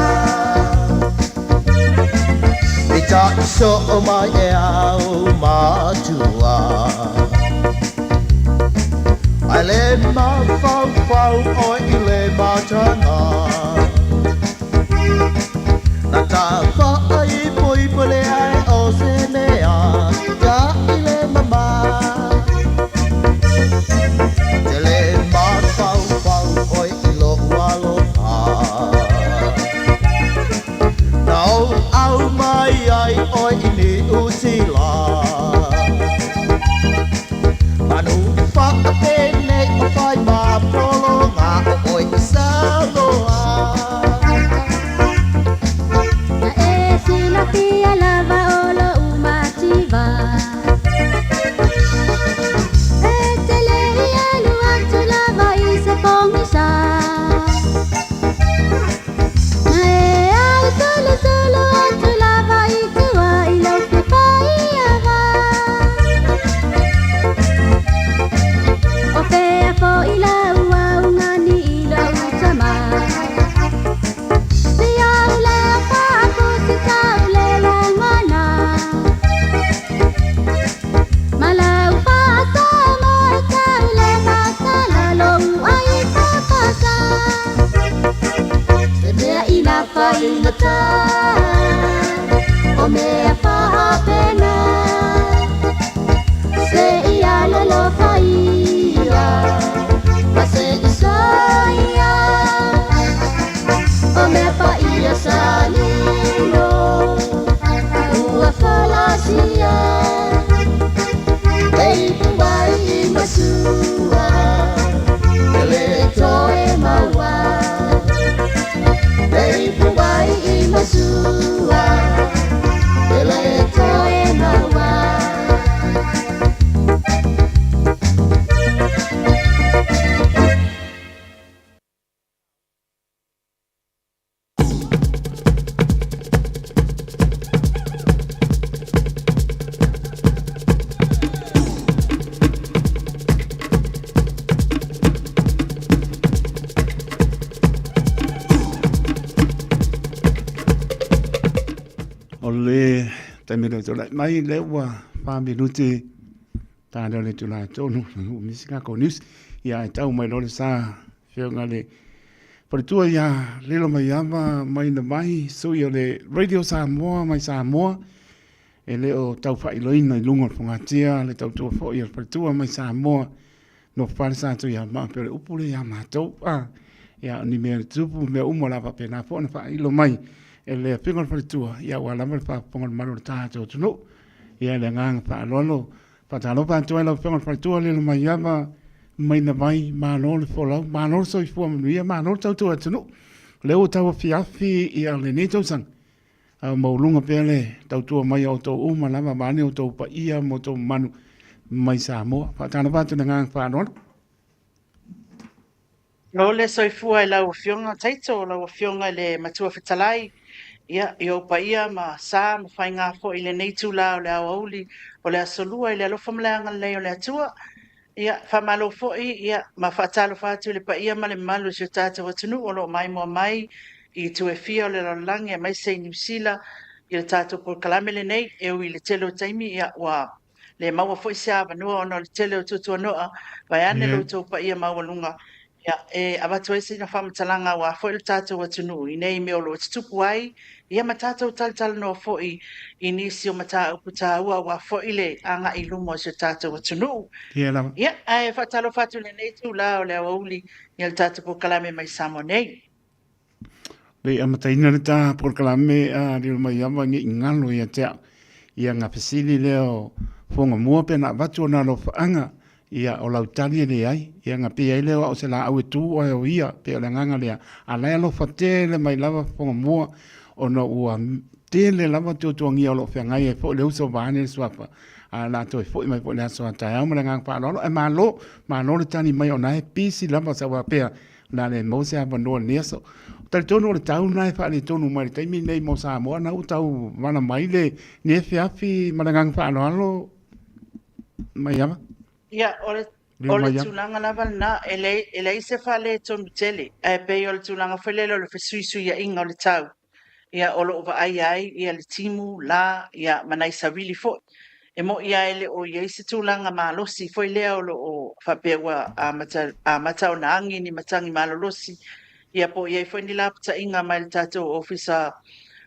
ita so mai e au matua ai le ma fau oi i le matana na ta fa ai poi pole ai o se mea ka i le mama te le ma fau oi i lo walo pa le taimira to lai mai le wa pa minuti ta le tu la to no misika ko news ia tau mai lo sa fio ngale por tu ia lelo mai ama mai na mai so ia le radio Samoa mai Samoa e le o tau fai loina i lungo fongatia le tau tu fo ia por tu mai Samoa no farsa tu ia ma pe upule ia ma to ia ni me tupu me umola pa pena fo na fai lo mai e le pingon por tu ia wala me pa pongon maru ta to tu no ia le ngang pa lolo pa ta lo pa tu lo pingon por tu le mai ama mai na mai ma no le fola ma no so i fo ia ma no tau tu tu no le o tau fiafi ia le ne to sang a mo lunga pele tau tu mai o to uma lama ma ne o to pa ia mo to manu mai Samoa pa ta no pa tu ngang pa no No le soifua e lau fionga taito, lau fionga le matua whetalai. Ia, i o pa ia ma sa, ma whai ngā fo i le neitu la o le au auli, o le asolua i le alofa mleanga le o le atua. Ia, whamalo fo ia, ma whaatalo whātu le pa ia ma le malu si o tāta watunu, o lo mai mua mai, i tu e fia o le lalangi, a mai sei New Zealand, i le tātou por kalame le nei, e ui le telo taimi, ia, wa le maua fo i se avanua, ono le telo tutua noa, vai ane lo tau pa ia maua lunga. Ya, abatu ese na fama talanga wa fo il tato wa tunu i nei me o lo tupu ai ia matato tal no fo i inisio mata uputa wa fo ile anga i lumo se tato wa tunu ia ai fatalo fatu le nei tu la o le auli il tato po kalame mai samo nei le amata ina ta por kalame a ri mai ama ngi ngalo ia te ia nga pesili leo fonga mua pena vatu na lo anga ia o lautali le ai ia nga pe ele o se la au tu o ia pe o nganga le ala lo fatele mai lava fonga mua o no ua tele lava tu tu ngia lo fe ngai e fo le uso vane swapa ala to fo mai fo le so ta au mala ngang pa lo e ma lo le tani mai o nai pisi lava sa wa pe na le mo se ava no neso tal tono le tau nai fa ni tono mai tai mi nei mo sa mo na u tau mana mai le ne fiafi mala ngang pa lo mai ama ia ole tulanga lava na ele se fale tonu tele e pe ole tulanga felelo le fesuisu ia inga ole tau ia olo va ai ia le timu la ia manai savili fo e mo ia ele o ia se tulanga malosi foi le o fa pewa a mata o nangi ni matangi malolosi ia po ia foi ni la pta inga mai tato officer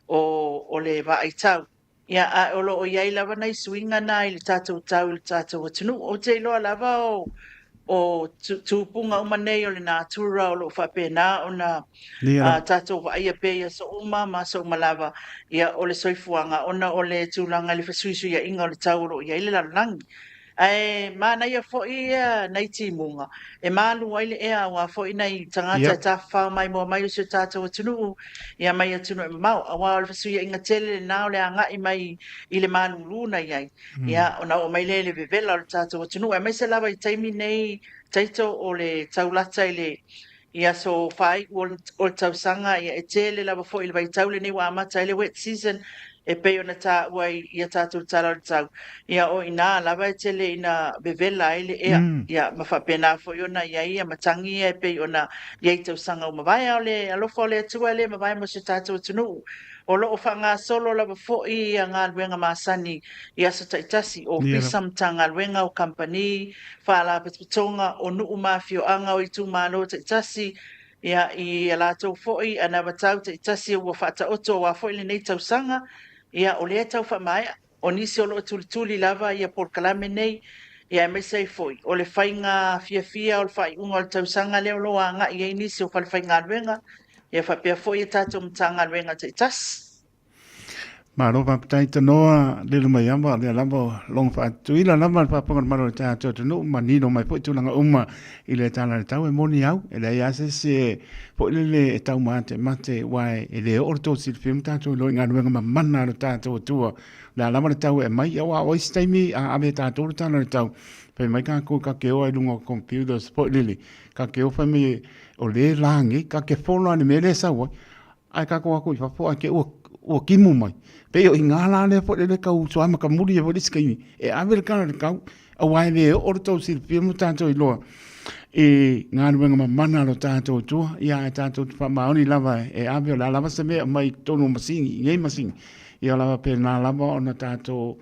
o le va ai tau ia a olo o ia lava nei swinga na i tato tau i tato watunu o te loa lava o tupunga umanei o le na tura o lo whapena o na tato wa ia pe ia so uma ma so malava ia o le soifuanga ona o le tūlanga le whasuisu ia inga o le tauro ia ile la langi ai mana ia fo ia nei timunga e malu ai le ea wa fo ina i tangata ta fa mai mo mai so tata watunu ia mai atunu e mau awa le su ia inga tele na le anga i mai i le malu luna ia ia ona o mai le vevela le tata watunu e mai se lava i taimi nei taito o le taulata i le ia so fai o tausanga ia e tele lava fo i le vai taule nei wa amata i le wet season e pe ona ta wai ia tatu tala tau ia o ina lava tele ina bevela ile ia mafapena fo ona ia matangi e pe ona ia tau sanga o mavai ole alo fo le tu ele mavai mo se tatu tunu o lo fanga solo lava fo ia nga wenga masani ia sa taitasi o pisam tanga wenga o company fa la petonga o nu mafio anga o itu malo taitasi ia i ala tau fo i ana batau taitasi o fata oto wa fo ile nei tau sanga ia o le tau fa mai o nisi o lo tuli lava ia por kalame nei ia me sei foi o le fainga fia o le fai unga o tau sanga le lo anga ia nisi o fainga wenga ia fa pe foi tatu mtanga wenga te tas ma ro pa tai to noa le mai amba le lamba long fa tuila lamba pa ponga maro ta to no mani no mai po tu langa uma ile tana le tau e moni au ele ia se po le tau mate wai ele orto sil film ta to lo ngana wenga manna no ta to tu la lamba le tau e mai au o staimi a ave ta to tana le tau pe mai ka ko ka ke o ai lungo computer sport lili ka ke o fa me o le langi ka ke fono ani me le sa wo ai ka ko ko fa fo ke o kimu mai pe o ingala le fo le ka uso ama ka muri e vo diskai e americano le ka o wai le orto sil film tanto i lo e ngā ruenga mana lo tātou tua ia e tātou whamaoni lava e aweo la lava se mea mai tonu masingi ngei masingi ia lava pe nā lava o na tātou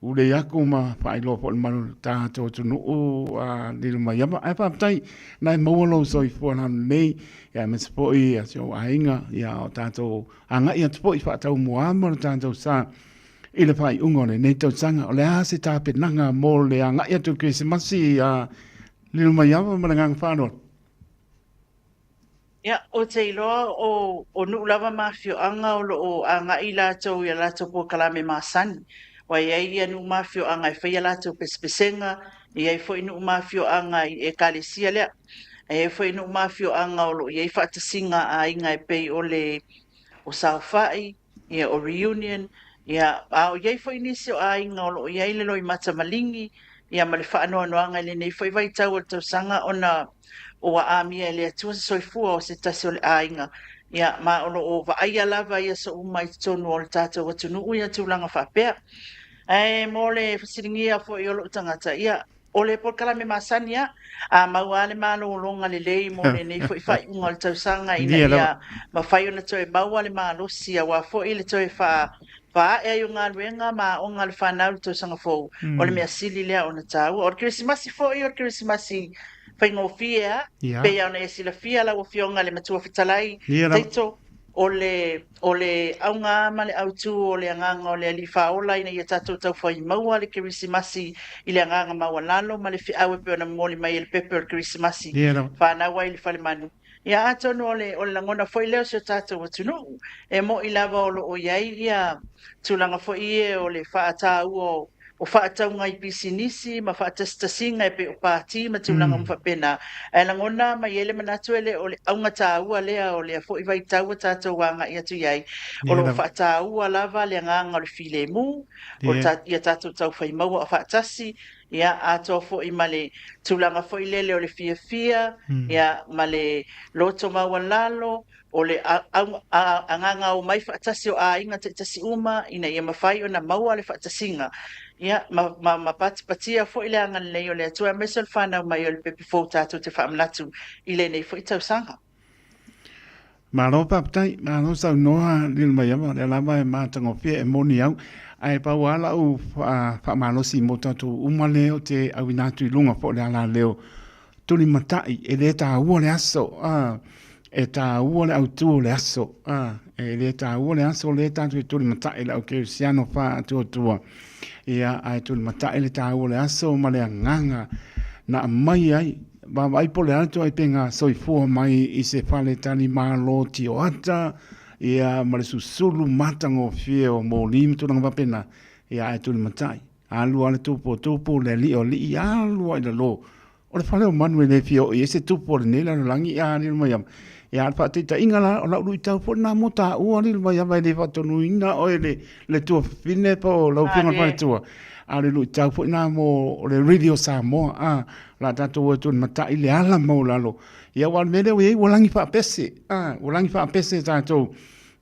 ule aku ma whaelo po manu tātou tunuu nilu mai ama. Ai whaptai, nai maualo soi fuana nei, ia me spoi a sio ainga, ia o tātou anga ia spoi whaatau moama o tātou sā. I le whai ungone, nei tau sanga, o le ase tāpe nanga mō le anga ia tu Krisimasi nilu mai ama marangang whanua. Ia, o te iloa o nuulava mafio anga o anga i lātou ia lātou po kalame māsani. Wai ai ia nu mafio anga i whaia lātou pespesenga, i ai fo inu mafio anga i e kālesia lea. E fo inu mafio anga o i ai whaatasinga a inga e pei o Sauwhai, ia o Reunion, ia o i ai fo inisio a inga o i ai lelo i Matamalingi, ia ma le whaanoanoanga le nei fo i vai tau o tau sanga o a amia le atua se soifua o se tasi o le ainga. Ia, ma o vaia lava ia so umai tonu o le tātou atunu ia tūlanga whapea. Mo le fasiringia fo i olo tangata. Ia, o le polkalame masani ia, maua ale malo longa le lei mo le nei fo i whai unga le tausanga ina ia ma whai ona toe maua le malo si a wa fo i le toe wha e o ngā ruenga ma o ngā le whanau le tausanga fo o le mea sili lea o na tau. O le Krisimasi fo i o le Krisimasi whaingofia, pe au na esila fia la o fionga le matua fitalai, teito o le aunga ma le autu o le anganga o le alifaola ina ia tatou tau whai maua le Krisimasi i le anganga maua lalo ma le fiawe pe ona moli mai le pepe o le Krisimasi whanau ai le whale manu. Ia atonu o le langona foi leo se tatou atunu e mo i lava o lo o iai ia tulanga foi e o le whaatau o whaatau ngai pisinisi, ma whaatastasinga e pe o pāti, ma tūlanga mwhapena. E langona, ma iele manatu ele o le aunga tāua lea o lea fo i vai taua tātou wanga i atu iai. O lo whaataua lava lea nganga o le file mu, o ia tātou tau whai maua o whaatasi, ia ato fo i male tūlanga fo i lele o le fia, ia male loto maua lalo, o le anganga o mai whaatasi o a inga te tasi uma, ina ia mawhai o na maua le whaatasinga. Ia, ma patia fo i le anga nei o le atua mesel whanau mai o le pepe fo tātou te whaamlatu i le nei fo i tau sanga. Maro papatai, maro sau noa lil mai ama, le lama e mātango fia e moni au, ai pau ala u whaamalosi mo tātou umale o te awinatu i lunga fo le ala leo, tuli matai, e le tā ua le aso, e tā ua le autu le aso, e le tā ua le aso le tātou i tuli matai la o ke siano wha atua tua. Ia ai tuli matai le tā ua le aso ma le anganga na mai ai, ai po le alto ai penga soifua mai i se whale tani malo ti o ata, ia ma le susulu matango fie o mo lim tunanga wapena, ia ai tuli matai. Alu ale tupo le li o li alu ai le lo. O le whale o manu e le fie o i ese tupo le nela no langi a ni mai am. Ia alfa tita ingala o lau lui tau po na mota ua ni mai am ai le whatonu ina o le tua fine pa o lau finga pa tua. Ale lui tau po na mo le radio Samoa la tatou tu matai le ala mo lalo. Ia wal mele o ei walangi fa pese. Walangi fa pese tatou.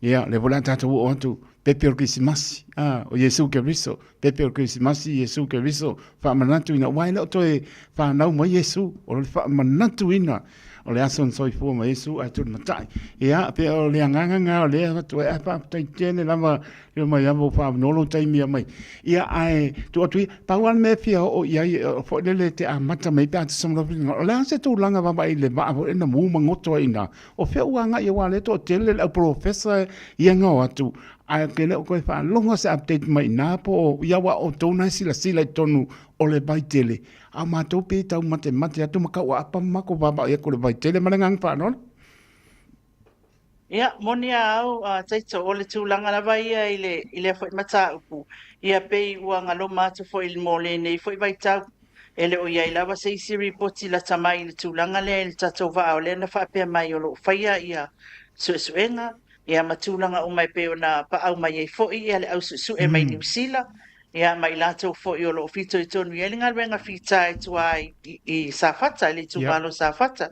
Ia le vola tatou o atu pepe o Krisimasi. O Yesu Keriso, pepe o Krisimasi Yesu Keriso. Fa manatu ina waile o toe fa nau mai Yesu. O le fa manatu ina. O le ason soifua ma Yesu ai tu matai. Ia pe o le anganga o le atu e apa tai tene lava le mai amo fa nolo tai mia mai. Ia ai tu atu pauan me fia o ia fo le te amata mai pa somlo o le ase tu langa va mai le va ina mu mangoto ina. O fe uanga ia wale to tele le professor ia ngo atu ai ke le ko fa longa se update mai na po ia wa o tona sila tonu o le baitele. A mātou pe tau mate atu makau apa mako baba ia ko le baitele malangang pa non. Ia, moni au, taito, o le tūlanga lava ia i le fwoi mata upu. Ia pei ua ngalo mātu fwoi le mole nei fwoi vai tau. Ele o ia i lava se isi ripoti la tamai le tūlanga lea i le tatou vaa o lea na whaapea mai o lo whaia ia suesuenga. Ia matūlanga o mai peo na pa au mai e fwoi ia le au suesue mai New Zealand. Ia mai lātou fwoi o lo fito i tonu ia le ngalwenga fita e tua i Safata, le tūmalo Safata.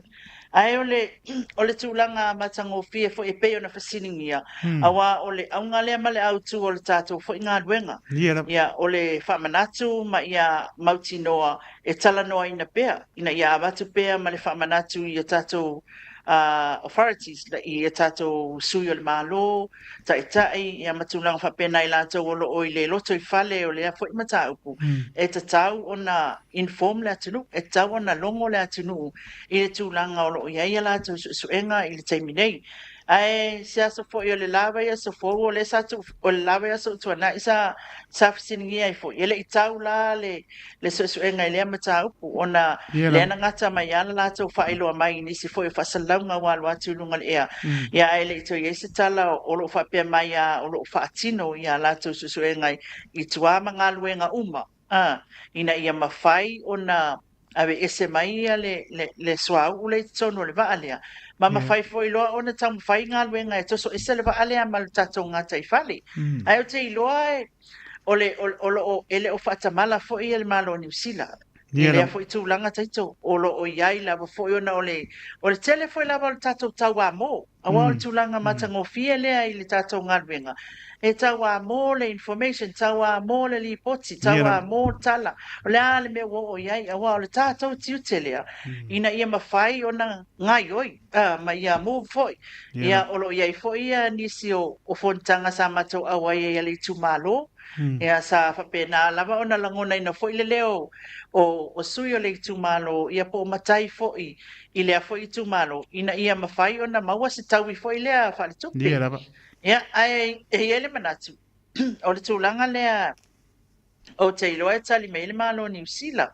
Ai o le tūlanga matango fie fo e peo na fasiningia. Awa o le aunga lea ma le autu o le tātou fo i ngā luenga. Ia o le whamanatu ma ia mauti noa e tala noa ina pea. Ina ia abatu pea ma le whamanatu i a tātou authorities la I tatou sui o le malo tai ia matulanga whapena I lātou o lo o I le loto I whale o lea fo I mataupu e tatau ona inform le atunu e tau ona longo le atunu I le tūlanga o lo o iaia lātou suenga I le taimi nei ai se aso fo I o le lava ia so fo o le satu o le lava ia so tuana isa sa fisiningia I fo ele I tau la le suenga I lea mataupu ona le ana ngata mai ala lātou whaeloa mai nisi fo I whasalaunga walo atu lunga le ea ia ele I to yese tala o lo whapea mai a o lo whaatino ia lātou suenga I tuama ngā luenga uma ina ia mawhai ona ave ese mai ia le swau le tonu le vaalea mama fai foi loa ona tam fai ngā luenga e toso ese le vaalea mal tato ngata I fale ai o te iloa ele o whaatamala fo I le malo New Zealand Ia foi tūlanga taito o lo o iai lava foi ona o le tele foi lava o le tatou tau a mō awa o le tūlanga matangofia lea I le tatou ngaluenga e tau a mō le information tau a mō le lipoti tau a mō tala o le ale me o iai awa o le tatou tiute lea ina ia mawhai ona ngai oi ma ia mō foi ia o lo iai foi ia nisi o fontanga sa matou awa ia le tūmalo ia sa whapena lava ona langona ina foi le leo o sui o le tūmalo ia po matai foi I lea foi tūmalo ina ia mawhai ona maua se tau I foi lea whale tupi ia ai ele manatu o le tūlanga lea o te iloa e tali me le malo New Zealand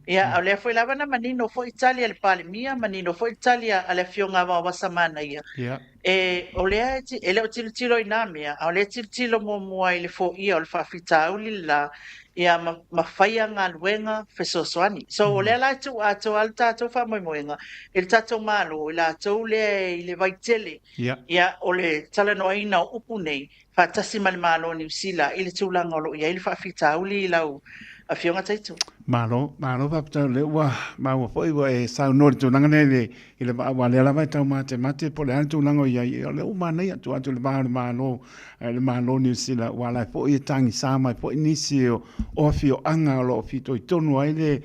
ia o lea foi lava na manino foi Italia le palemia manino foi Italia a le fionga wa wasamana ia e o lea ele o tilo ina mea o lea tilo mo I le fo ia o le whawhitau li la ia mawhaia ngā luenga whesosoani. So o lea laitu ato al tātou whamoimoenga I le tātou malo I la tau lea I le vaitele ia o le talanoaina o upu nei whaatasi ma le malo New Zealand I le tūlanga o lo ia I le whawhitau li lau a fionga taitu. Malo whapitau le ua maua fo iwa e sau nori tūlanga nei le I le wa le alawa tau mate po le ane tūlanga o ia I le uma nei atu le malo New Zealand wa lai fo I tangi sama fo I nisi o ofi o anga o lo ofi to I tonu ai le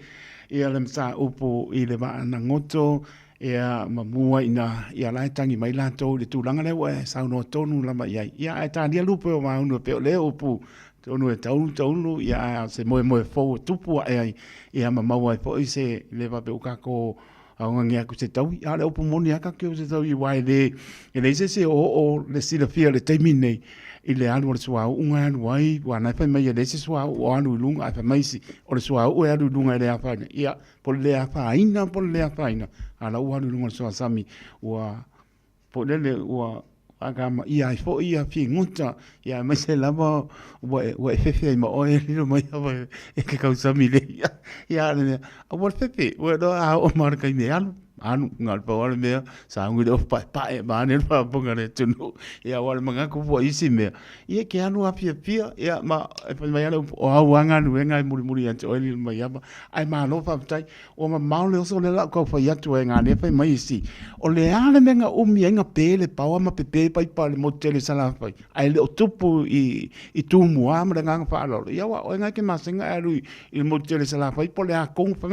ia le msa upo I le wa na ngoto ia mamua ia lai tangi mai lato le tūlanga le ua e sau no tonu lama ia e tānia lupe o maunu pe o le upo tonu e taunu ia se moe fo tupu ai ia mamaua e fo I se le va pe ukako aunga ngia ku se tau ia le upo moni aka ke se tau I wai le se o le sila fia le taimi nei I le alu o le sua unga alu wai wana fa mai le se sua o alu lunga a fa mai si o le sua o alu lunga le afa ia po le afa ina ala o alu lunga sua sami wa po le agama ia fo ia fi nguta ia mai se lava wa fefe ma o e no mai ava e ke causa mi le ia le a wa fefe wa do a o marca me anu ngal pa wala me sa ngi do pa e ma ne pa ponga le tunu ia wala manga ku fo isi me ia ke anu a pia ia ma e pa mai o a wanga nu nga muri ante o le mai ava ai ma no fa tai o ma ma le so le la ko fa ia tu nga ne fa mai isi o le ale menga o mi nga pele pa o ma pepe pa le motel sala fa ai le o tupu I tu mu am le nga fa lo ia wa o nga ke ma singa alu I motel sala fa po le a kong fa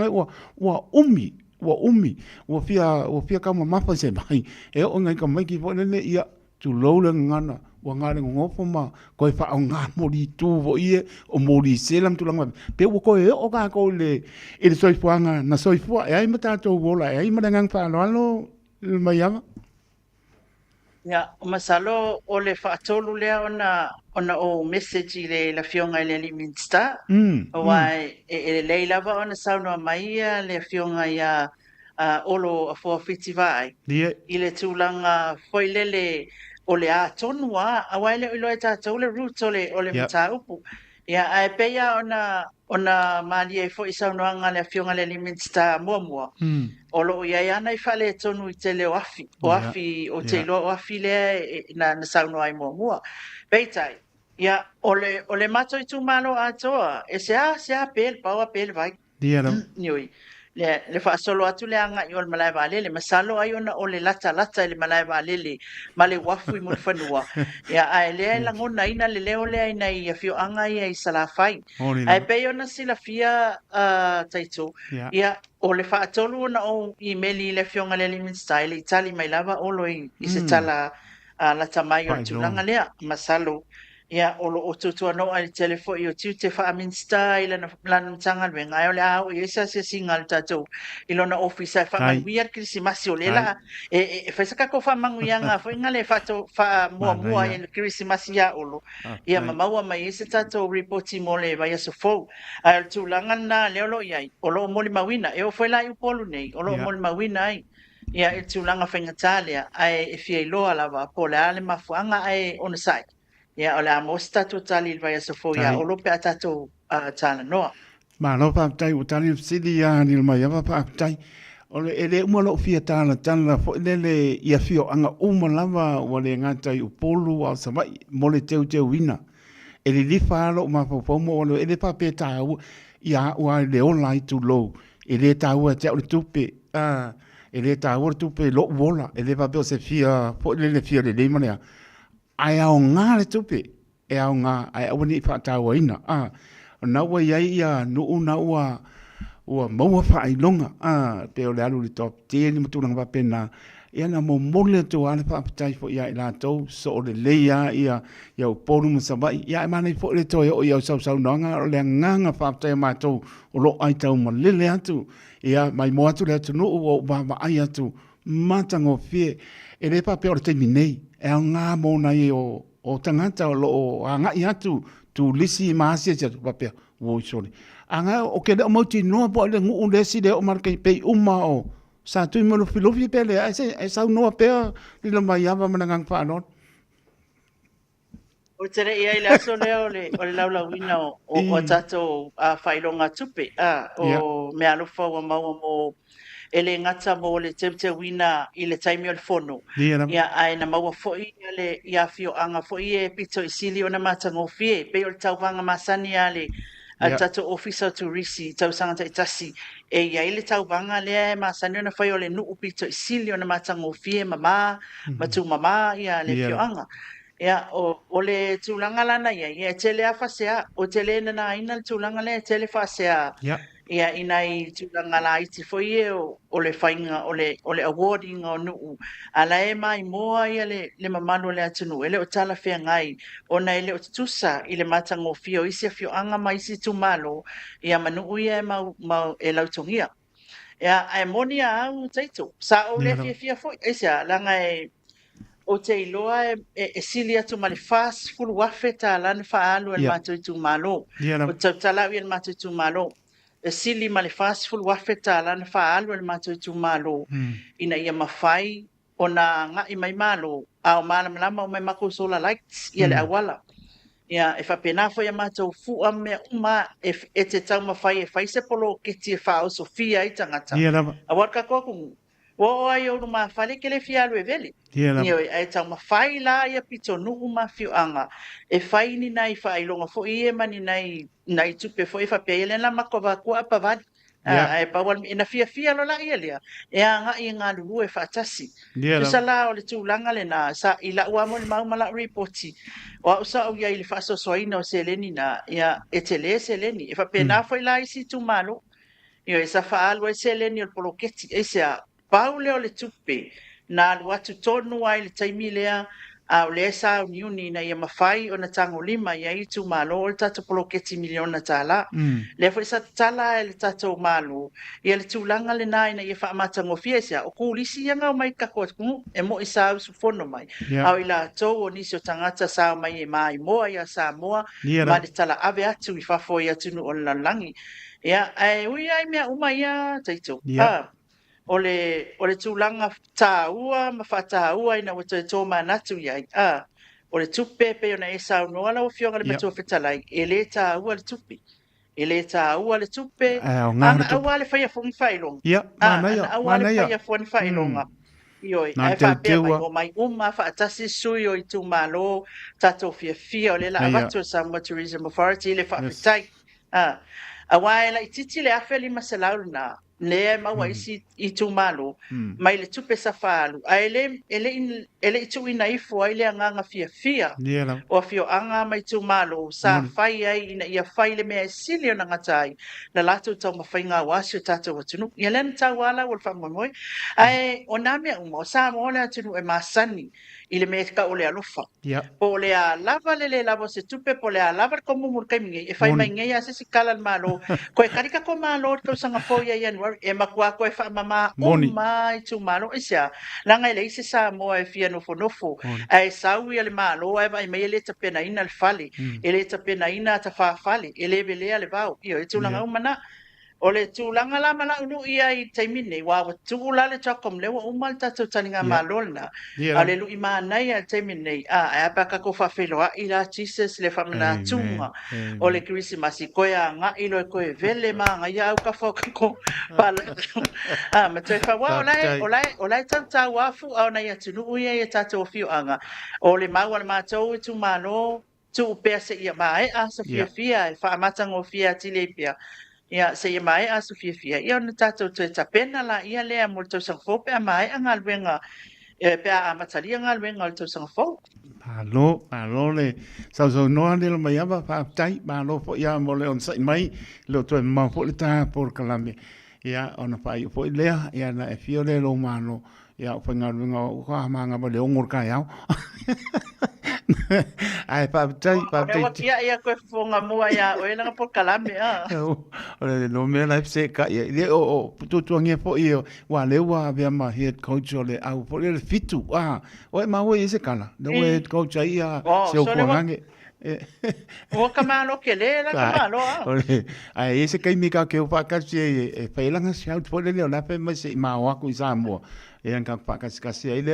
wa umi wa fia ka ma fa se mai e o ngai ka mai ki fo ne ia tu lo le ngana wa ngale ngofo ma ko fa nga mo di tu vo ie o mo di selam tu langa pe ko e o ka ko le il soi fuanga na soi fu e ai mata to vola e ai ma ngang fa lo mai ama ya o masalo o le faatolu le ona o message le la fionga le liminsta o wai e le lava ona sauna mai le fionga ia olo a fo fitivai ile tulanga foi lele o le a tonua a wai le ilo eta tole root o le mata upu ia ai peia ona mali e foi sauna le fionga le liminsta mo o lo ia ana I fale tonu I te leo afi o te lo afi le na sauna ai mo peitai ia o le mato I tu malo atoa e se a pel paua pel vai nioi le fa solo atu le anga i o le malai valele masalo ai ona o le lata i le malai valele ma le wafu i mo fanua ia ai le la ngona ina le leo le ina i fio anga i salafai ai pe ona sila fia taito ia o le fa tolu ona o i meli le fio ngale le min style itali mai lava o lo i se tala la tamai o tulanga lea masalo ia o lo o tutua no ai telefo i o tiu te wha minsta i lana tanga lue ngai o le au i esa se singal tatou i lona ofisa e wha manguia krisimasi o lela e whaisaka ko wha manguia ngā fo inga le wha mua i krisimasi ia olo ia mamaua mai ese tatou reporti mo le vai aso fau ai o tūlanga na leolo iai o lo moli mawina e o whaila i upolu nei o lo moli mawina ai ia e tūlanga whaingatalea ai e fia iloa lava po le ale mafuanga ai ona sai ia o le amos tatou tali vai aso fo ia o lo pe tatou tala noa ma lo pa tai o tali sidi ya ni mai ya pa tai o le ele mo lo fia tala fo le ia fio anga uma lava o le ngata i upolu o sa mai mo le teu wina ele li fa lo ma fo mo o ele pa pe ta ia o le online to low ele ta o te o tupe ele ta o tupe lo vola ele va pe se fia fo le fia le mania ai au ngā le tupe, e au ngā, ai au ni whātaua ina, na ua iai ia nuu na ua maua whaai longa, te o le alu li top, te ni maturanga wapena, ia na mo mole tu ane whaapatai fo ia i la tau, so o le leia ia o poru masabai, ia e mana i fo le toi o ia o sau nanga, o le nganga whaapatai mātou, o lo ai tau ma lele atu, ia mai mo atu le atu nuu o wama ai atu, matango fie, e le pape o le teimi nei, e au ngā mōna i o tangata o ngai atu tu lisi maasia tia tu papea woi sori. Anga o ke leo mauti noa po le ngu lesi leo markai pei uma o sa tui molo filofi pele e sau noa pea li la mai ava manangang whaanot. O tere ia i le aso leo o le laulawina o tato whailonga tupe o me alofa wa maua mo ele ngata mo le te wina i le taimi o le fono. Ia ai na maua foi le ia fio anga foi e pito i sili o na matango fie. Pe o le tauwanga masani ale tato ofisa tu risi tau sangata i tasi. E ia i le tauwanga le masani o na fai o le nuu pito i sili o na matango fie mama, matu mama ia le fio anga. Ia o le tūlanga lana ia tele a fasea o tele na ina le tūlanga le tele fasea. Ia ina i tūlanga la iti foi e o le whainga o le awarding o nuu. Ala e mai moa ia le mamano le atunu. Ele o tala whea ngai. O na ele o tusa i le matango fio. Isi a fio anga mai si tumalo. Ia manu ia e lautongia. Ia e moni a au taito. Sa o le fia foi. Isia langa e o te iloa e sili atu ma le fast full wafe ta lana whaalu e mato i tumalo. O tautala i e mato i tumalo. E sili ma le fast full wafe ta lana whaalu e mato i tumalo. Ina ia mawhai o na ngai mai malo. A o malama o mai mako solar lights i le awala. Ia e whapena fo ia mato fua me uma e te tau mawhai e whaise polo ke tia whao Sofia i tangata. A warka kokungu. O ai o ma fale ke le fialu e vele. Nio e tau ma fai la ia pito nuku ma fiu anga. E fai ni nai fai longa fo i e mani nai tupe fo i fa pe ele na makova kua pa vadi. E pa wal ina fia lo la ia lea. E anga i ngā lulu e fatasi. Tusa la o le tūlanga le na sa i la ua mo le maumala reporti. O au sa au ia i le faso soina o se leni na ia e te le se leni. E fa pe na fo i la i si tu malo. Io e sa fa alwa i se leni o le poloketi. E se a paule o le tupe na watu tonu ai le taimi lea a o le sa uniuni na ia mawhai o na tango lima ia i tu malo o le tato poloketi miliona tala. Le fo isa tala e le tato malo ia le tūlanga le nai na ia wha amatango fiesia o kūlisi ia ngau mai kako e mo isa au sufono mai. Au ila tau o nisi o tangata sa mai e mai moa ia sa moa ma le tala ave atu i fafo ia tunu o langi. Ia ai ui ai mea uma ia taito. O le tūlanga tāua, ma whātāua ina wata e tō manatu iai. O le tupe pe o na e sau noa lau fionga le matua whetalai. E le tāua le tupe. E le tāua le tupe. Anga awa le whaia fongi whailonga. Anga awa le whaia fongi whailonga. Ioi, e whapea mai o mai whaatasi sui o i tū malo, tato fia o le la avatu o Samoa Tourism Authority, le whaapetai. Awa e la i titi le awheli masalau na le maua isi I tu malo mai le tupe safalu a ele itu ina ifo ai le anga fia Ia o fio anga mai tu malo sa fai ai ina ia fai le mea sili ona ngatai na latu tau mawhainga wasi o tatu watunu ia len tau wala wal whamamoi ai o namia umo sa mo le atunu e masani I le mea ka o le alofa po le a lava le lava se tupe po le a lava ko mumur kai mingi e fai mai ngai a se kala malo ko e karika ko malo ko sanga fo ia January e makua ko e fa mama o mai tu malo isa langa le se sa mo e fia no fonofo ai sau ia le malo e vai mai le tapena ina le fali ele tapena ina ta fa fali ele bele le vau io e tu langa mana o le tūlanga la mana unu ia I taimine wa tūla le takom le wa umal tatu taninga malolna a le lu ima nei a taimine a paka ko whawheloa I la Jesus le whamana tunga o le Christmas I koe a nga ilo e koe vele ma nga ia au ka whaka ko pala ma tue whawa o lai tau tau afu au na ia tunu uia ia tatu o fio anga o le maua le mātou I tu mano tu pea se ia mai a sa fia e whaamatang o fia tile pia ia se ia mai a Sofia ia na tatou te tapena la ia lea mo tau sang fo pe mai anga luenga e pe a matalia anga luenga tau sang fo Malo le sau no le mai ava fa tai malo fo ia mo le on sai mai lo to ma fo le ta por Colombia ia ona pai fo lea ia na e fio le lo malo ia fa nga luenga ko manga mo le ongor kai au ai pa tai ia ko fonga mua ia o ela por Colombia ole no me la se ka ia o tu nge po io wa le wa via ma head coach ole au po le fitu o ma o ese kala the head coach ia se o ngange o kamalo ke le la kamalo ole ai ese kai mi ka ke o pa ka se e pe langa se au po le na pe ma se ma wa ku sa mo e ang pa kasi ai le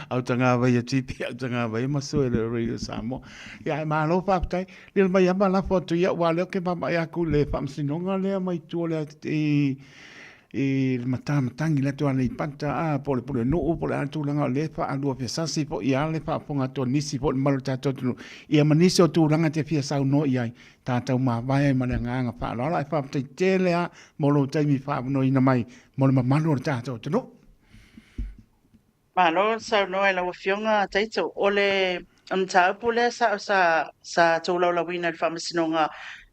au tanga vai tipi au tanga vai ma so le radio samo ya ma lo pa tai le mai ma la foto ya wa le ke ma ya ku le pam sinonga le mai tu le e matangi le to ale panta po le no po le atu langa le fa alu pe sasi po ya le fa ponga to nisi po mal ta to ia manisi o tu langa te fia sau no ia ta tau ma vai ma nga fa la fa te tele a mo lo tai mi fa no ina mai mo ma mano ta to no Malo sa no la wafionga taito ole tau pule sa tolo la wina el famasinonga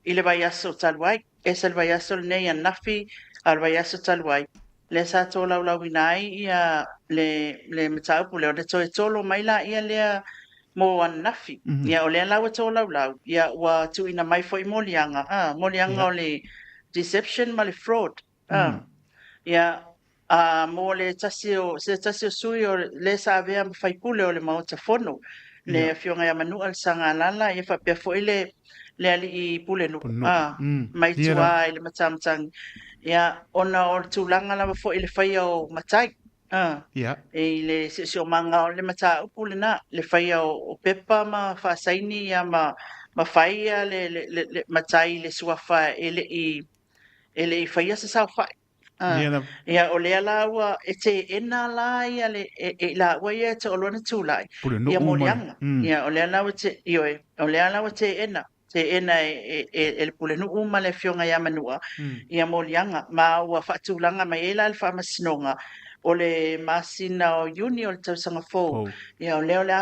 ile vayaso talwai es el vayaso nei nafi al vayaso talwai le sa tolo la winai ia le mtau pule o de tolo maila ia le mo nafi ia ole la tolo la ia wa tu ina mai foi molianga molianga ole deception mal fraud ia mo le tasio sui o le sa vea fai pule o le mauta fono le fionga ya manu al sanga lala e fa pe fo ile le ali I pule no mai tua ile matamtang ya ona o tulanga la fo ile fai o matai ile se o manga o le mata pule na le fai o pepa ma fa saini ya ma fai le matai le suafa ele fai sa sa fai ia o le ala wa e te ena la ia le la wa ia te olona tulai ia molianga ia o le ala wa te o le ala wa te ena el pule no uma le fionga ia manua ia molianga ma wa fatulanga mai ela alfa masinonga o le masina o junior tau sanga fo ia o leo le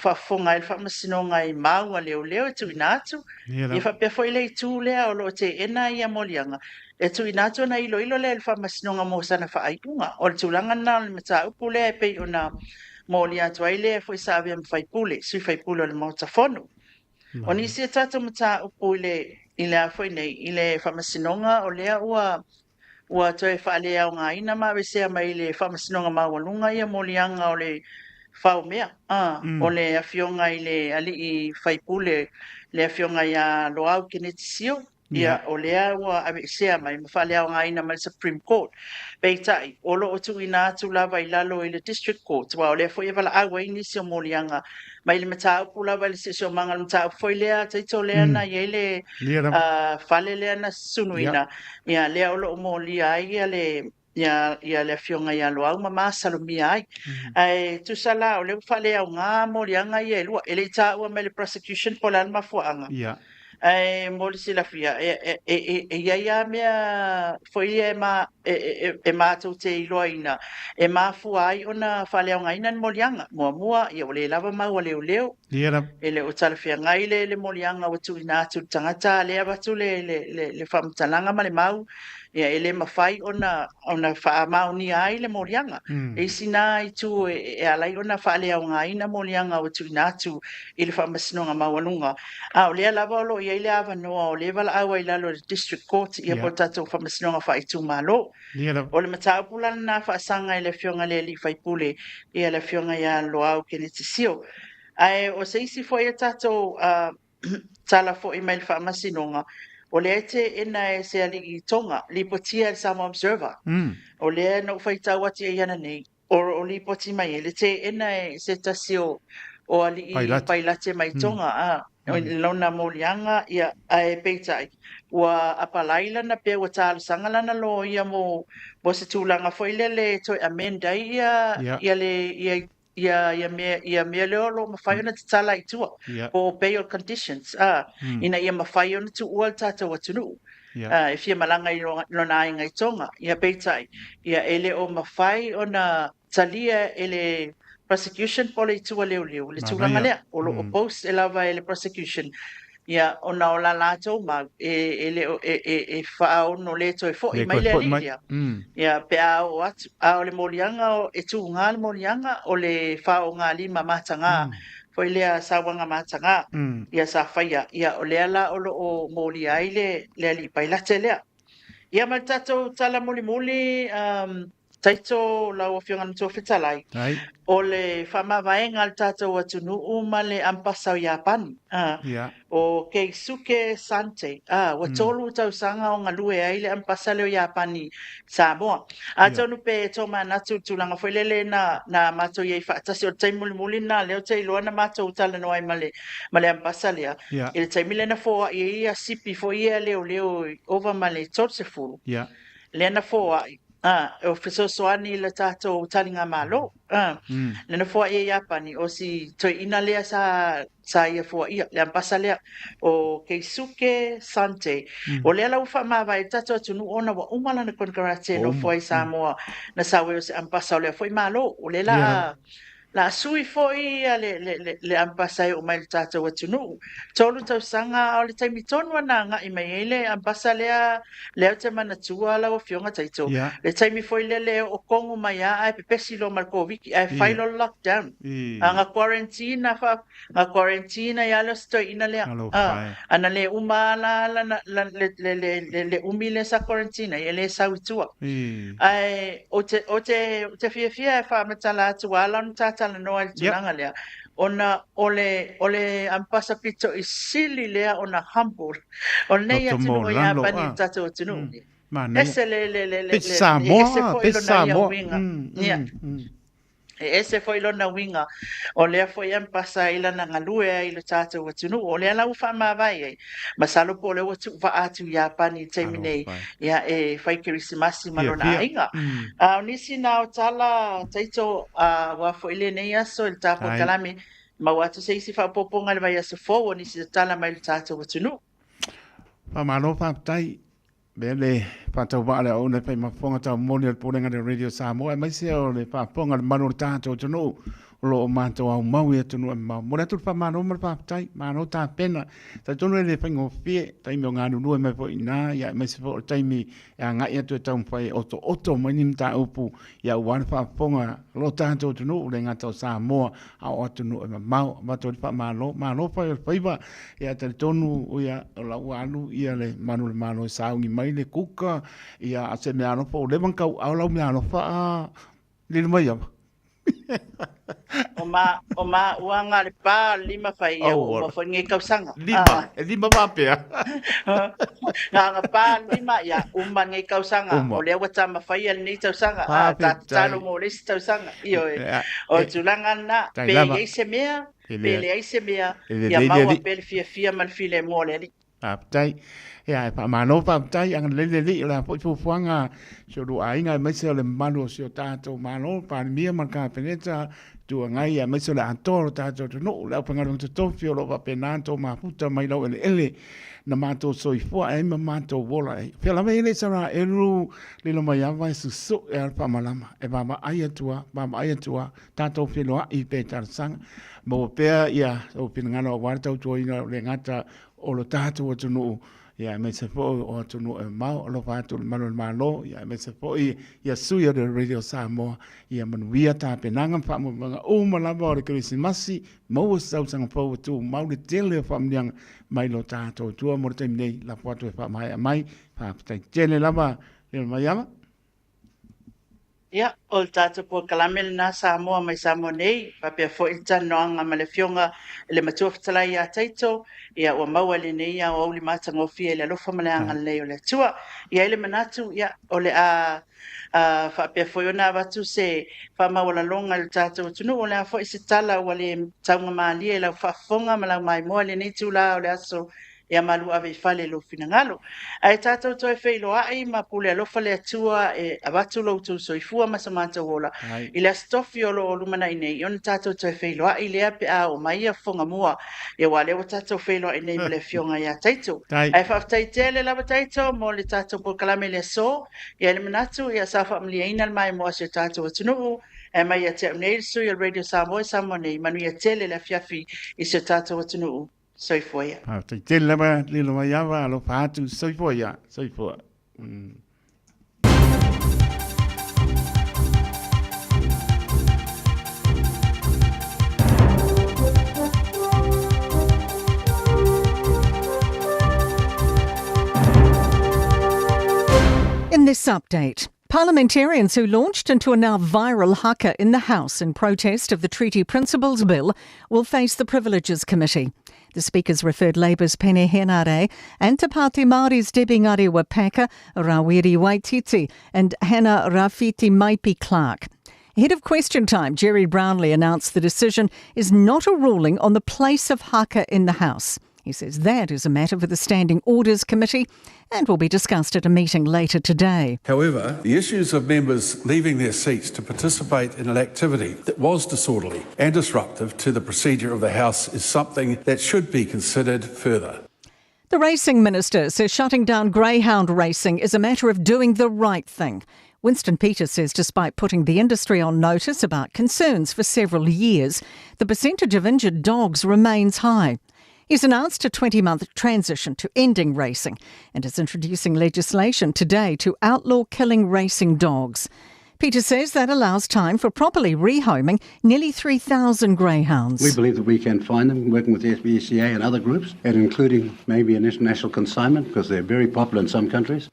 fa fonga alfa masinonga I mau leo tu inatu ia fa pe foi le tu le o lo te ena ia molianga e tu inato na ilo le fa masinonga mo sana fa aitunga o tulanga na le mata upule pe ona mo lia twaile foi sabe me fai pule si fai pule le mota fono oni se tata mata upule ile foi nei ile fa masinonga o le ua toi fa le au nga ina ma se mai le fa masinonga ma walunga ia mo lianga o le fa mea o le afionga ile ali I fai pule le afionga ia lo au kinetisio ia o lea ua ave sea mai mawhale au ngaina mai Supreme Court. Peitai, o lo o tu ina atu lava I lalo I le District Court. Wa o lea fo iwala awa ini si o molianga. Mai le mata upu lava le si o manga le mata upu foi lea taito lea na ia le fale lea na sunuina. Ia lea o lo o molia ia le ia le fionga ia lo au mama salomia ai. Ai tu sala o le fale au ngā molianga ia lua. Ele ta ua mai le prosecution pola alma fuanga. Ai moli sila fia ia mea foi ia ma e mātou te iloina e mafua ai ona whaleaungaina ni molianga mua ia o le lava mau a leo e le o talawhia ngai le molianga o tu ina atu tangata le abatu le whamtalanga ma le mau ia ele mawhai ona wha mauni ai le molianga e sina i tu e alai ona whaleaungaina molianga o tu ina atu i le whamasinonga mauanunga o lea lava olo ia ile ava noa o le wala awa i lalo le district court ia po tatou whamasinonga wha i tu malo o le mataupula na whaasanga i le fionga le li whaipule ia le fionga ia loa au kene te sio ai o se isi fo ia tatou tala fo i mail whamasinonga o le ete ena e se ali tonga li potia e Samoa Observer o le no whaitau ati e iana nei o li poti mai le te ena e se tasio o ali i pailate mai tonga o lona molianga ia e peitai ua apalaila na pe ua tālasanga lana lo ia mo se tūlanga foilele toi amenda ia mea leo lo mawhai ona te tala i tua o bail conditions ina ia mawhai ona tu ua tātou atunu e fia malanga i lona ai ngai tonga ia peitai ia ele o mawhai ona talia ele prosecution pole tua leo le tūlanga lea o lo post e lava ele prosecution ia ona o la latou ma e whao no le toi fo i mai le alia ia pe o atu o le molianga o e tu ngā le molianga o le whao ngā lima matanga foi lea sawanga matanga ia sa whaia ia o lea la o moli ai le ali pailate lea ia ma tatou tala moli taito la o fionga no fetalai o le whamavaenga le tatou atunu ma le ampasau Japani o Keisuke Sante wa tolu tau sanga o ngalue ai le ampasa leo Japani Samoa tonu pe toma natu tulanga foilele na matou iei whaatasi o taimuli na leo teiloa na matou tala no ai male ampasa lea ele taimile na foa ia sipi fo ia leo over male totsefuru le na foa o fesosoani le tatou talinga malo lena foa ia Japani o si toi ina lea sa ia foa ia le ampasa lea o Keisuke Sante o lea lau whamawai tatou atunu ona wa umala na konkarate no foa i Samoa na sawe o se ampasa o lea foa i malo o le la sui foi le ampasa o mai tatou atunu tolu tau sanga o le taimi tonu ana nga i mai ele ampasa lea te manatua la o fionga taito le taimi foi le o kongo mai a pepesi lo Markovic ai failo lockdown nga quarantine ya lo sto ina lea ana le umala le umile sa quarantine ele sa utua ai o te fia fa matala tuala on tata la noa tulanga lea ona ole ampasa pito i sili lea ona humble o nei atunu ia pani tatou atunu ese le Samoa ese foi lona winga o lea foi ampasa ila na ngalue ai le tatou atunu o lea lau whamawai ai masalo po leo atu atu Japani teminei ia e whai kirisimasi malona ainga nisi na o tala taito wa foi le nei aso il tapo kalame ma watu se isi whapoponga le vai aso fo o nisi tala mai le tatou atunu Pamalo papai Bele patau wale o ne pai mafonga tau moni al porenga de Radio Samoa mai se o le paponga le mano tato tonu lo mato au mau e tonu ma mona tu pa mano ma pa tai mano ta pena ta tonu le pai ngo fie tai mo nganu no me po ina ya me se po tai mi ya nga ia tu tau pai oto mai nim ta upu ya wan pa ponga lo tato tonu le ngata Samoa au tonu ma ma to pa mano pai ba ya ta tonu o ya la wanu ia le mano saungi mai le kuka ia ase me ano po le bankau au lau me ano fa le mai ya o ma uanga le pa lima fai o fo nge kausanga lima pa pe nga pa lima ya nge kausanga o le wata ma fai al ni kausanga ta talo mo le kausanga io o tulanga na pe ese mea ya ma wa pe fia mal file mo le aptai ia pa mano pa tai ang le la po fuanga so do ainga mai se le malo so tato mano pa mia man ka peneta tu ngai ia mai se le antoro tato no la pa ngalo to fio lo pa penanto ma puta mai lo ele na mato so ifua e ma mato vola e pela me le sara eru le lo mai ava su so e pa malama e ba ma ai tua tato filo I pe tar sang mo pe ia o pinangano warta tu ina le ngata o lo tato o tunu ia me se fo o tunu e mau o lo fatu malo ia me se fo ia suia de radio Samoa ia manuia ta penanga pa mo o malava o Krismasi mo sau sang fo tu mau le tele famniang mai lo tato tu mo te nei la foto fa mai pa te tele lava le mai ama Ia, o le tātou po kalamele nā Samoa mai Samoa nei, papea fo i tanoanga ma le fionga le matua whatalai a taito, ia ua maua le nei a o auli matangofia le alofa ma le anga lei o le tua. Ia ele manatu, ia o le a whapea fo iona watu se whamawala longa le tātou tunu, o le a fo i se tala o le taunga maalia la whafonga ma la mai moa le nei tula o le aso ia malu ave fale lo finangalo ai tato to e feilo ai ma pule lo fale atua e avatu lo tu so ifua ma samanta wola ile stofio lo lumana ine on tato to e feilo ai le ape a o mai fonga mua e wale o tato feilo ine le fionga ia taito ai fa taitele la taito mo le tato po kalamele so ia le manatu ia safa mliina mai mo se tato tunu e mai te nei so il radio Samoa nei manu ia tele la fiafi i se tato tunu Soifoia. Te tele ba lilo mai ava alo fatu soifoia. In this update, parliamentarians who launched into a now viral haka in the House in protest of the Treaty Principles Bill will face the Privileges Committee. The speakers referred Labour's Pene Henare and Te Pāti Māori's Debbie Ngariwa-Paka, Rawiri Waititi and Hannah Rafiti Maipi Clark. Ahead of question time, Jerry Brownlee announced the decision is not a ruling on the place of haka in the House. He says that is a matter for the Standing Orders Committee and will be discussed at a meeting later today. However, the issues of members leaving their seats to participate in an activity that was disorderly and disruptive to the procedure of the House is something that should be considered further. The Racing Minister says shutting down greyhound racing is a matter of doing the right thing. Winston Peters says despite putting the industry on notice about concerns for several years, the percentage of injured dogs remains high. He's announced a 20-month transition to ending racing and is introducing legislation today to outlaw killing racing dogs. Peter says that allows time for properly rehoming nearly 3,000 greyhounds. We believe that we can find them working with the SPCA and other groups, and including maybe an international consignment because they're very popular in some countries.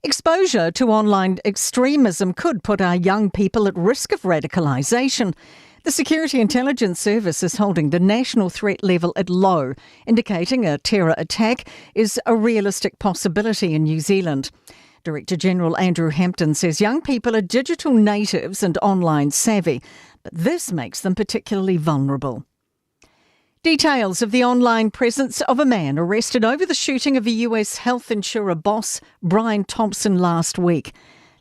Exposure to online extremism could put our young people at risk of radicalisation. The Security Intelligence Service is holding the national threat level at low, indicating a terror attack is a realistic possibility in New Zealand. Director General Andrew Hampton says young people are digital natives and online savvy, but this makes them particularly vulnerable. Details of the online presence of a man arrested over the shooting of a US health insurer boss, Brian Thompson, last week.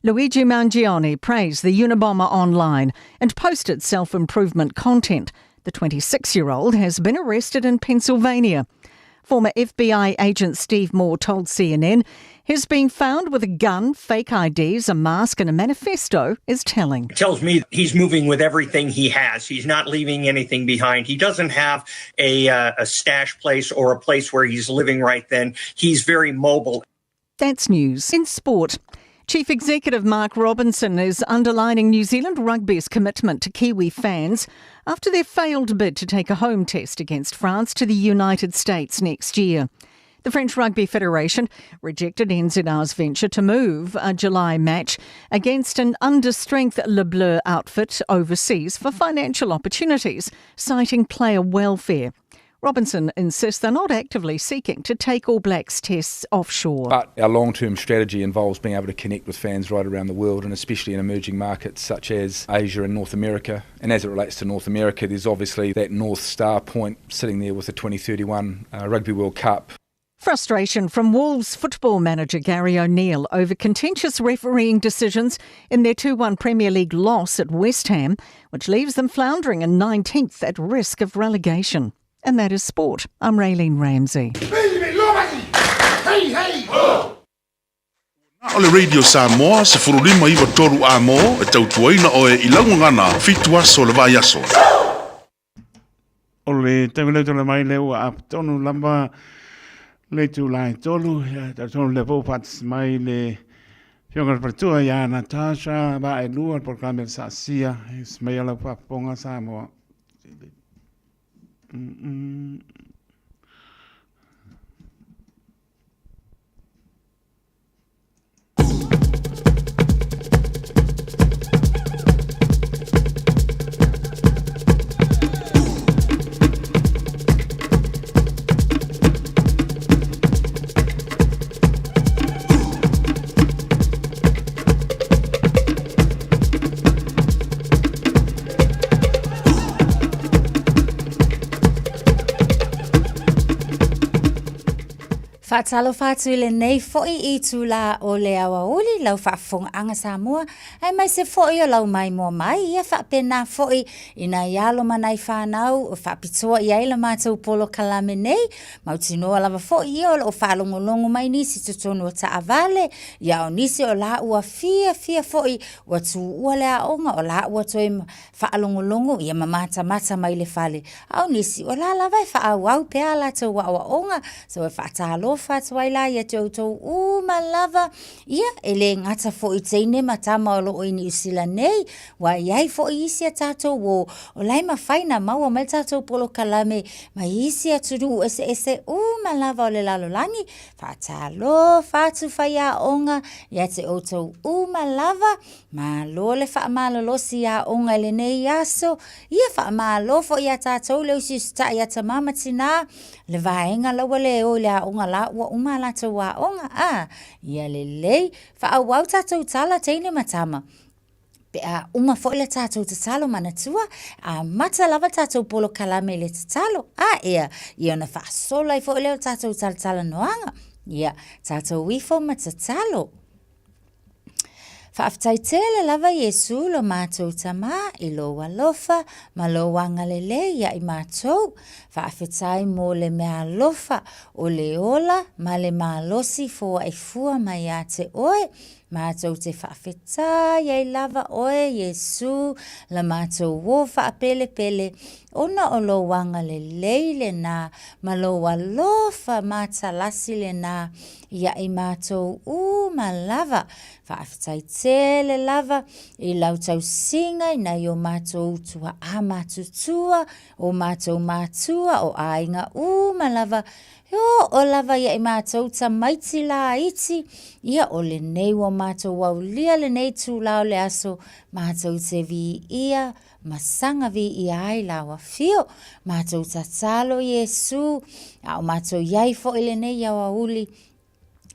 Luigi Mangione praised the Unabomber online and posted self-improvement content. The 26-year-old has been arrested in Pennsylvania. Former FBI agent Steve Moore told CNN his being found with a gun, fake IDs, a mask and a manifesto is telling. It tells me he's moving with everything he has. He's not leaving anything behind. He doesn't have a stash place or a place where he's living right then. He's very mobile. That's news. In sport, Chief Executive Mark Robinson is underlining New Zealand Rugby's commitment to Kiwi fans after their failed bid to take a home test against France to the United States next year. The French Rugby Federation rejected NZR's venture to move a July match against an under-strength Le Bleu outfit overseas for financial opportunities, citing player welfare. Robinson insists they're not actively seeking to take All Blacks tests offshore. But our long-term strategy involves being able to connect with fans right around the world, and especially in emerging markets such as Asia and North America. And as it relates to North America, there's obviously that North Star point sitting there with the 2031 Rugby World Cup. Frustration from Wolves football manager Gary O'Neill over contentious refereeing decisions in their 2-1 Premier League loss at West Ham, which leaves them floundering in 19th at risk of relegation. And that is sport. I'm Raylene Ramsey. Ole Radio Samoa, se furulima iwa toru a mo, e tautuaina o e ilaungana, fitua so le vai aso. Ole tangileuto le mai leo a tonu lamba le tu lai tolu, ta tonu le popats mai le fionga pertua ya Natasha, ba e lua por kamel sa sia, ismaia la paponga Samoa. Whaatalo whātu le nei fo'i I tū la o le awa uli lau whaafonga anga Samoa. Ai mai se fo'i o lau mai mua mai. Ia whaapena fo'i ina ialo manai whanau o whaapitoa I aila mātou polo kalame nei. Mautinoa lava fo'i ia o le o whaalongolongo mai nisi tutonu o taavale. Ia o nisi o la ua fia fo'i ua tū ua le aonga o la ua toi whaalongolongo ia mamata mata mai le whale. Au nisi o la lava whaau pea la tau wa aonga. So e whaatalo whaatuaila ia te autou malava ia ele ngata fo I teine matama o loo I New Zealand nei wa iai fo isi a tātou o lai mawhaina maua mai tātou polo kalame mai isi a turu ese malava o le lalolangi whaatalo whaatu whaia onga ia te autou malava ma lo le whaamalolosi a onga le nei aso ia whaamalo fo ia tātou le usi sta ia ta mama tina le vaenga lawa le o le a onga la ua umala tau wa onga ia lelei whaawau tātou tala teine matama pe a uma fo le tātou te talo manatua mata lava tātou polo kalame le te talo ia na whaasola I fo le tātou tala noanga ia tātou wifo mata talo Whaaftaitele lava Yesu lo mātou tama I lo walofa ma lo wanga lele ia I mātou. Whaafetai mo le mea lofa o le ola ma le malosi fua I fua mai a te oe. Mātou te whaafetai ai lava oe Yesu la mātou wo whaapele pele ona o lo wanga le leile nā ma lo walofa mātalasi le nā ia I mātou malava. Whaafetai tele lava I lau tau singa na I o mātou tua a mātutua o mātou mātua o ainga malava. O lava ia I mātou ta maiti la iti ia o le nei wa mātou wau lia le nei tū lao le aso mātou te vi ia masanga vi ia ai la wa fio mātou ta talo Yesu a o mātou iai fo I le nei ia wa uli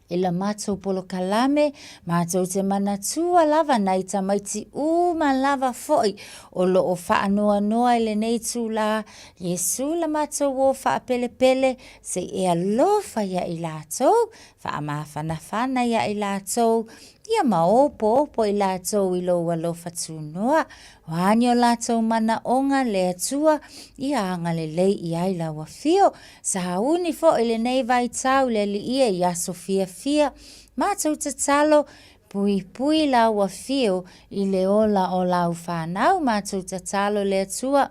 Ila mātou polo kalame, mātou te manatua lava nai ta maiti lava foi o lo o whaanoa noa le nei tū la Yesu la mātou o whaapele pele se e alofa ia I lātou, whaamawhana ia I lātou, ia maopo I lātou I lo alofa tū noa, Wānio lātou mana onga le atua, ia anga le lei I ai la wafio, sa hauni fo I le nei vai tau le li ia I aso fia, mātou te talo, pui la wafio I le ola o lau whanau, mātou te talo le atua,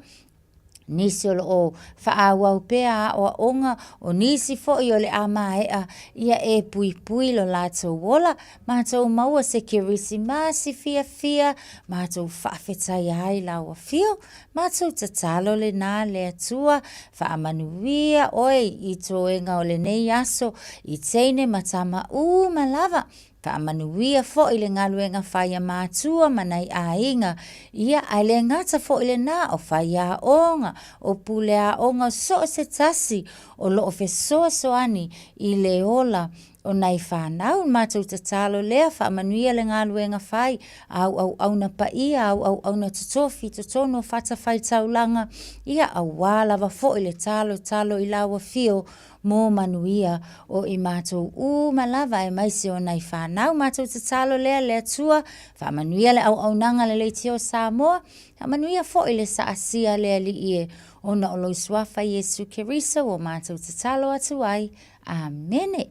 nisi o whaawau pea o onga o nisi fo I o le amaea ia e pui lo lātou wola mātou maua se kirisi masi fia mātou whaafetai ai la wafio mātou tatalo le nā le atua whaamanuia oi I toenga o le nei aso I teine matama malava Whaamanuia fo I le ngaluenga whaia mātua manai a inga. Ia ai le ngata fo I le nā o whaia onga, o pulea onga so se tasi, o lo o fe soani I le ola, o nai whanau, mātou te talo lea, whaamanuia le ngā luenga whai, au na paia, au na tutofi, tutono whata whai taulanga, ia au wālawa fo i le talo i lawa fio, mō manuia o i mātou malava e maisi o nai whanau, mātou te talo lea lea tua, whaamanuia le au nanga le leitio Samoa, whaamanuia fo i le saasia lea li ie, o na o loiswafa Yesu Keriso o mātou te talo atu ai. Amene.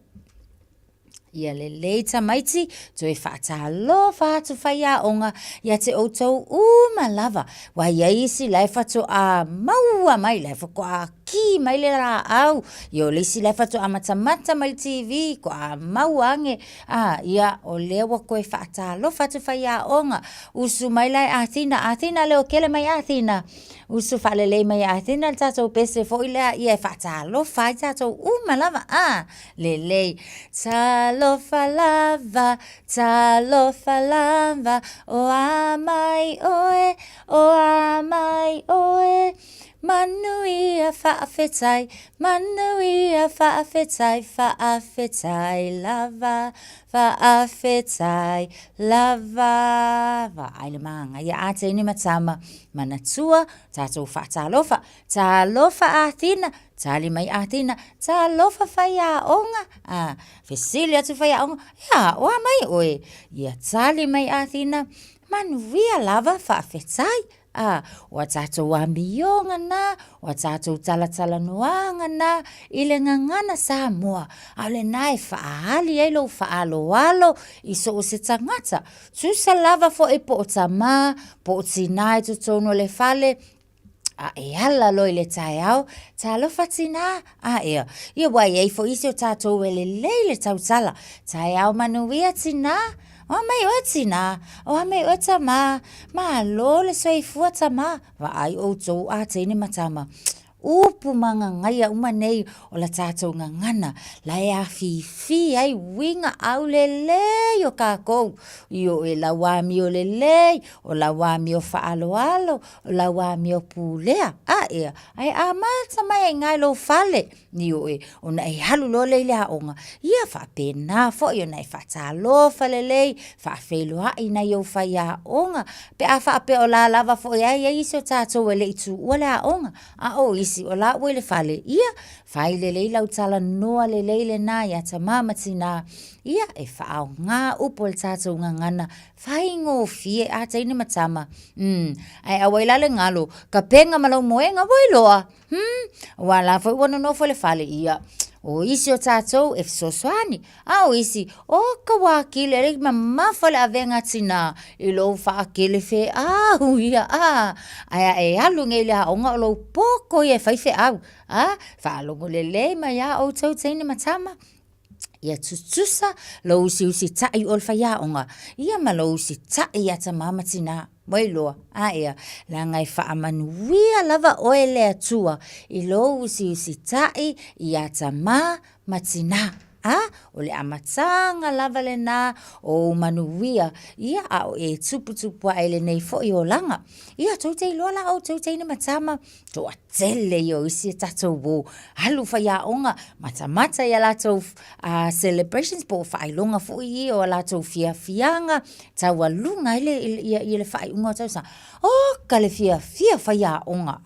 Ia le leita maiti, to e whaatalo whaatu whaia onga, ia te outou malava. Wa ia isi lai whatu a maua mai, lai whako a ki mai le rā au. Ia o lisi lai whatu a matamata mai TV, ko a maua ange. Ia o lewa koe whaatalo whaatu whaia onga. Usu mai lai Athena leo kele mai Athena. Usu whalelei mai Athena, tātou pese fo ilea, ia e whaatalo whai tātou malava. Lelei, talofa lava, o amai oe, manuia whaafetai, whaafetai lava. Wa aile maanga, ia ate ini matama, manatua, tātou whaatalofa, talofa Athena, tali mai Athena, talofa whaia onga, Fesili atu whaia onga, ia, oa mai oe, ia tali mai Athena, manuia lava whaafetai, wa tātou amionga na, wa tātou talatala noanga na, ile ngangana Samoa, ale nai whaali eilo whaalo iso o se tangata, tusa lava fo e po o tama, po o tinai tutono le fale, e ala loi le tai au, talofa tina, ia wai ei fo isi o tātou ele leile tautala, tai au manuia tina, o mai o tina, o mai o tama, ma lo le soifua tama, wa ai o tō a tēne matama. Upu manga ngaia umanei o la tātou ngangana, la e a fi ai winga au lelei o kākou, io e la wami o lelei, o la wami o whaaloalo, o la wami o pūlea, ai a mata mai ngai lo fale, io e, o na e halu lo leile haonga, ia whapena fo, io na e whatalo falelei, whawheloa i na i o whaia haonga, pe a whape o la lava fo ia isi o tātou e le itu ua le haonga, o isi o la wele fale, ia, whai le leila utala noa le leile na, ia ta mamatina, ia, e whaau ngā upo le tātou ngangana, whai ngō fie a teine matama, ai awailale ngalo, ka penga malau moenga wailoa, wala whai wana no fale fale, ia, o isi o tātou e fisoswani, o isi o ka wakile re mamafale a venga tina i lo whaakele fe ia aia e alu ngei lea o ngā lo poko i e whaife au whaalongo lelei mai a o tau teine matama ia tutusa lo usi tai o whaia o ngā ia ma lo usi tai ata mamatina Wailoa, ia, la ngai whaamanuia lava oe lea tua, i lo usi tai i ata matina. O le amatanga lava le na o manuia, ia au e tupu ai le nei fo i o langa. Ia tau te iloa o tau te ina matama, to atele i o isi tatou wo, halu whaia onga, mata ia latou celebrations po whailonga fo i o latou fianga, tau alunga i le whaiunga tau sa, ka le fia whaia onga,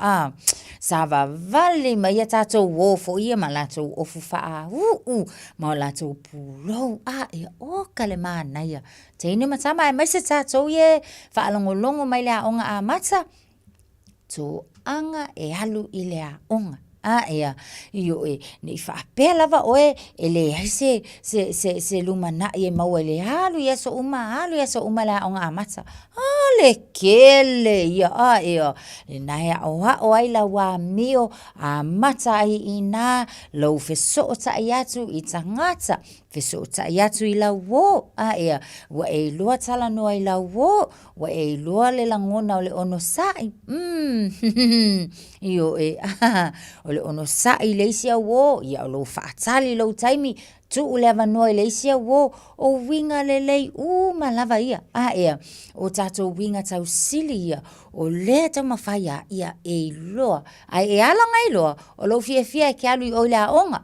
Sava vale mai ia tātou wo fo ia ma latou ofu wha ma latou pūrou ia o kale mana ia teine matama e mai se tātou ie whaalongolongo mai lea onga a mata tō anga e halu i lea onga ia io e ni whaapea lava oe e le se lumana i e maua le halu ia so uma lea onga a mata le kele ia le naia o ai la wa mio a mata ai ina lo feso ta iatu i tangata feso ta iatu i la wo ia wa e loa tala no ai la wo wa e loa le langona o le ono sai io e o le ono sai le sia wo ia lo faatali lo taimi tu uleva noi le sia wo o winga lelei malava ia o tato winga tau sili ia o le tau mawhaia ia e loa ai e alanga i loa o lo fia ke alu i oila onga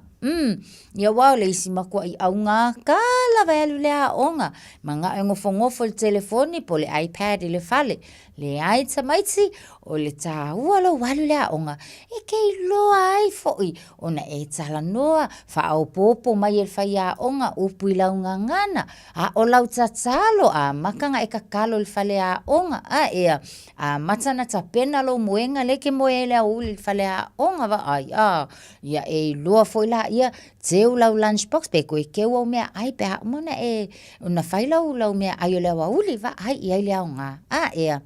Ia wau le isi makua I au ngā kala vai alu le aonga. Ma ngā ngofo le telefoni po le iPad I le fale. Le ai tamaiti o le tāua lo walu le aonga. E kei loa ai foi. Ona e tala noa fa au popo mai e whai aonga upu I lau ngangana. A o lau tatalo a makanga e kakalo le fale aonga. A ea a matana ta pena lo moenga leke moe le au le fale aonga va ai. Ia e loa foi la ia teu lau lunchbox pe koe keu au mea ai pe ha mona e una whai lau mea ai o le wauli va ai I ai le aonga. A ea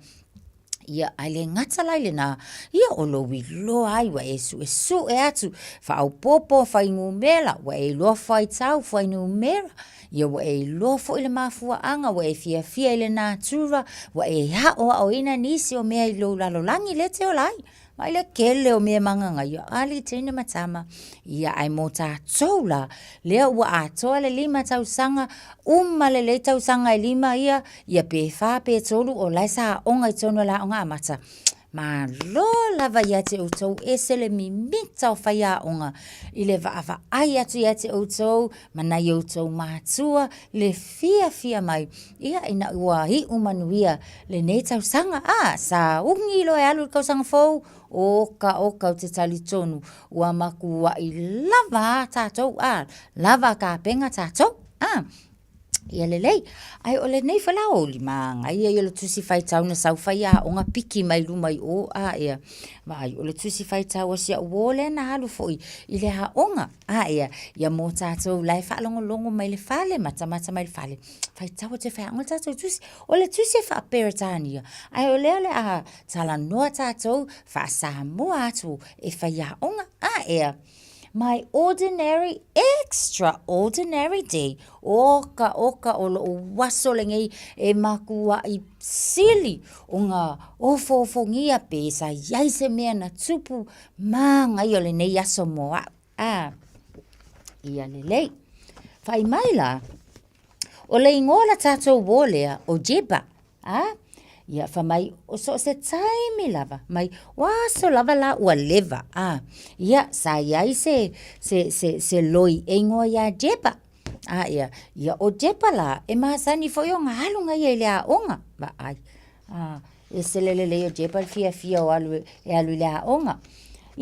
ia ai le ngata lai le nā, ia o lo wi loa ai wa e su e atu, wha au popo whai ngumela, wa e loa whai tau whai ngumela, ia wa e loa fo I le mafua anga, wa e fia I le nā tura, wa e hao ina nisi o mea I lo lalolangi le te o lai, mai le kele o mea manganga, ia ali tene matama, ia ai mo tātou la, lea ua atoa le 5 tausanga, le tausanga I 5 ia pe wha pe tolu o lai sa onga I tono la onga amata. Ma lo lava ia te outou ese le mimita o whai a onga. I le va ai atu ia te outou, mana I outou mātua, le fia mai. Ia ina ua hi umanuia le nei tausanga. Sa ungi lo e alu kausanga fau, oka o te tali tonu. Ua maku wa I lava tātou, lava ka penga tātou. Ia lelei, ai o le nei whalao li maanga, ia le tusi whai tau na sau whai a o ngā piki mai lumai o ia. Vai, o le tusi whai tau asia uole na halu foi, I le ha onga, ia mō tātou lai whaalongo mai le whale, mata mai le whale. Whai tau te whai ango tātou tusi, o le tusi e wha peretania, ai o le a tala noa tātou, wha Samoa atu e whai a onga, ia. My ordinary, extraordinary day. Oka o lo waso le ngei e makua I sili o ngā ofo-ngia pe sa yaise mea na tupu manga I o le nei aso moa. Ia lelei. Whai mai la, o le ingola tātou wōlea o jeba. Ia whamai o so se taimi lava, mai waso lava la ua leva. Ia sa iai se loi e ngoa ia jepa. Ia o jepa la, e mahasani fo i o ngalunga ia le a onga. Ba ai, e se lelele o jepa fia o alu le a onga.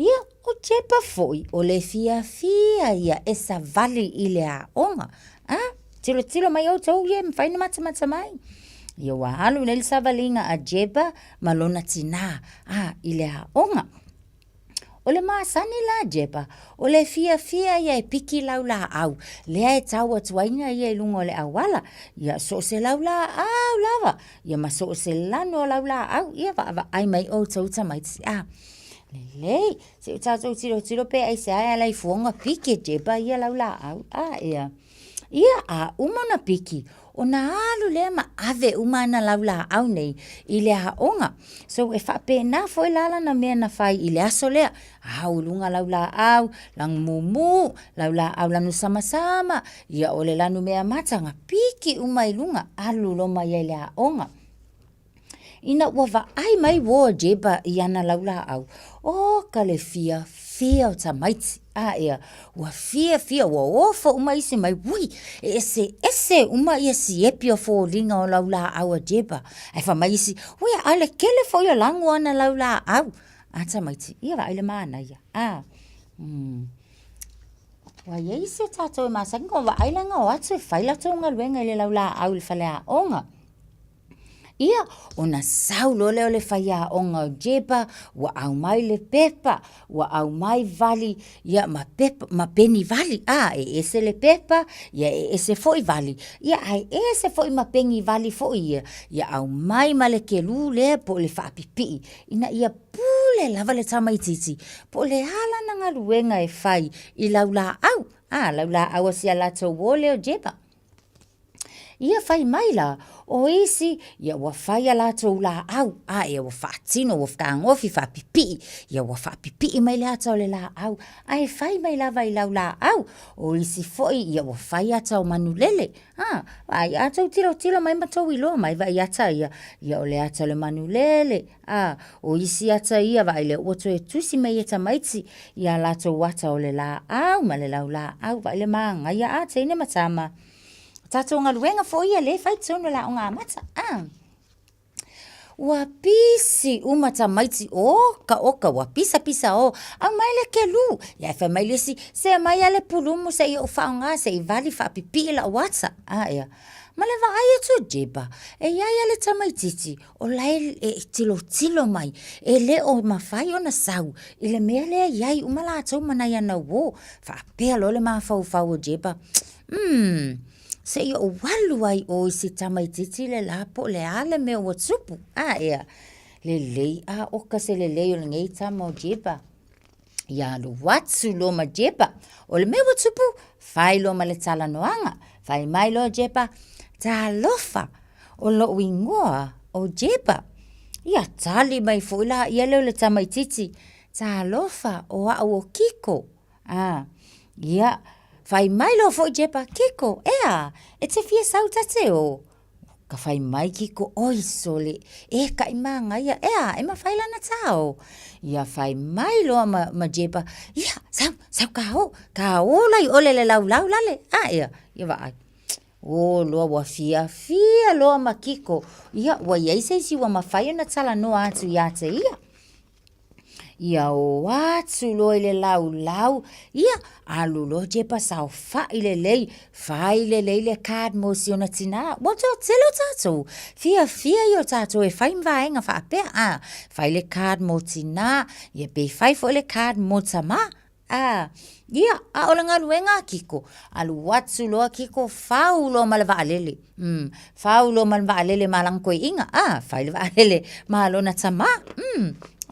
Ia o jepa foi, o le fia ia e sa vali I le a onga. Tilo mai o tau ia, mwhaina mata mai. Ia wa halu nel savalinga a jeba malona tina I le onga. O le maasani la jeba, o le fia ia e piki lau la au. Lea e tau atuainga ia I lungo le awala. Ia so se lau la au lava. Ia ma so se lano lau la au. Ia va ai mai o tauta mai tisi. Lelei, se o tātou tiro pe ai se ai alai fuonga piki jeba ia lau la au. Ia. Ia umana piki. O na alu lea ma ave umana laula au nei I le haonga. So e whape na foi lala na mea na whai I le aso lea. Ulunga laula au, lang mumu, laula au lanu sama. Ia ole lanu mea matanga, piki umai lunga, alu loma ia le haonga. Ina ua ai mai wo jeba I ana laula au. O ka le fia o tamaiti. Ia, ua fia, ua ofo uma isi mai wui. Ese uma ia si epi o fo linga o laula au a jeba. Ai wha mai isi, uia ale kele fo ia langu ana laula au. Tamaiti, ia wa aile maana ia. Wa ia isi o tātou e maasaki, wa ailanga o atu e whaila tonga luenga I le laula au le whale a onga. Ia, ona saulo leo le whaia onga o jeba, wa au mai le pepa, wa au mai vali, ia ma peni vali, e ese le pepa, ia e ese foi vali, ia ai ese foi ma pengi vali foi ia au mai ma le kelu le po le whaapipi, ina ia pule lava le tamaititi, po le hala na ngaruenga e whai I laula au, laula au asia lato wole o jeba. ia fai mai la, o isi, ia ua fai ala tau la au, ia ua whaatino, ua whaangofi, whaapipi, ia ua whaapipi mai le atau le la au, ai fai mai la vai lau la au, o isi foi, ia ua fai atau manulele, ai atau tilo mai matau ilo, mai vai ata ia o le atau le manulele, o isi ata ia vai le ua toe tusi mai eta maiti, ia la tau ata o le la au, ma le lau la au, vai le maanga, ia ata ine matama, tato ngā luenga fo ia le fai tonu la o ngā mata. Ua pisi umata maiti oka ua pisa o. Au mai le ke lu. Ia fai mai lesi se mai ale pulumu se i o whao ngā se i vali wha pipi la wata. Ia. Ma le wa aia tu jeba. E ia le tamaititi. O lai e tilo mai. E le o mawhai o na sau. I le mea le iai umala atau manai ana wo. Wha pēa lo le maa fau o jeba. Se i o walu ai o isi tamaititi le lapo le ale me o tupu. Ia. Le lei oka se le lei o le ngei tama o jeba. Ia lo watu lo ma jeba. O le me o tupu, fai lo ma le tala noanga. Fai mai lo jeba, ta lofa. O lo wingoa o jeba. Ia tali mai fuila, ia leo le tamaititi. Ta lofa o a o kiko. Ia. Fai mai lo fo jepa kiko, e te fia sau tate o. Ka fai mai kiko oisole, ka imanga ia, e ma fai lana tau. Ia fai mai lo ma jepa, ia, sau ka o lai ole le lau lale, ia vai. O loa wa fia loa ma kiko, ia, wa iaise si wa ma fai na tala no atu ia te ia. Ia o atu lo ile lau, ia alu lo jepa sau fai le lei le card mo si ona tina. Wato telo tato, fia yo tato e fai mvaenga fa apea, fai le card mo tina, ia be fai fo le card mo tama. Ia, ola ngā luenga kiko. Alu watu loa kiko fau lo malwa alele. Fau lo malwa alele malang koe inga. Fai le alele malona tama.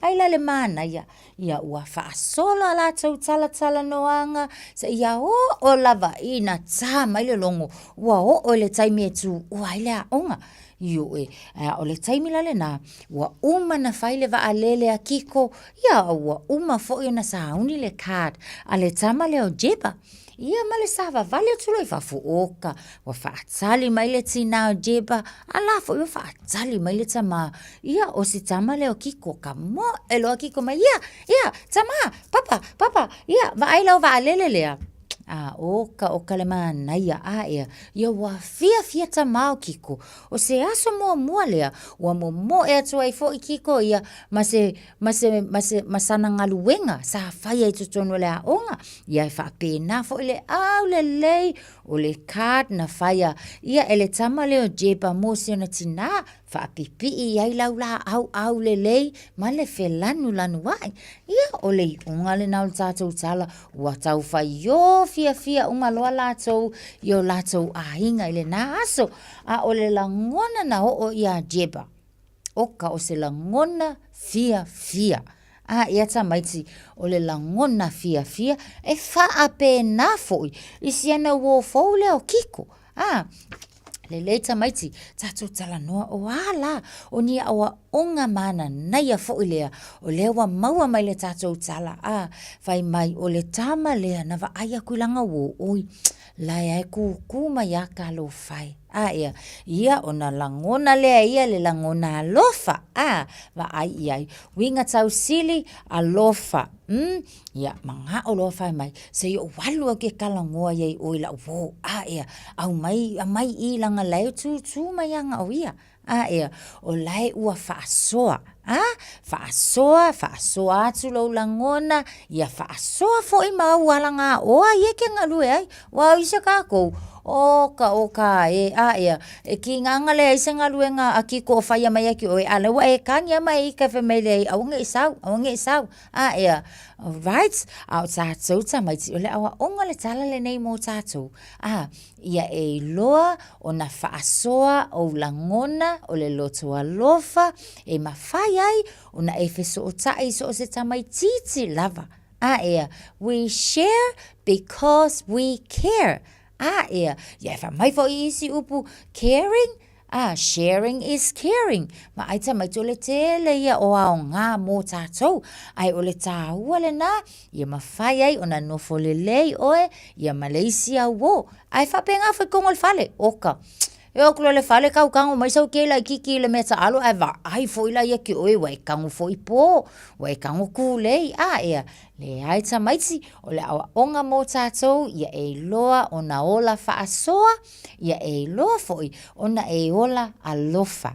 Ai le mana ia ua whaasola la tau tala noanga sa ia o lava ina tā mai le longo ua o le taimi e tu ua ile a onga io o le taimi la le na ua uma na whai le alele a kiko ia ua uma fo i na sauni le card a le tama le o jeba. Ia ma le sava vale tulo i fafu oka, wa whaatali mai le tina o jeba, ala fo i whaatali mai le tama. Ia o si tama le o kiko ka mo, e loa kiko mai, ia, tama, papa, ia, va ailau va alele lea. Oka le mana ia wa fia tama o kiko. O se aso mua lea, wa mo e atu ai fo i kiko ia, masana ngaluenga, sa faya i tutonu le a onga. Ia e whaapena fo i le au le lei, o le card na faya. Ia ele tama le o jeba mo si ona tina, whaapipi i ai lau la au le lei, ma le lanu wai. Ia o le unga le nau tātou tala, ua tau whai yo fia unga loa lātou, yo lātou ahinga i le nā aso, o le langona na o ia jeba. Oka o se langona fia. Ia ta maiti o le langona fia, e whaapena foi, i siana wo fau le o kiko. Le leita maiti, tātou tala noa o ala, o ni awa onga mana naia fo ilea, o lewa maua mai le tātou tala, fai mai o le tama lea na wa aia kuilanga wo, oi, lai ai ku mai a ka lo fai. Ia o na langona lea ia le langona alofa, wa ai, winga tau sili alofa, ia manga o loa fai mai, se i o walua ke kalangoa iei oila wo, au mai i langa leo tu mai anga o ia, o lai ua whaasoa, whaasoa atu lau langona, ia whaasoa fo i mau alanga oa ie ke ngalue ai, wa isa kākou, Oka, e ki nganga le isa ngaluenga a kiko o whaia mai aki o alewa e kangia mai i ka whemele aunga i sau, right, au tātou tamaiti, o le awa onga le tala le nei mō tātou, ia e loa o na whaasoa o langona o le loto alofa, e mawhai ai, o na e wheso o tai so o se tamaititi lava, we share because we care. ia fa mai fo isi upu caring. Sharing is caring. Ma ai ta mai tole tele ia o ao ngā mō tātou. Ai ole tā ua le nā, ia mawhai ai o na nofo le lei oe, ia Malaysia wo. Ai whapenga whai kongo le whale, oka. E o kula le whale kau kango mai sau ke la kiki le meta alo, ai fo ila ia ki oe, wai kango fo i pō, wai kango kūlei, ia. Le ai ta maiti, o le awa onga mō tātou, ia e loa o na ola whaasoa, ia e loa foi, o na e ola alofa.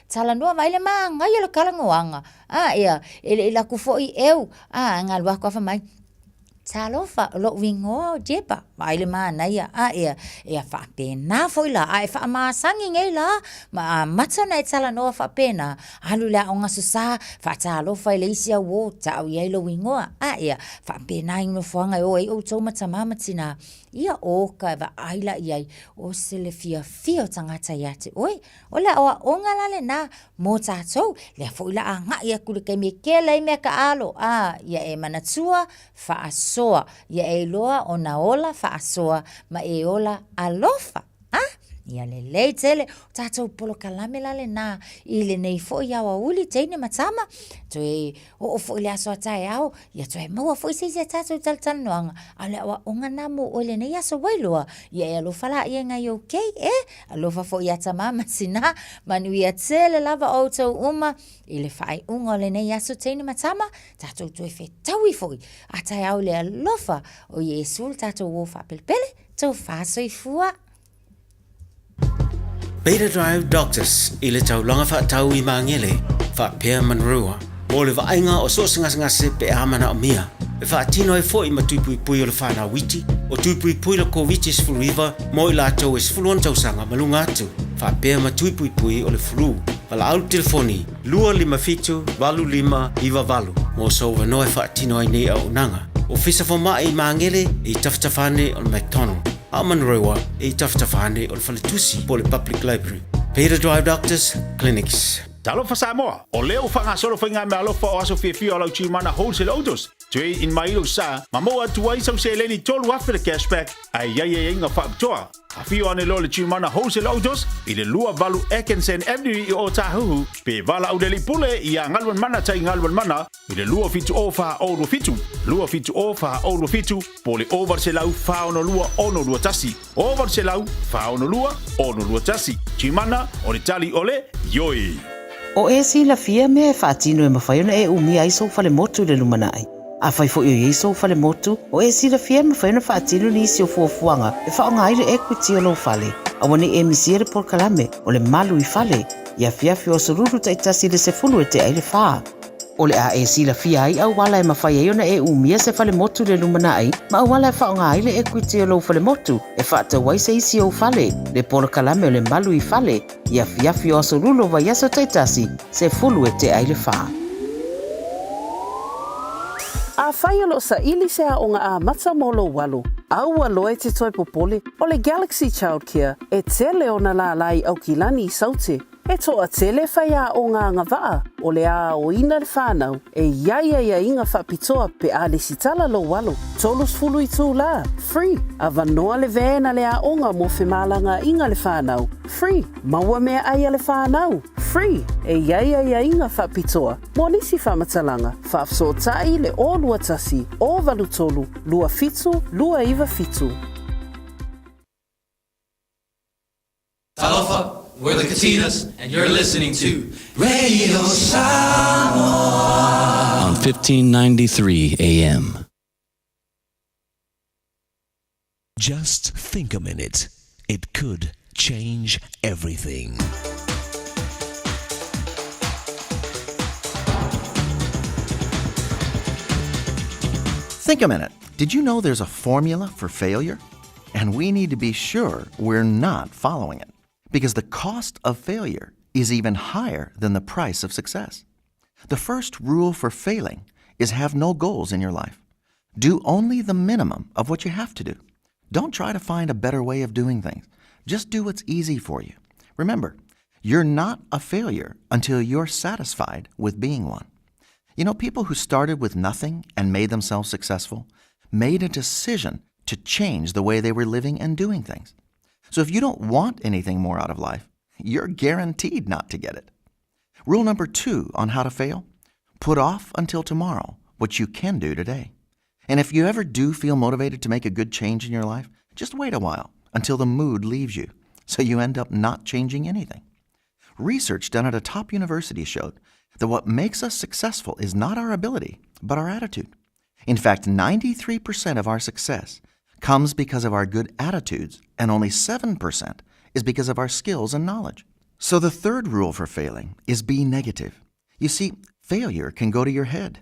Tala noa mai le maa, ngai ala kalangoanga. Ia, ele ila kufoi eu, ngā lua kua mai. Talofa, lo wingoa o jepa, mai le maa na ia, ia whapena foi la, e whamasangi ngai la, mata na e tala noa whapena, alu lea o ngasu sa, whatalofa ele isi a wo, tau iei lo wingoa, ia, whapena ino whanga o e o tau mata mamatina, ia oka e wa aila iei, o se le fia o tangata iate, oi, o lea oa onga lale na, mō tātou, lea foi la a ngā ia kule kei me ke lei mea ka alo, ia e manatua, whaasoa, ia e loa o na ola whaasoa, ma e ola alofa, ia le lei tele, tātou polo kalame lale nā, i le nei fo i awa uli teine matama, toi o fo i le aso atai au, ia toi maua fo i seise tātou taltana noanga, a le awa onga namo o le nei aso wailoa, ia e alofa la ia ngai okay, alofa fo i atama masina, manu i atele lava o tau uma, i le whae unga o le nei aso teine matama, tātou toi fe taui fo i, atai au le alofa, o Yesul tātou o whapelpele, tau whaso i fua. Beta Drive Doctors i le taulanga whaatau i mangele, whapea manrua. Mo le vainga o so ngase pe amana o mia. E whaatino e fo i matupui pui o le whana witi, o tupui pui le COVID is flu river, mo i lātou is fuluan tausanga malunga atu. Whapea matupui pui o le flu. Wala au telefoni, 255-25 mo so wanoe whaatino ai nei au nanga. O fisa fo mai i mangele i taftafane o le McDonald. Amanrewa e taftafane o le Faletusi po le Public Library. Beta Drive Doctors Clinics. Talofa Samoa, o leo whanga solo whainga me alofa o aso whiawhia o lau tiumana wholesale autos. Tue in mailo sa, ma moa tuai sau se leni tolu hafe le cashback, ai iai inga whaaptoa. A whio ane lo le tiumana wholesale autos, i le lua valu Atkinson Avenue i o Tahuhu, pe vala au deli pule i a ngalwan mana tai ngalwan mana, i le lua fitu o wha o lua fitu. Lua fitu o wha o lua fitu, po le over se lau wha ono lua ono lua tasi. Over se lau wha ono lua ono lua tasi. Tiumana o le tali ole, yoi. O e si la fia mea e whaatino e mawhaiona e umi ai so fale motu le lumanai. A whai fo i so fale motu, o e si la fia mawhaiona whaatino ni isi o fuafuanga e whaonga aire equity o lo fale. A wane e misiere por kalame o le malu i fale, ia fiafi o soruru taitasi le se fulu e te aile whaa. O le a e si la fia ai au wala e mawhaiona e umi se fale motu le lumanai, ma au wala e whaonga aile equity o lo fale motu, e whaata wai se isi o fale, le por kalame o le malu i fale, ia fiafi o sorulu wa yaso taitasi se fulu e te aile whaa. A whai alo sa ili se a o ngā a mata molo walu. Au aloe te toi popole o le Galaxy Childcare e tele o na la lai au kilani i saute. E toa tele whai a o ngā ngawaa o le a o ina le whanau e ia inga whapitoa pe a le sitala lo walu. Tolus fulu i tū la, free. A vanoa le vena le a onga mo whemalanga inga le whanau, free. Maua mea ai le whanau, free. E ia inga whapitoa. Mo nisi whamatalanga, whafsotai le o lua tasi, o valu tolu, lua fitu, lua iwa fitu. Talofa, we're the Katinas, and you're listening to Radio Samoa on 1593 AM. Just think a minute. It could change everything. Think a minute. Did you know there's a formula for failure? And we need to be sure we're not following it, because the cost of failure is even higher than the price of success. The first rule for failing is have no goals in your life. Do only the minimum of what you have to do. Don't try to find a better way of doing things. Just do what's easy for you. Remember, you're not a failure until you're satisfied with being one. You know, people who started with nothing and made themselves successful made a decision to change the way they were living and doing things. So if you don't want anything more out of life, you're guaranteed not to get it. Rule number 2 on how to fail: put off until tomorrow what you can do today. And if you ever do feel motivated to make a good change in your life, just wait a while until the mood leaves you, so you end up not changing anything. Research done at a top university showed that what makes us successful is not our ability, but our attitude. In fact, 93% of our success comes because of our good attitudes, and only 7% is because of our skills and knowledge. So the third rule for failing is be negative. You see, failure can go to your head.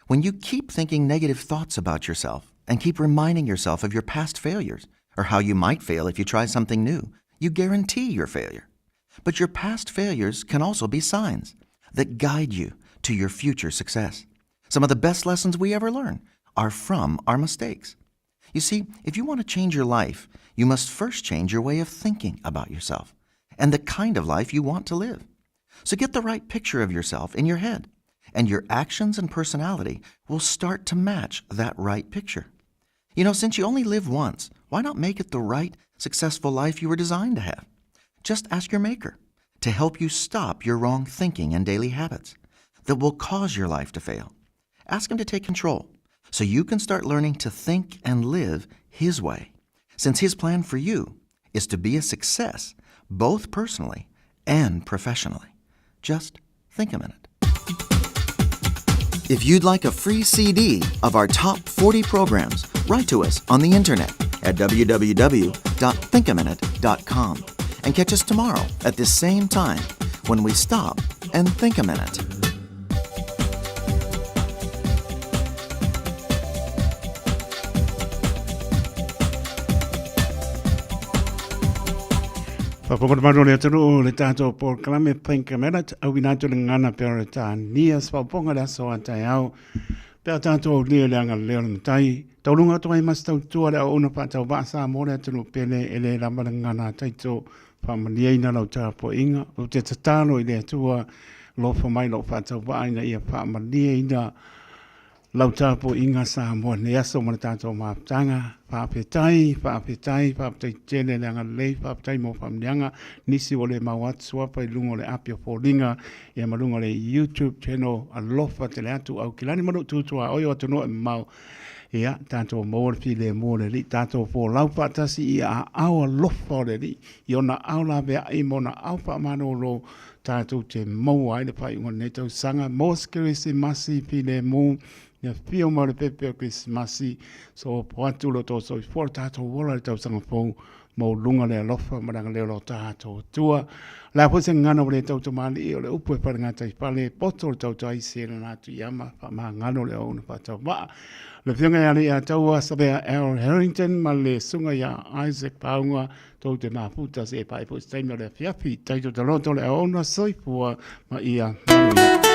When you keep thinking negative thoughts about yourself and keep reminding yourself of your past failures or how you might fail if you try something new, you guarantee your failure. But your past failures can also be signs that guide you to your future success. Some of the best lessons we ever learn are from our mistakes. You see, if you want to change your life, you must first change your way of thinking about yourself and the kind of life you want to live. So get the right picture of yourself in your head, and your actions and personality will start to match that right picture. You know, since you only live once, why not make it the right, successful life you were designed to have? Just ask your Maker to help you stop your wrong thinking and daily habits that will cause your life to fail. Ask Him to take control so you can start learning to think and live His way, since His plan for you is to be a success both personally and professionally. Just think a minute. If you'd like a free CD of our top 40 programs, write to us on the internet at www.thinkaminute.com and catch us tomorrow at this same time when we stop and think a minute. Whapokota le aturu le tātou por kalame think a minute au inatu le ngana pera tā nias whaponga le aso atai au pera tātou lia leanga leo le tai taurunga toa I mas tau tua le au una pātau wāsa mo le aturu pele ele rama le ngana taito whamalia ina lau tāpo inga o te tatalo I le atua lofa mai lau pātau wāina ia whamalia ina lau tāpo inga sa mo ne aso mo le tātou māptanga whaapetai tēne leanga lei, whaapetai mō whamleanga, nisi o le mawatu apa I lungo le apia pōringa, ia marunga le YouTube channel, alofa te le atu au kilani manu tūtua, oio atu no e mau, ia, tātou mōrepi le mō le li, tātou pō laupatasi ia a au alofa o le li, I ona au la bea I mona au pa mano ro, tātou te mau ai le pai unga netau sanga, mō skirisi masi pi le mō, ia pio mo le pepe o Krismasi, so poatu lo tō so I fōra tātou wola le tau sanga pō, mō lunga le alofa, maranga leo lo tātou tua. La pose ngano le tau tamali o le upu e parangata I pale, poto le tau tai se le nātu yama, pa ma ngano le o na pātau maa. Le whiunga ia le a tau asabea Al Harrington, ma le sunga ia Isaac Paunga, tau te maputa se e pai po steina le fiapi, taito te loto le a ona soifua, ma ia manuia.